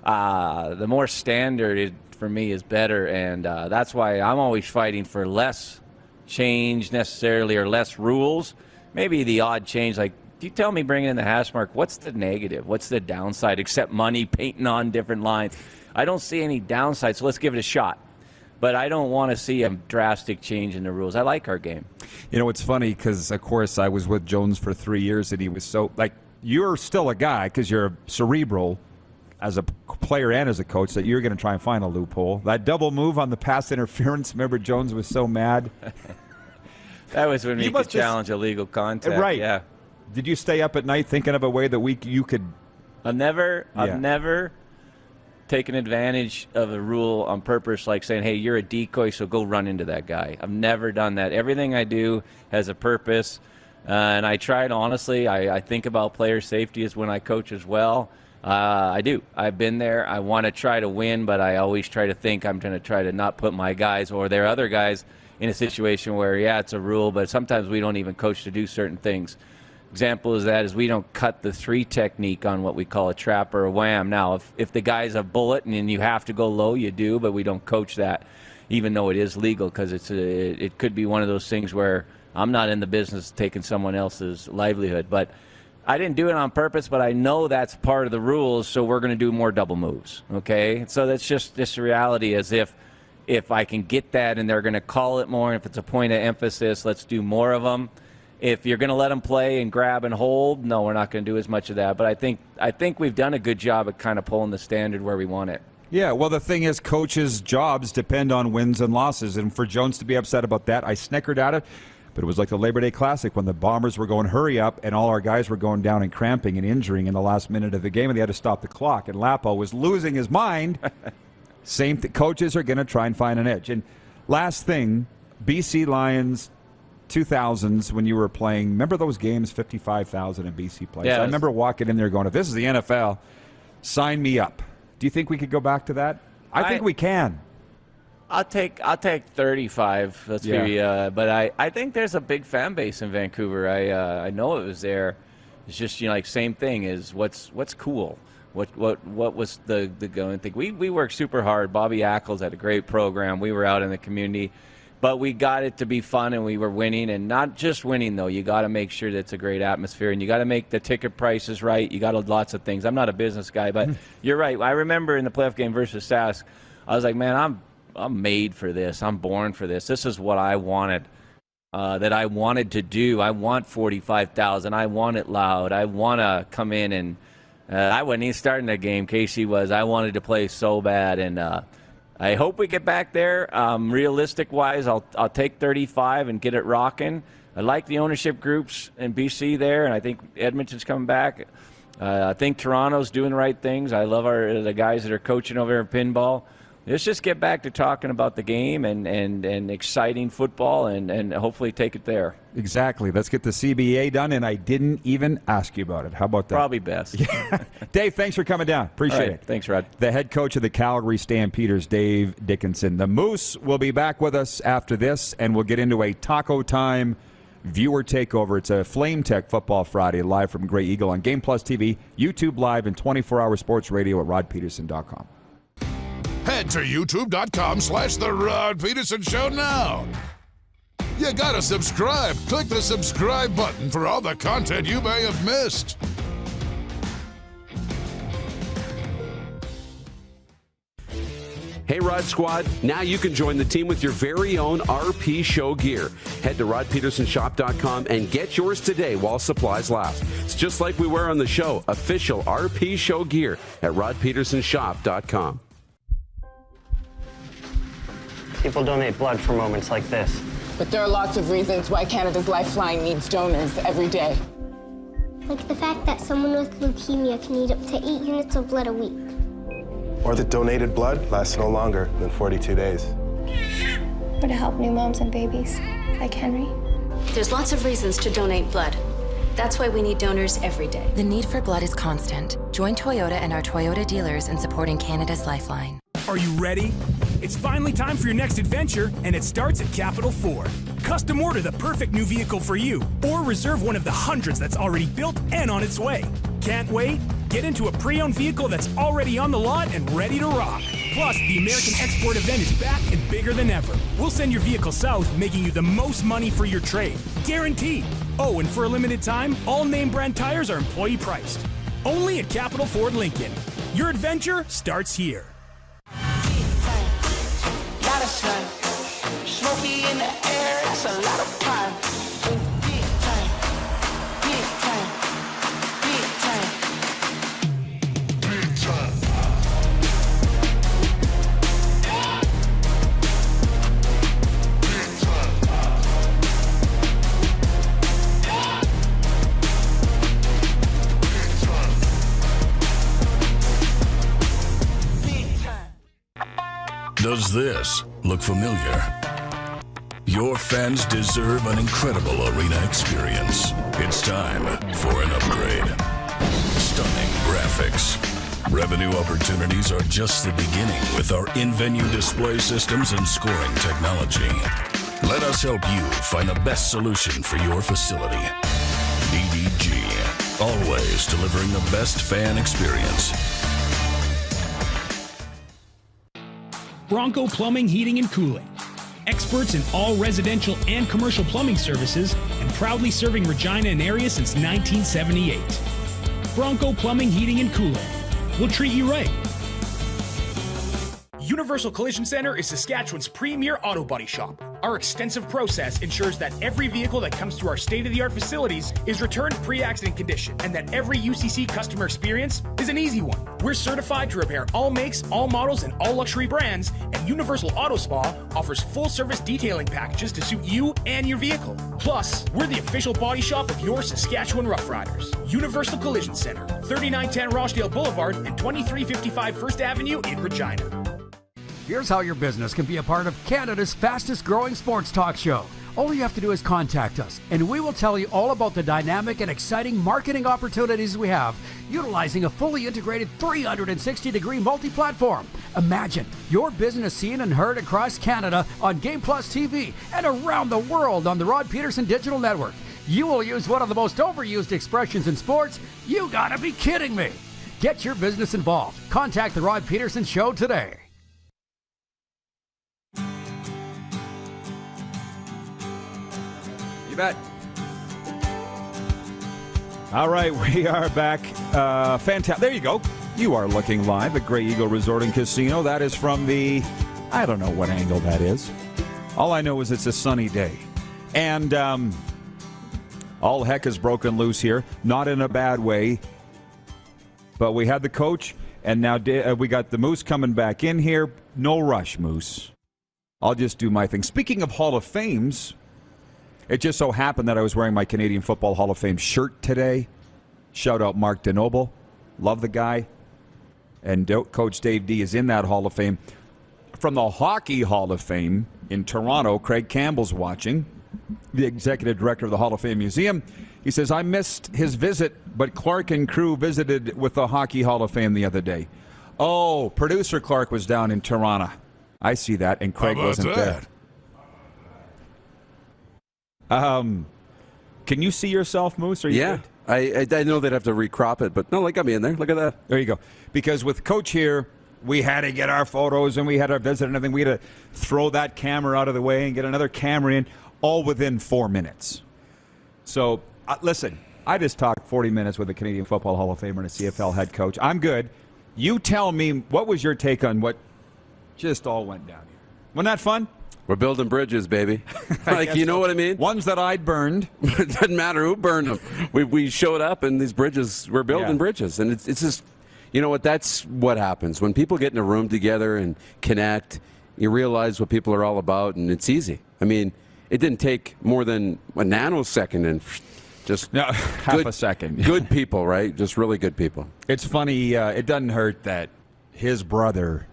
[SPEAKER 21] The more standard for me is better, and that's why I'm always fighting for less change necessarily, or less rules. Maybe the odd change, like, you tell me bringing in the hash mark, what's the negative? What's the downside except money, painting on different lines? I don't see any downside, so let's give it a shot. But I don't want to see a drastic change in the rules. I like our game.
[SPEAKER 4] It's funny because, of course, I was with Jones for 3 years, and he was so, like, you're still a guy because you're cerebral as a player and as a coach, that you're going to try and find a loophole. That double move on the pass interference, remember Jones was so mad?
[SPEAKER 21] That was when we could challenge illegal contact.
[SPEAKER 4] Right.
[SPEAKER 21] Yeah.
[SPEAKER 4] Did you stay up at night thinking of a way that you could...
[SPEAKER 21] I've never taken advantage of a rule on purpose, like saying, hey, you're a decoy, so go run into that guy. I've never done that. Everything I do has a purpose, and I try to, honestly, I think about player safety as when I coach as well. I do. I've been there. I want to try to win, but I always try to think I'm going to try to not put my guys or their other guys in a situation where, it's a rule, but sometimes we don't even coach to do certain things. example is that is we don't cut the 3 technique on what we call a trap or a wham. Now, if the guy's a bullet and you have to go low, you do, but we don't coach that, even though it is legal, because it could be one of those things where I'm not in the business of taking someone else's livelihood. But I didn't do it on purpose, but I know that's part of the rules, so we're going to do more double moves, okay? So that's just this reality, as if I can get that and they're going to call it more, and if it's a point of emphasis, let's do more of them. If you're going to let them play and grab and hold, no, we're not going to do as much of that. But I think we've done a good job at kind of pulling the standard where we want it.
[SPEAKER 4] Yeah, well, the thing is, coaches' jobs depend on wins and losses. And for Jones to be upset about that, I snickered at it. But it was like the Labor Day Classic when the Bombers were going hurry up and all our guys were going down and cramping and injuring in the last minute of the game, and they had to stop the clock. And Lapo was losing his mind. Same thing. Coaches are going to try and find an edge. And last thing, BC Lions 2000s when you were playing. Remember those games, 55,000 in BC place?
[SPEAKER 21] Yes.
[SPEAKER 4] I remember walking in there going, if this is the NFL, sign me up. Do you think we could go back to that? I think we can.
[SPEAKER 21] I'll take 35. Let's be. But I think there's a big fan base in Vancouver. I know it was there. It's just like same thing is what's cool. What was the going thing? We worked super hard. Bobby Ackles had a great program. We were out in the community. But we got it to be fun, and we were winning. And not just winning, though. You got to make sure that it's a great atmosphere, and you got to make the ticket prices right. You got lots of things. I'm not a business guy, but you're right. I remember in the playoff game versus Sask, I was like, man, I'm made for this. I'm born for this. This is what I wanted, that I wanted to do. I want 45,000. I want it loud. I want to come in, and I wasn't even starting that game. Casey was. I wanted to play so bad, and I hope we get back there. Realistic-wise, I'll take 35 and get it rocking. I like the ownership groups in BC there, and I think Edmonton's coming back. I think Toronto's doing the right things. I love the guys that are coaching over in pinball. Let's just get back to talking about the game and exciting football and hopefully take it there.
[SPEAKER 4] Exactly. Let's get the CBA done, and I didn't even ask you about it. How about that?
[SPEAKER 21] Probably best.
[SPEAKER 4] Dave, thanks for coming down. Appreciate it.
[SPEAKER 21] Thanks, Rod.
[SPEAKER 4] The head coach of the Calgary Stampeders, Dave Dickenson. The Moose will be back with us after this, and we'll get into a Taco Time viewer takeover. It's a Flame Tech Football Friday live from Grey Eagle on Game Plus TV, YouTube Live, and 24-hour sports radio at rodpedersen.com.
[SPEAKER 15] Head to youtube.com/The Rod Pedersen Show now. You gotta subscribe. Click the subscribe button for all the content you may have missed.
[SPEAKER 5] Hey, Rod Squad, now you can join the team with your very own RP Show gear. Head to rodpedersenshop.com and get yours today while supplies last. It's just like we wear on the show, official RP Show gear at rodpedersenshop.com.
[SPEAKER 2] People donate blood for moments like this.
[SPEAKER 16] But there are lots of reasons why Canada's Lifeline needs donors every day.
[SPEAKER 17] Like the fact that someone with leukemia can need up to 8 units of blood a week.
[SPEAKER 18] Or that donated blood lasts no longer than 42 days.
[SPEAKER 22] Or to help new moms and babies, like Henry.
[SPEAKER 19] There's lots of reasons to donate blood. That's why we need donors every day.
[SPEAKER 20] The need for blood is constant. Join Toyota and our Toyota dealers in supporting Canada's Lifeline.
[SPEAKER 7] Are you ready? It's finally time for your next adventure, and it starts at Capital Ford. Custom order the perfect new vehicle for you, or reserve one of the hundreds that's already built and on its way. Can't wait? Get into a pre-owned vehicle that's already on the lot and ready to rock. Plus, the American Export event is back and bigger than ever. We'll send your vehicle south, making you the most money for your trade. Guaranteed. Oh, and for a limited time, all name brand tires are employee priced. Only at Capital Ford Lincoln. Your adventure starts here.
[SPEAKER 6] Lot of sun, smoky in the air, that's a lot of pine. Big time, big time, big time, big time.
[SPEAKER 3] Does this look familiar? Your fans deserve an incredible arena experience. It's time for an upgrade. Stunning graphics. Revenue opportunities are just the beginning with our in-venue display systems and scoring technology. Let us help you find the best solution for your facility. DDG, always delivering the best fan experience.
[SPEAKER 7] Bronco Plumbing, Heating, and Cooling. Experts in all residential and commercial plumbing services and proudly serving Regina and area since 1978. Bronco Plumbing, Heating, and Cooling. We'll treat you right. Universal Collision Center is Saskatchewan's premier auto body shop. Our extensive process ensures that every vehicle that comes through our state-of-the-art facilities is returned pre-accident condition, and that every UCC customer experience is an easy one. We're certified to repair all makes, all models, and all luxury brands, and Universal Auto Spa offers full-service detailing packages to suit you and your vehicle. Plus, we're the official body shop of your Saskatchewan Rough Riders. Universal Collision Center, 3910 Rochdale Boulevard and 2355 First Avenue in Regina.
[SPEAKER 12] Here's how your business can be a part of Canada's fastest growing sports talk show. All you have to do is contact us, and we will tell you all about the dynamic and exciting marketing opportunities we have, utilizing a fully integrated 360-degree multi-platform. Imagine your business seen and heard across Canada on Game Plus TV and around the world on the Rod Pedersen Digital Network. You will use one of the most overused expressions in sports. You gotta be kidding me. Get your business involved. Contact the Rod Pedersen Show today.
[SPEAKER 4] You bet. All right, we are back. Fantastic. There you go. You are looking live at Grey Eagle Resort and Casino. That is from the, I don't know what angle that is. All I know is it's a sunny day. And all heck is broken loose here. Not in a bad way. But we had the coach, and now we got the Moose coming back in here. No rush, Moose. I'll just do my thing. Speaking of Hall of Fames, it just so happened that I was wearing my Canadian Football Hall of Fame shirt today. Shout out Mark DeNoble. Love the guy. And Coach Dave D is in that Hall of Fame. From the Hockey Hall of Fame in Toronto, Craig Campbell's watching, the executive director of the Hall of Fame Museum. He says, I missed his visit, but Clark and crew visited with the Hockey Hall of Fame the other day. Oh, producer Clark was down in Toronto. I see that, and Craig wasn't there. Can you see yourself, Moose? Are you
[SPEAKER 5] good? I know they'd have to recrop it, but no, they got me in there. Look at that.
[SPEAKER 4] There you go. Because with Coach here, we had to get our photos and we had our visit and everything. We had to throw that camera out of the way and get another camera in, all within 4 minutes. So, listen, I just talked 40 minutes with a Canadian Football Hall of Famer and a CFL head coach. I'm good. You tell me, what was your take on what just all went down here? Wasn't that fun?
[SPEAKER 5] We're building bridges, baby. Like, you know what I mean?
[SPEAKER 4] Ones that I'd burned.
[SPEAKER 5] It doesn't matter who burned them. We showed up, and these bridges, we're building bridges. And it's just, you know what, that's what happens. When people get in a room together and connect, you realize what people are all about, and it's easy. I mean, it didn't take more than a nanosecond, and just
[SPEAKER 4] half a second.
[SPEAKER 5] Good people, right? Just really good people.
[SPEAKER 4] It's funny, it doesn't hurt that his brother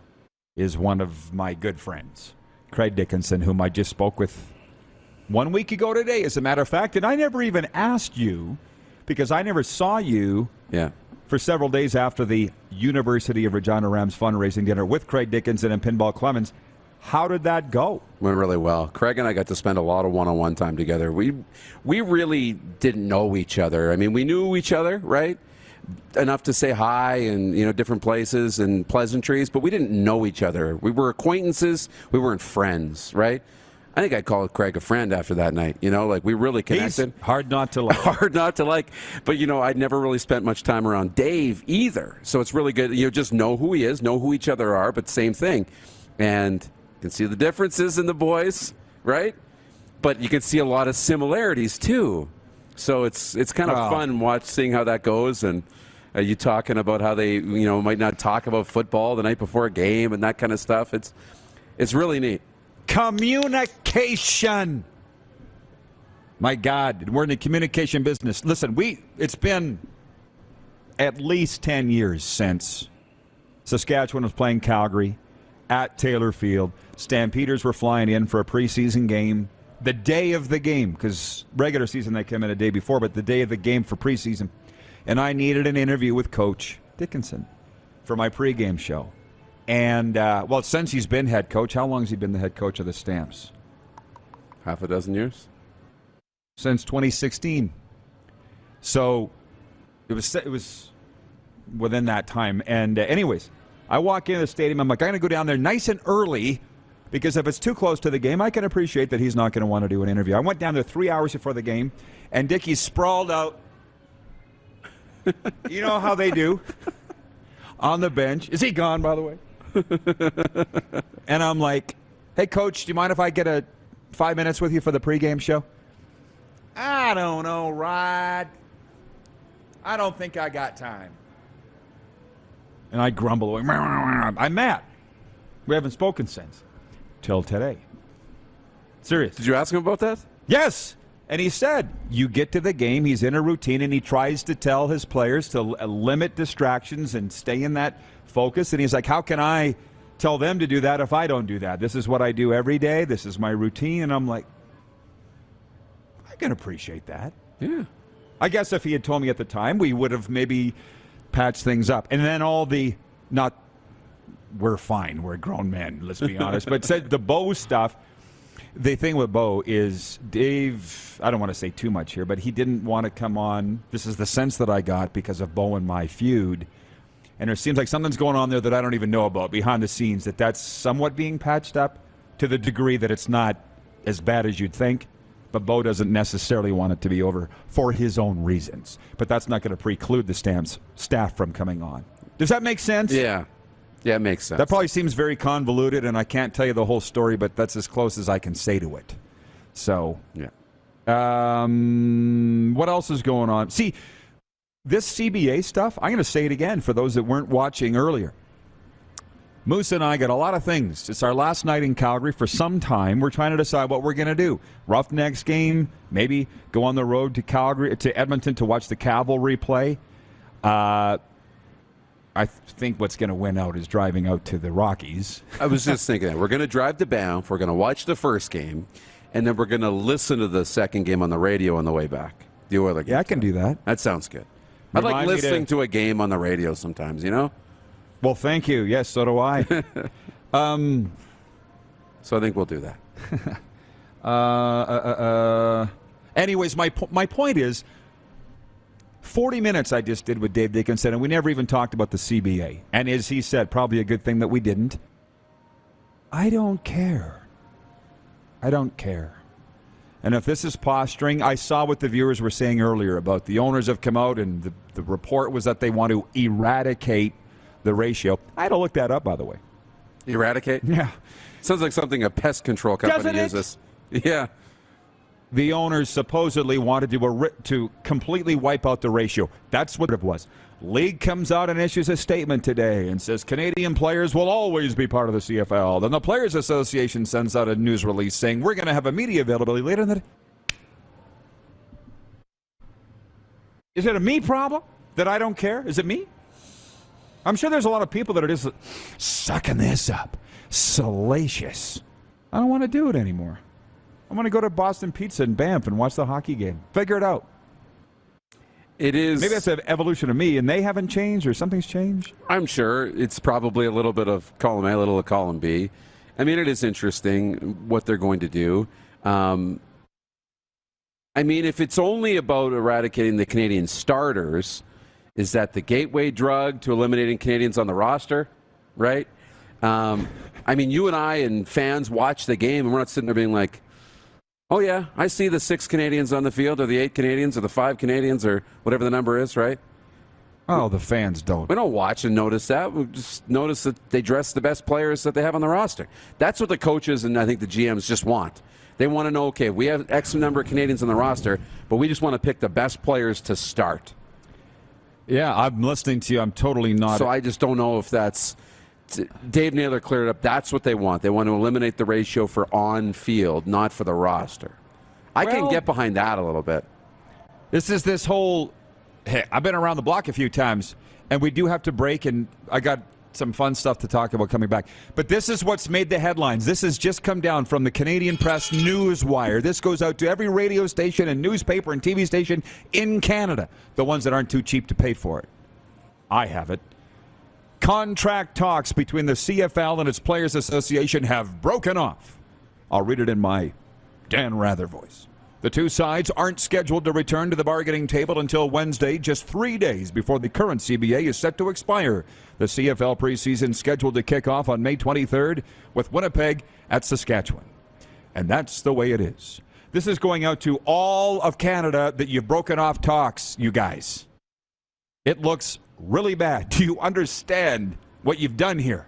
[SPEAKER 4] is one of my good friends. Craig Dickinson, whom I just spoke with 1 week ago today, as a matter of fact. And I never even asked you, because I never saw you for several days after the University of Regina Rams fundraising dinner with Craig Dickinson and Pinball Clemens. How did that go?
[SPEAKER 5] Went really well. Craig and I got to spend a lot of one-on-one time together. We really didn't know each other. I mean, we knew each other, right? Enough to say hi and, you know, different places and pleasantries, but we didn't know each other. We were acquaintances. We weren't friends, right? I think I called Craig a friend after that night. You know, like, we really connected.
[SPEAKER 4] He's hard not to like.
[SPEAKER 5] Hard not to like. But, you know, I'd never really spent much time around Dave either. So it's really good. You know, just know who he is, know who each other are, but same thing. And you can see the differences in the boys, right? But you can see a lot of similarities too. So it's kind of fun seeing how that goes, and you talking about how they, you know, might not talk about football the night before a game and that kind of stuff. It's really neat.
[SPEAKER 4] Communication. My God, we're in the communication business. Listen, it's been at least 10 years since Saskatchewan was playing Calgary at Taylor Field. Stampeders were flying in for a preseason game. The day of the game, because regular season they came in a day before, but the day of the game for preseason. And I needed an interview with Coach Dickinson for my pregame show. And, well, since he's been head coach, how long has he been the head coach of the Stamps?
[SPEAKER 5] Half a dozen years.
[SPEAKER 4] Since 2016. So it was within that time. And anyways, I walk into the stadium. I'm like, I'm going to go down there nice and early because if it's too close to the game, I can appreciate that he's not going to want to do an interview. I went down there 3 hours before the game, and Dickie's sprawled out. You know how they do. On the bench. Is he gone, by the way? And I'm like, hey, Coach, do you mind if I get 5 minutes with you for the pregame show? I don't know, Rod. I don't think I got time. And I grumble away. I'm mad. We haven't spoken since. Till today. Serious.
[SPEAKER 5] Did you ask him about that?
[SPEAKER 4] Yes. And he said, you get to the game, he's in a routine, and he tries to tell his players to limit distractions and stay in that focus. And he's like, how can I tell them to do that if I don't do that? This is what I do every day. This is my routine. And I'm like, I can appreciate that.
[SPEAKER 5] Yeah.
[SPEAKER 4] I guess if he had told me at the time, we would have maybe patched things up. And then we're fine. We're grown men, let's be honest. But said the Bo stuff, the thing with Bo is Dave, I don't want to say too much here, but he didn't want to come on. This is the sense that I got because of Bo and my feud. And it seems like something's going on there that I don't even know about behind the scenes, that's somewhat being patched up to the degree that it's not as bad as you'd think. But Bo doesn't necessarily want it to be over for his own reasons. But that's not going to preclude the Stamps staff from coming on. Does that make sense?
[SPEAKER 5] Yeah. Yeah, it makes sense.
[SPEAKER 4] That probably seems very convoluted, and I can't tell you the whole story, but that's as close as I can say to it. So,
[SPEAKER 5] yeah.
[SPEAKER 4] What else is going on? See, this CBA stuff, I'm going to say it again for those that weren't watching earlier. Moose and I got a lot of things. It's our last night in Calgary for some time. We're trying to decide what we're going to do. Roughnecks game, maybe go on the road to Edmonton to watch the Cavalry play. I think what's going to win out is driving out to the Rockies.
[SPEAKER 5] I was just thinking that. We're going to drive to Banff. We're going to watch the first game, and then we're going to listen to the second game on the radio on the way back. The Oilers game.
[SPEAKER 4] Yeah, I can do that.
[SPEAKER 5] That sounds good. I like listening to a game on the radio sometimes, you know?
[SPEAKER 4] Well, thank you. Yes, so do I.
[SPEAKER 5] So I think we'll do that.
[SPEAKER 4] Anyways, my point is, 40 minutes I just did with Dave Dickenson, and we never even talked about the CBA. And as he said, probably a good thing that we didn't. I don't care. I don't care. And if this is posturing, I saw what the viewers were saying earlier about the owners have come out, and the report was that they want to eradicate the ratio. I had to look that up, by the way.
[SPEAKER 5] Eradicate?
[SPEAKER 4] Yeah.
[SPEAKER 5] Sounds like something a pest control company uses. Yeah.
[SPEAKER 4] The owners supposedly wanted to completely wipe out the ratio. That's what it was. League comes out and issues a statement today and says Canadian players will always be part of the CFL. Then the Players Association sends out a news release saying we're going to have a media availability later in the day. Is it a me problem that I don't care? Is it me? I'm sure there's a lot of people that are just sucking this up. Salacious. I don't want to do it anymore. I'm going to go to Boston Pizza in Banff and watch the hockey game. Figure it out.
[SPEAKER 5] It is.
[SPEAKER 4] Maybe that's an evolution of me, and they haven't changed, or something's changed.
[SPEAKER 5] I'm sure it's probably a little bit of column A, a little of column B. I mean, it is interesting what they're going to do. I mean, if it's only about eradicating the Canadian starters, is that the gateway drug to eliminating Canadians on the roster, right? I mean, you and I and fans watch the game, and we're not sitting there being like, oh, yeah, I see the 6 Canadians on the field, or the 8 Canadians, or the 5 Canadians, or whatever the number is, right?
[SPEAKER 4] Oh, the fans don't.
[SPEAKER 5] We don't watch and notice that. We just notice that they dress the best players that they have on the roster. That's what the coaches and I think the GMs just want. They want to know, okay, we have X number of Canadians on the roster, but we just want to pick the best players to start.
[SPEAKER 4] Yeah, I'm listening to you. I'm totally not.
[SPEAKER 5] So I just don't know if that's... Dave Naylor cleared it up. That's what they want. They want to eliminate the ratio for on-field, not for the roster. I can get behind that a little bit.
[SPEAKER 4] This whole... Hey, I've been around the block a few times, and we do have to break, and I got some fun stuff to talk about coming back. But this is what's made the headlines. This has just come down from the Canadian Press Newswire. This goes out to every radio station and newspaper and TV station in Canada, the ones that aren't too cheap to pay for it. I have it. Contract talks between the CFL and its Players Association have broken off. I'll read it in my Dan Rather voice. The two sides aren't scheduled to return to the bargaining table until Wednesday, just 3 days before the current CBA is set to expire. The CFL preseason scheduled to kick off on May 23rd with Winnipeg at Saskatchewan. And that's the way it is. This is going out to all of Canada that you've broken off talks, you guys. It looks really bad. Do you understand what you've done here?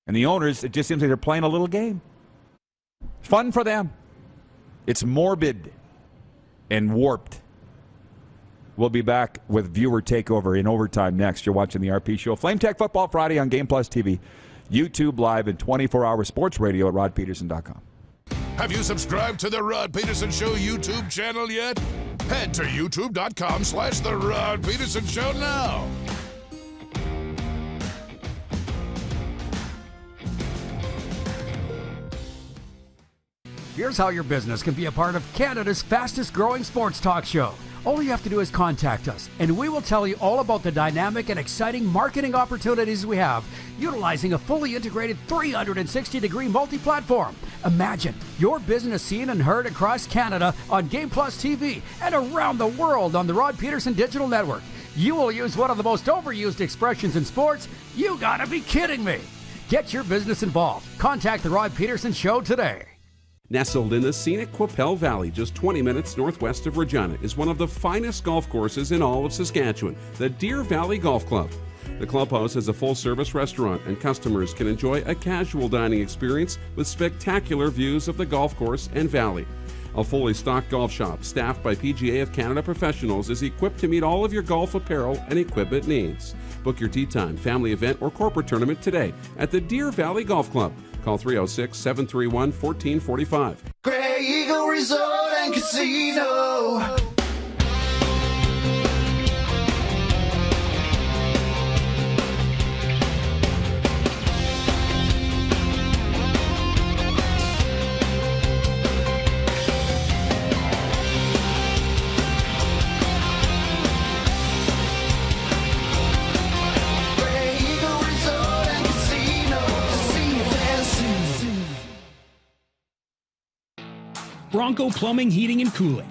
[SPEAKER 4] And the owners, it just seems like they're playing a little game. Fun for them. It's morbid and warped. We'll be back with viewer takeover in overtime next. You're watching the RP Show. Flame Tech Football Friday on Game Plus TV, YouTube Live, and 24-hour sports radio at rodpedersen.com.
[SPEAKER 15] Have you subscribed to the Rod Pedersen Show YouTube channel yet? Head to youtube.com/The Rod Pedersen Show now.
[SPEAKER 12] Here's how your business can be a part of Canada's fastest growing sports talk show. All you have to do is contact us, and we will tell you all about the dynamic and exciting marketing opportunities we have, utilizing a fully integrated 360-degree multi-platform. Imagine your business seen and heard across Canada on Game Plus TV and around the world on the Rod Pedersen Digital Network. You will use one of the most overused expressions in sports. You gotta be kidding me. Get your business involved. Contact the Rod Pedersen Show today.
[SPEAKER 14] Nestled in the scenic Qu'Appelle Valley, just 20 minutes northwest of Regina, is one of the finest golf courses in all of Saskatchewan, the Deer Valley Golf Club. The clubhouse has a full-service restaurant, and customers can enjoy a casual dining experience with spectacular views of the golf course and valley. A fully stocked golf shop, staffed by PGA of Canada professionals, is equipped to meet all of your golf apparel and equipment needs. Book your tee time, family event, or corporate tournament today at the Deer Valley Golf Club. Call 306-731-1445.
[SPEAKER 6] Grey Eagle Resort and Casino.
[SPEAKER 7] Bronco Plumbing, Heating, and Cooling.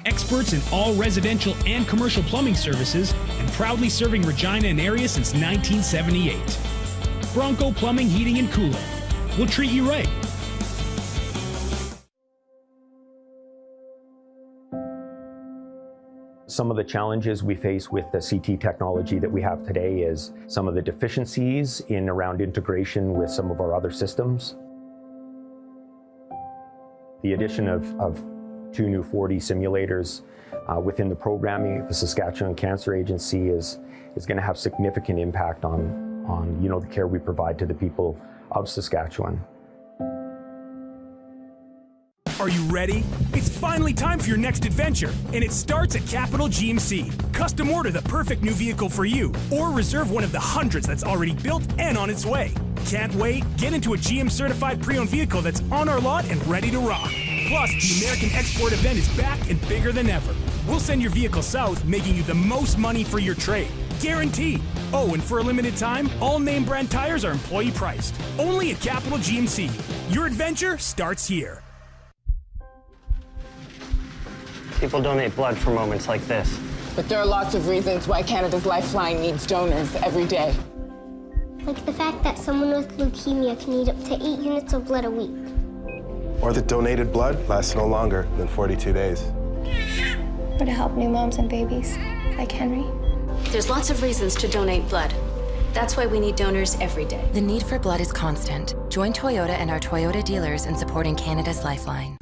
[SPEAKER 7] Experts in all residential and commercial plumbing services and proudly serving Regina and area since 1978. Bronco Plumbing, Heating, and Cooling. We'll treat you right.
[SPEAKER 1] Some of the challenges we face with the CT technology that we have today is some of the deficiencies in around integration with some of our other systems. The addition of 2 new 4D simulators within the programming of the Saskatchewan Cancer Agency is going to have significant impact on the care we provide to the people of Saskatchewan.
[SPEAKER 7] Are you ready? It's finally time for your next adventure, and it starts at Capital GMC. Custom order the perfect new vehicle for you, or reserve one of the hundreds that's already built and on its way. Can't wait? Get into a GM certified pre-owned vehicle that's on our lot and ready to rock. Plus, the American Export event is back and bigger than ever. We'll send your vehicle south, making you the most money for your trade. Guaranteed. Oh, and for a limited time, all name brand tires are employee priced. Only at Capital GMC. Your adventure starts here.
[SPEAKER 2] People donate blood for moments like this.
[SPEAKER 16] But there are lots of reasons why Canada's Lifeline needs donors every day.
[SPEAKER 17] Like the fact that someone with leukemia can need up to 8 units of blood a week.
[SPEAKER 18] Or that donated blood lasts no longer than 42 days.
[SPEAKER 22] Or to help new moms and babies, like Henry.
[SPEAKER 19] There's lots of reasons to donate blood. That's why we need donors every day.
[SPEAKER 20] The need for blood is constant. Join Toyota and our Toyota dealers in supporting Canada's Lifeline.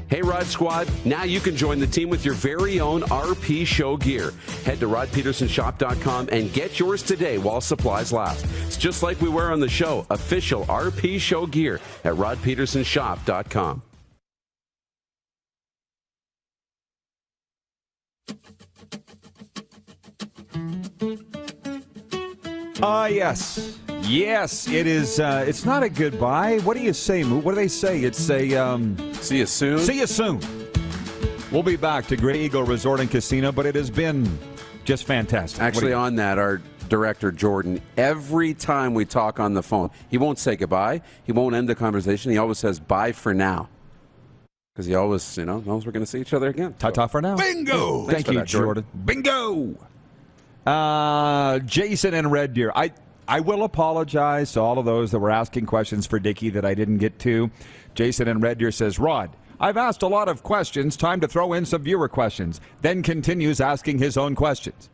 [SPEAKER 5] Hey, Rod Squad, now you can join the team with your very own RP Show gear. Head to rodpedersenshop.com and get yours today while supplies last. It's just like we wear on the show, official RP Show gear at rodpedersenshop.com.
[SPEAKER 4] Yes. Yes, it is. It's not a goodbye. What do you say, Moo? What do they say? It's a,
[SPEAKER 5] see you soon.
[SPEAKER 4] See you soon. We'll be back to Grey Eagle Resort and Casino, but it has been just fantastic.
[SPEAKER 5] Actually, on that, our director, Jordan, every time we talk on the phone, he won't say goodbye. He won't end the conversation. He always says, bye for now. Because he always, knows we're going to see each other again.
[SPEAKER 4] Ta-ta for now.
[SPEAKER 15] Bingo!
[SPEAKER 4] Thank you, Jordan. Bingo! Jason and Red Deer. I will apologize to all of those that were asking questions for Dickie that I didn't get to. Jason and Red Deer says, Rod, I've asked a lot of questions. Time to throw in some viewer questions. Then continues asking his own questions.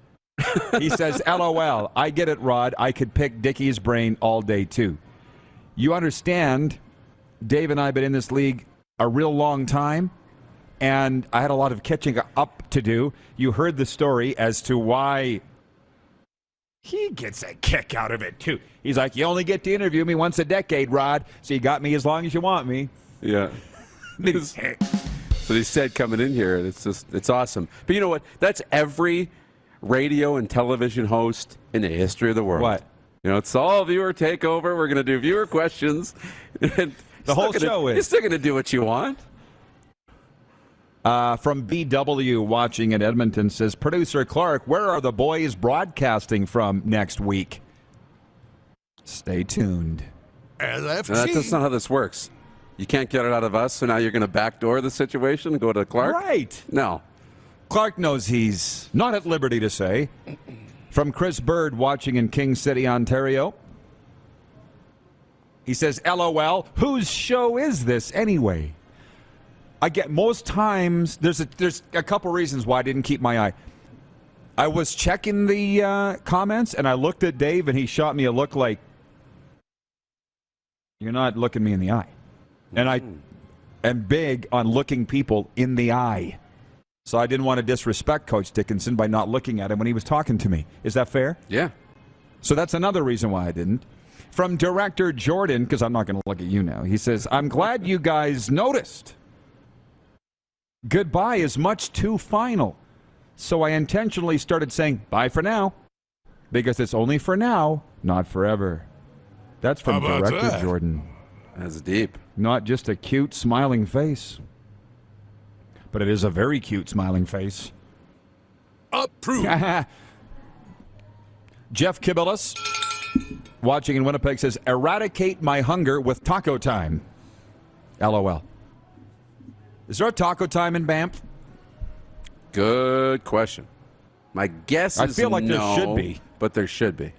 [SPEAKER 4] He says, LOL, I get it, Rod. I could pick Dickie's brain all day, too. You understand, Dave and I have been in this league a real long time, and I had a lot of catching up to do. You heard the story as to why he gets a kick out of it, too. He's like, you only get to interview me once a decade, Rod, so you got me as long as you want me.
[SPEAKER 5] Yeah. That's what he said coming in here. It's awesome. But you know what? That's every radio and television host in the history of the world.
[SPEAKER 4] What?
[SPEAKER 5] It's all viewer takeover. We're going to do viewer questions.
[SPEAKER 4] The whole show is.
[SPEAKER 5] You're still going to do what you want.
[SPEAKER 4] From BW watching in Edmonton says, Producer Clark, where are the boys broadcasting from next week? Stay tuned.
[SPEAKER 15] LFG.
[SPEAKER 5] That's not how this works. You can't get it out of us, so now you're going to backdoor the situation and go to Clark?
[SPEAKER 4] Right.
[SPEAKER 5] No.
[SPEAKER 4] Clark knows he's not at liberty to say. From Chris Bird watching in King City, Ontario. He says, LOL, whose show is this anyway? I get most times, there's a couple reasons why I didn't keep my eye. I was checking the comments, and I looked at Dave, and he shot me a look like, you're not looking me in the eye. And I am big on looking people in the eye. So I didn't want to disrespect Coach Dickinson by not looking at him when he was talking to me. Is that fair?
[SPEAKER 5] Yeah.
[SPEAKER 4] So that's another reason why I didn't. From Director Jordan, because I'm not going to look at you now, he says, I'm glad you guys noticed. Goodbye is much too final. So I intentionally started saying, bye for now. Because it's only for now, not forever. That's from Director Jordan.
[SPEAKER 5] That's deep.
[SPEAKER 4] Not just a cute, smiling face. But it is a very cute, smiling face.
[SPEAKER 15] Approved.
[SPEAKER 4] Jeff Kibilis, watching in Winnipeg, says, eradicate my hunger with taco time. LOL. Is there a taco time in Banff?
[SPEAKER 5] Good question. My guess is
[SPEAKER 4] I feel like there should be.
[SPEAKER 5] But there should be.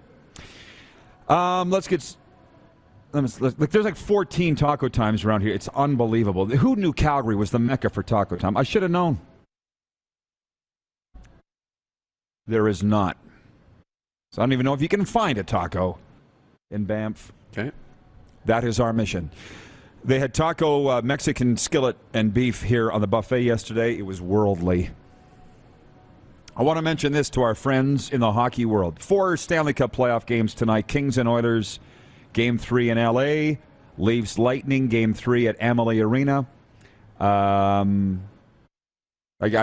[SPEAKER 4] Look, there's like 14 taco times around here. It's unbelievable. Who knew Calgary was the mecca for taco time? I should have known. There is not. So I don't even know if you can find a taco in Banff.
[SPEAKER 5] Okay.
[SPEAKER 4] That is our mission. They had taco, Mexican skillet and beef here on the buffet yesterday. It was worldly. I want to mention this to our friends in the hockey world. 4 Stanley Cup playoff games tonight. Kings and Oilers, Game 3 in L.A. Leafs Lightning, Game 3 at Amalie Arena. I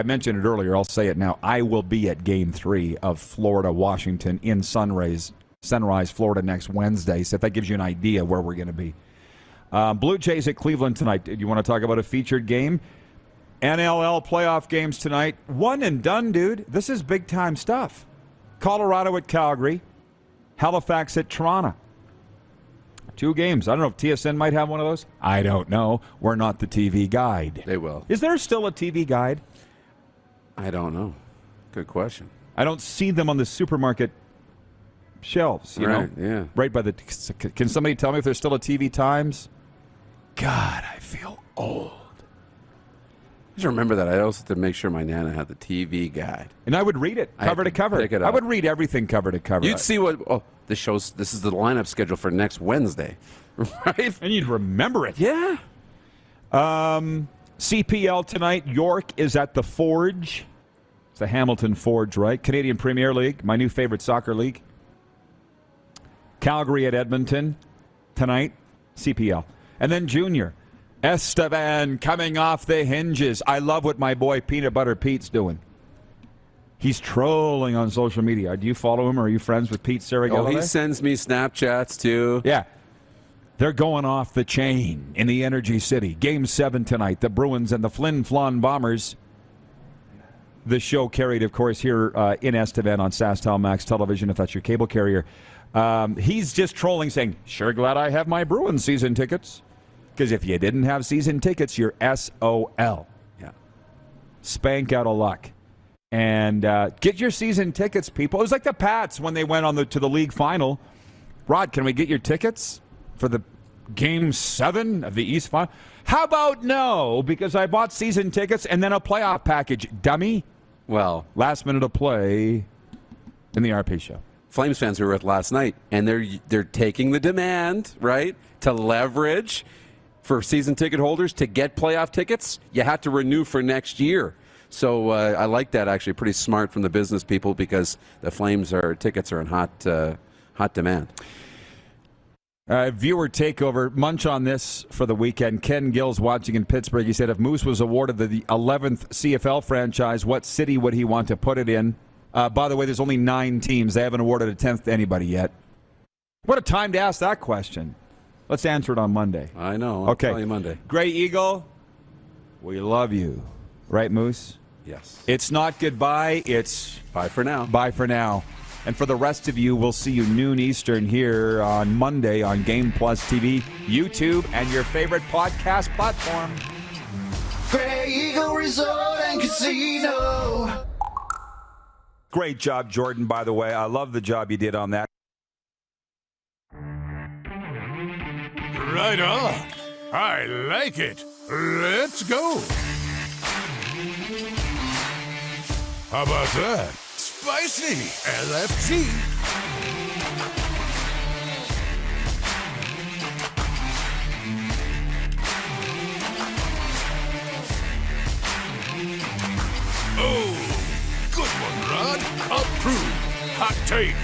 [SPEAKER 4] mentioned it earlier. I'll say it now. I will be at Game 3 of Florida-Washington in Sunrise, Florida next Wednesday. So if that gives you an idea where we're going to be. Blue Jays at Cleveland tonight. Do you want to talk about a featured game? NLL playoff games tonight. One and done, dude. This is big-time stuff. Colorado at Calgary. Halifax at Toronto. 2 games. I don't know if TSN might have one of those. I don't know. We're not the TV guide.
[SPEAKER 5] They will.
[SPEAKER 4] Is there still a TV guide?
[SPEAKER 5] I don't know. Good question.
[SPEAKER 4] I don't see them on the supermarket shelves, you know?
[SPEAKER 5] Yeah.
[SPEAKER 4] Right by the... Can somebody tell me if there's still a TV Times? God, I feel old.
[SPEAKER 5] Just remember that I also had to make sure my Nana had the TV guide.
[SPEAKER 4] And I would read it cover to cover. I would read everything cover to cover.
[SPEAKER 5] You'd see what... this is the lineup schedule for next Wednesday. Right?
[SPEAKER 4] And you'd remember it.
[SPEAKER 5] Yeah.
[SPEAKER 4] CPL tonight. York is at the Forge. It's the Hamilton Forge, right? Canadian Premier League, my new favorite soccer league. Calgary at Edmonton tonight. CPL. And then Junior. Estevan coming off the hinges. I love what my boy Peanut Butter Pete's doing. He's trolling on social media. Do you follow him or are you friends with Pete Saragello?
[SPEAKER 5] Oh, he sends me Snapchats too.
[SPEAKER 4] Yeah. They're going off the chain in the Energy City. Game 7 tonight. The Bruins and the Flin Flon Bombers. The show carried, of course, here in Estevan on SaskTel Max Television, if that's your cable carrier. He's just trolling, saying, sure glad I have my Bruins season tickets. Because if you didn't have season tickets, you're SOL.
[SPEAKER 5] Yeah.
[SPEAKER 4] Spank out of luck. And get your season tickets, people. It was like the Pats when they went to the league final. Rod, can we get your tickets for the Game 7 of the East Final? How about no, because I bought season tickets and then a playoff package, dummy.
[SPEAKER 5] Well,
[SPEAKER 4] last minute of play in the RP show.
[SPEAKER 5] Flames fans were with last night, and they're taking the demand, right, to leverage for season ticket holders to get playoff tickets. You have to renew for next year. So I like that, actually. Pretty smart from the business people, because the Flames tickets are in hot demand.
[SPEAKER 4] Viewer takeover. Munch on this for the weekend. Ken Gill's watching in Pittsburgh. He said if Moose was awarded the 11th CFL franchise, what city would he want to put it in? By the way, there's only 9 teams. They haven't awarded a 10th to anybody yet. What a time to ask that question. Let's answer it on Monday.
[SPEAKER 5] I know.
[SPEAKER 4] Okay.
[SPEAKER 5] I'll tell you Monday.
[SPEAKER 4] Gray Eagle, we love you. Right, Moose?
[SPEAKER 5] Yes.
[SPEAKER 4] It's not goodbye. It's
[SPEAKER 5] bye for now.
[SPEAKER 4] Bye for now. And for the rest of you, we'll see you noon Eastern here on Monday on Game Plus TV, YouTube, and your favorite podcast platform.
[SPEAKER 6] Gray Eagle Resort and Casino.
[SPEAKER 4] Great job, Jordan, by the way. I love the job you did on that.
[SPEAKER 15] Right on. I like it. Let's go. How about that? Spicy LFG. Oh, good one, Rod. Approved. Hot take.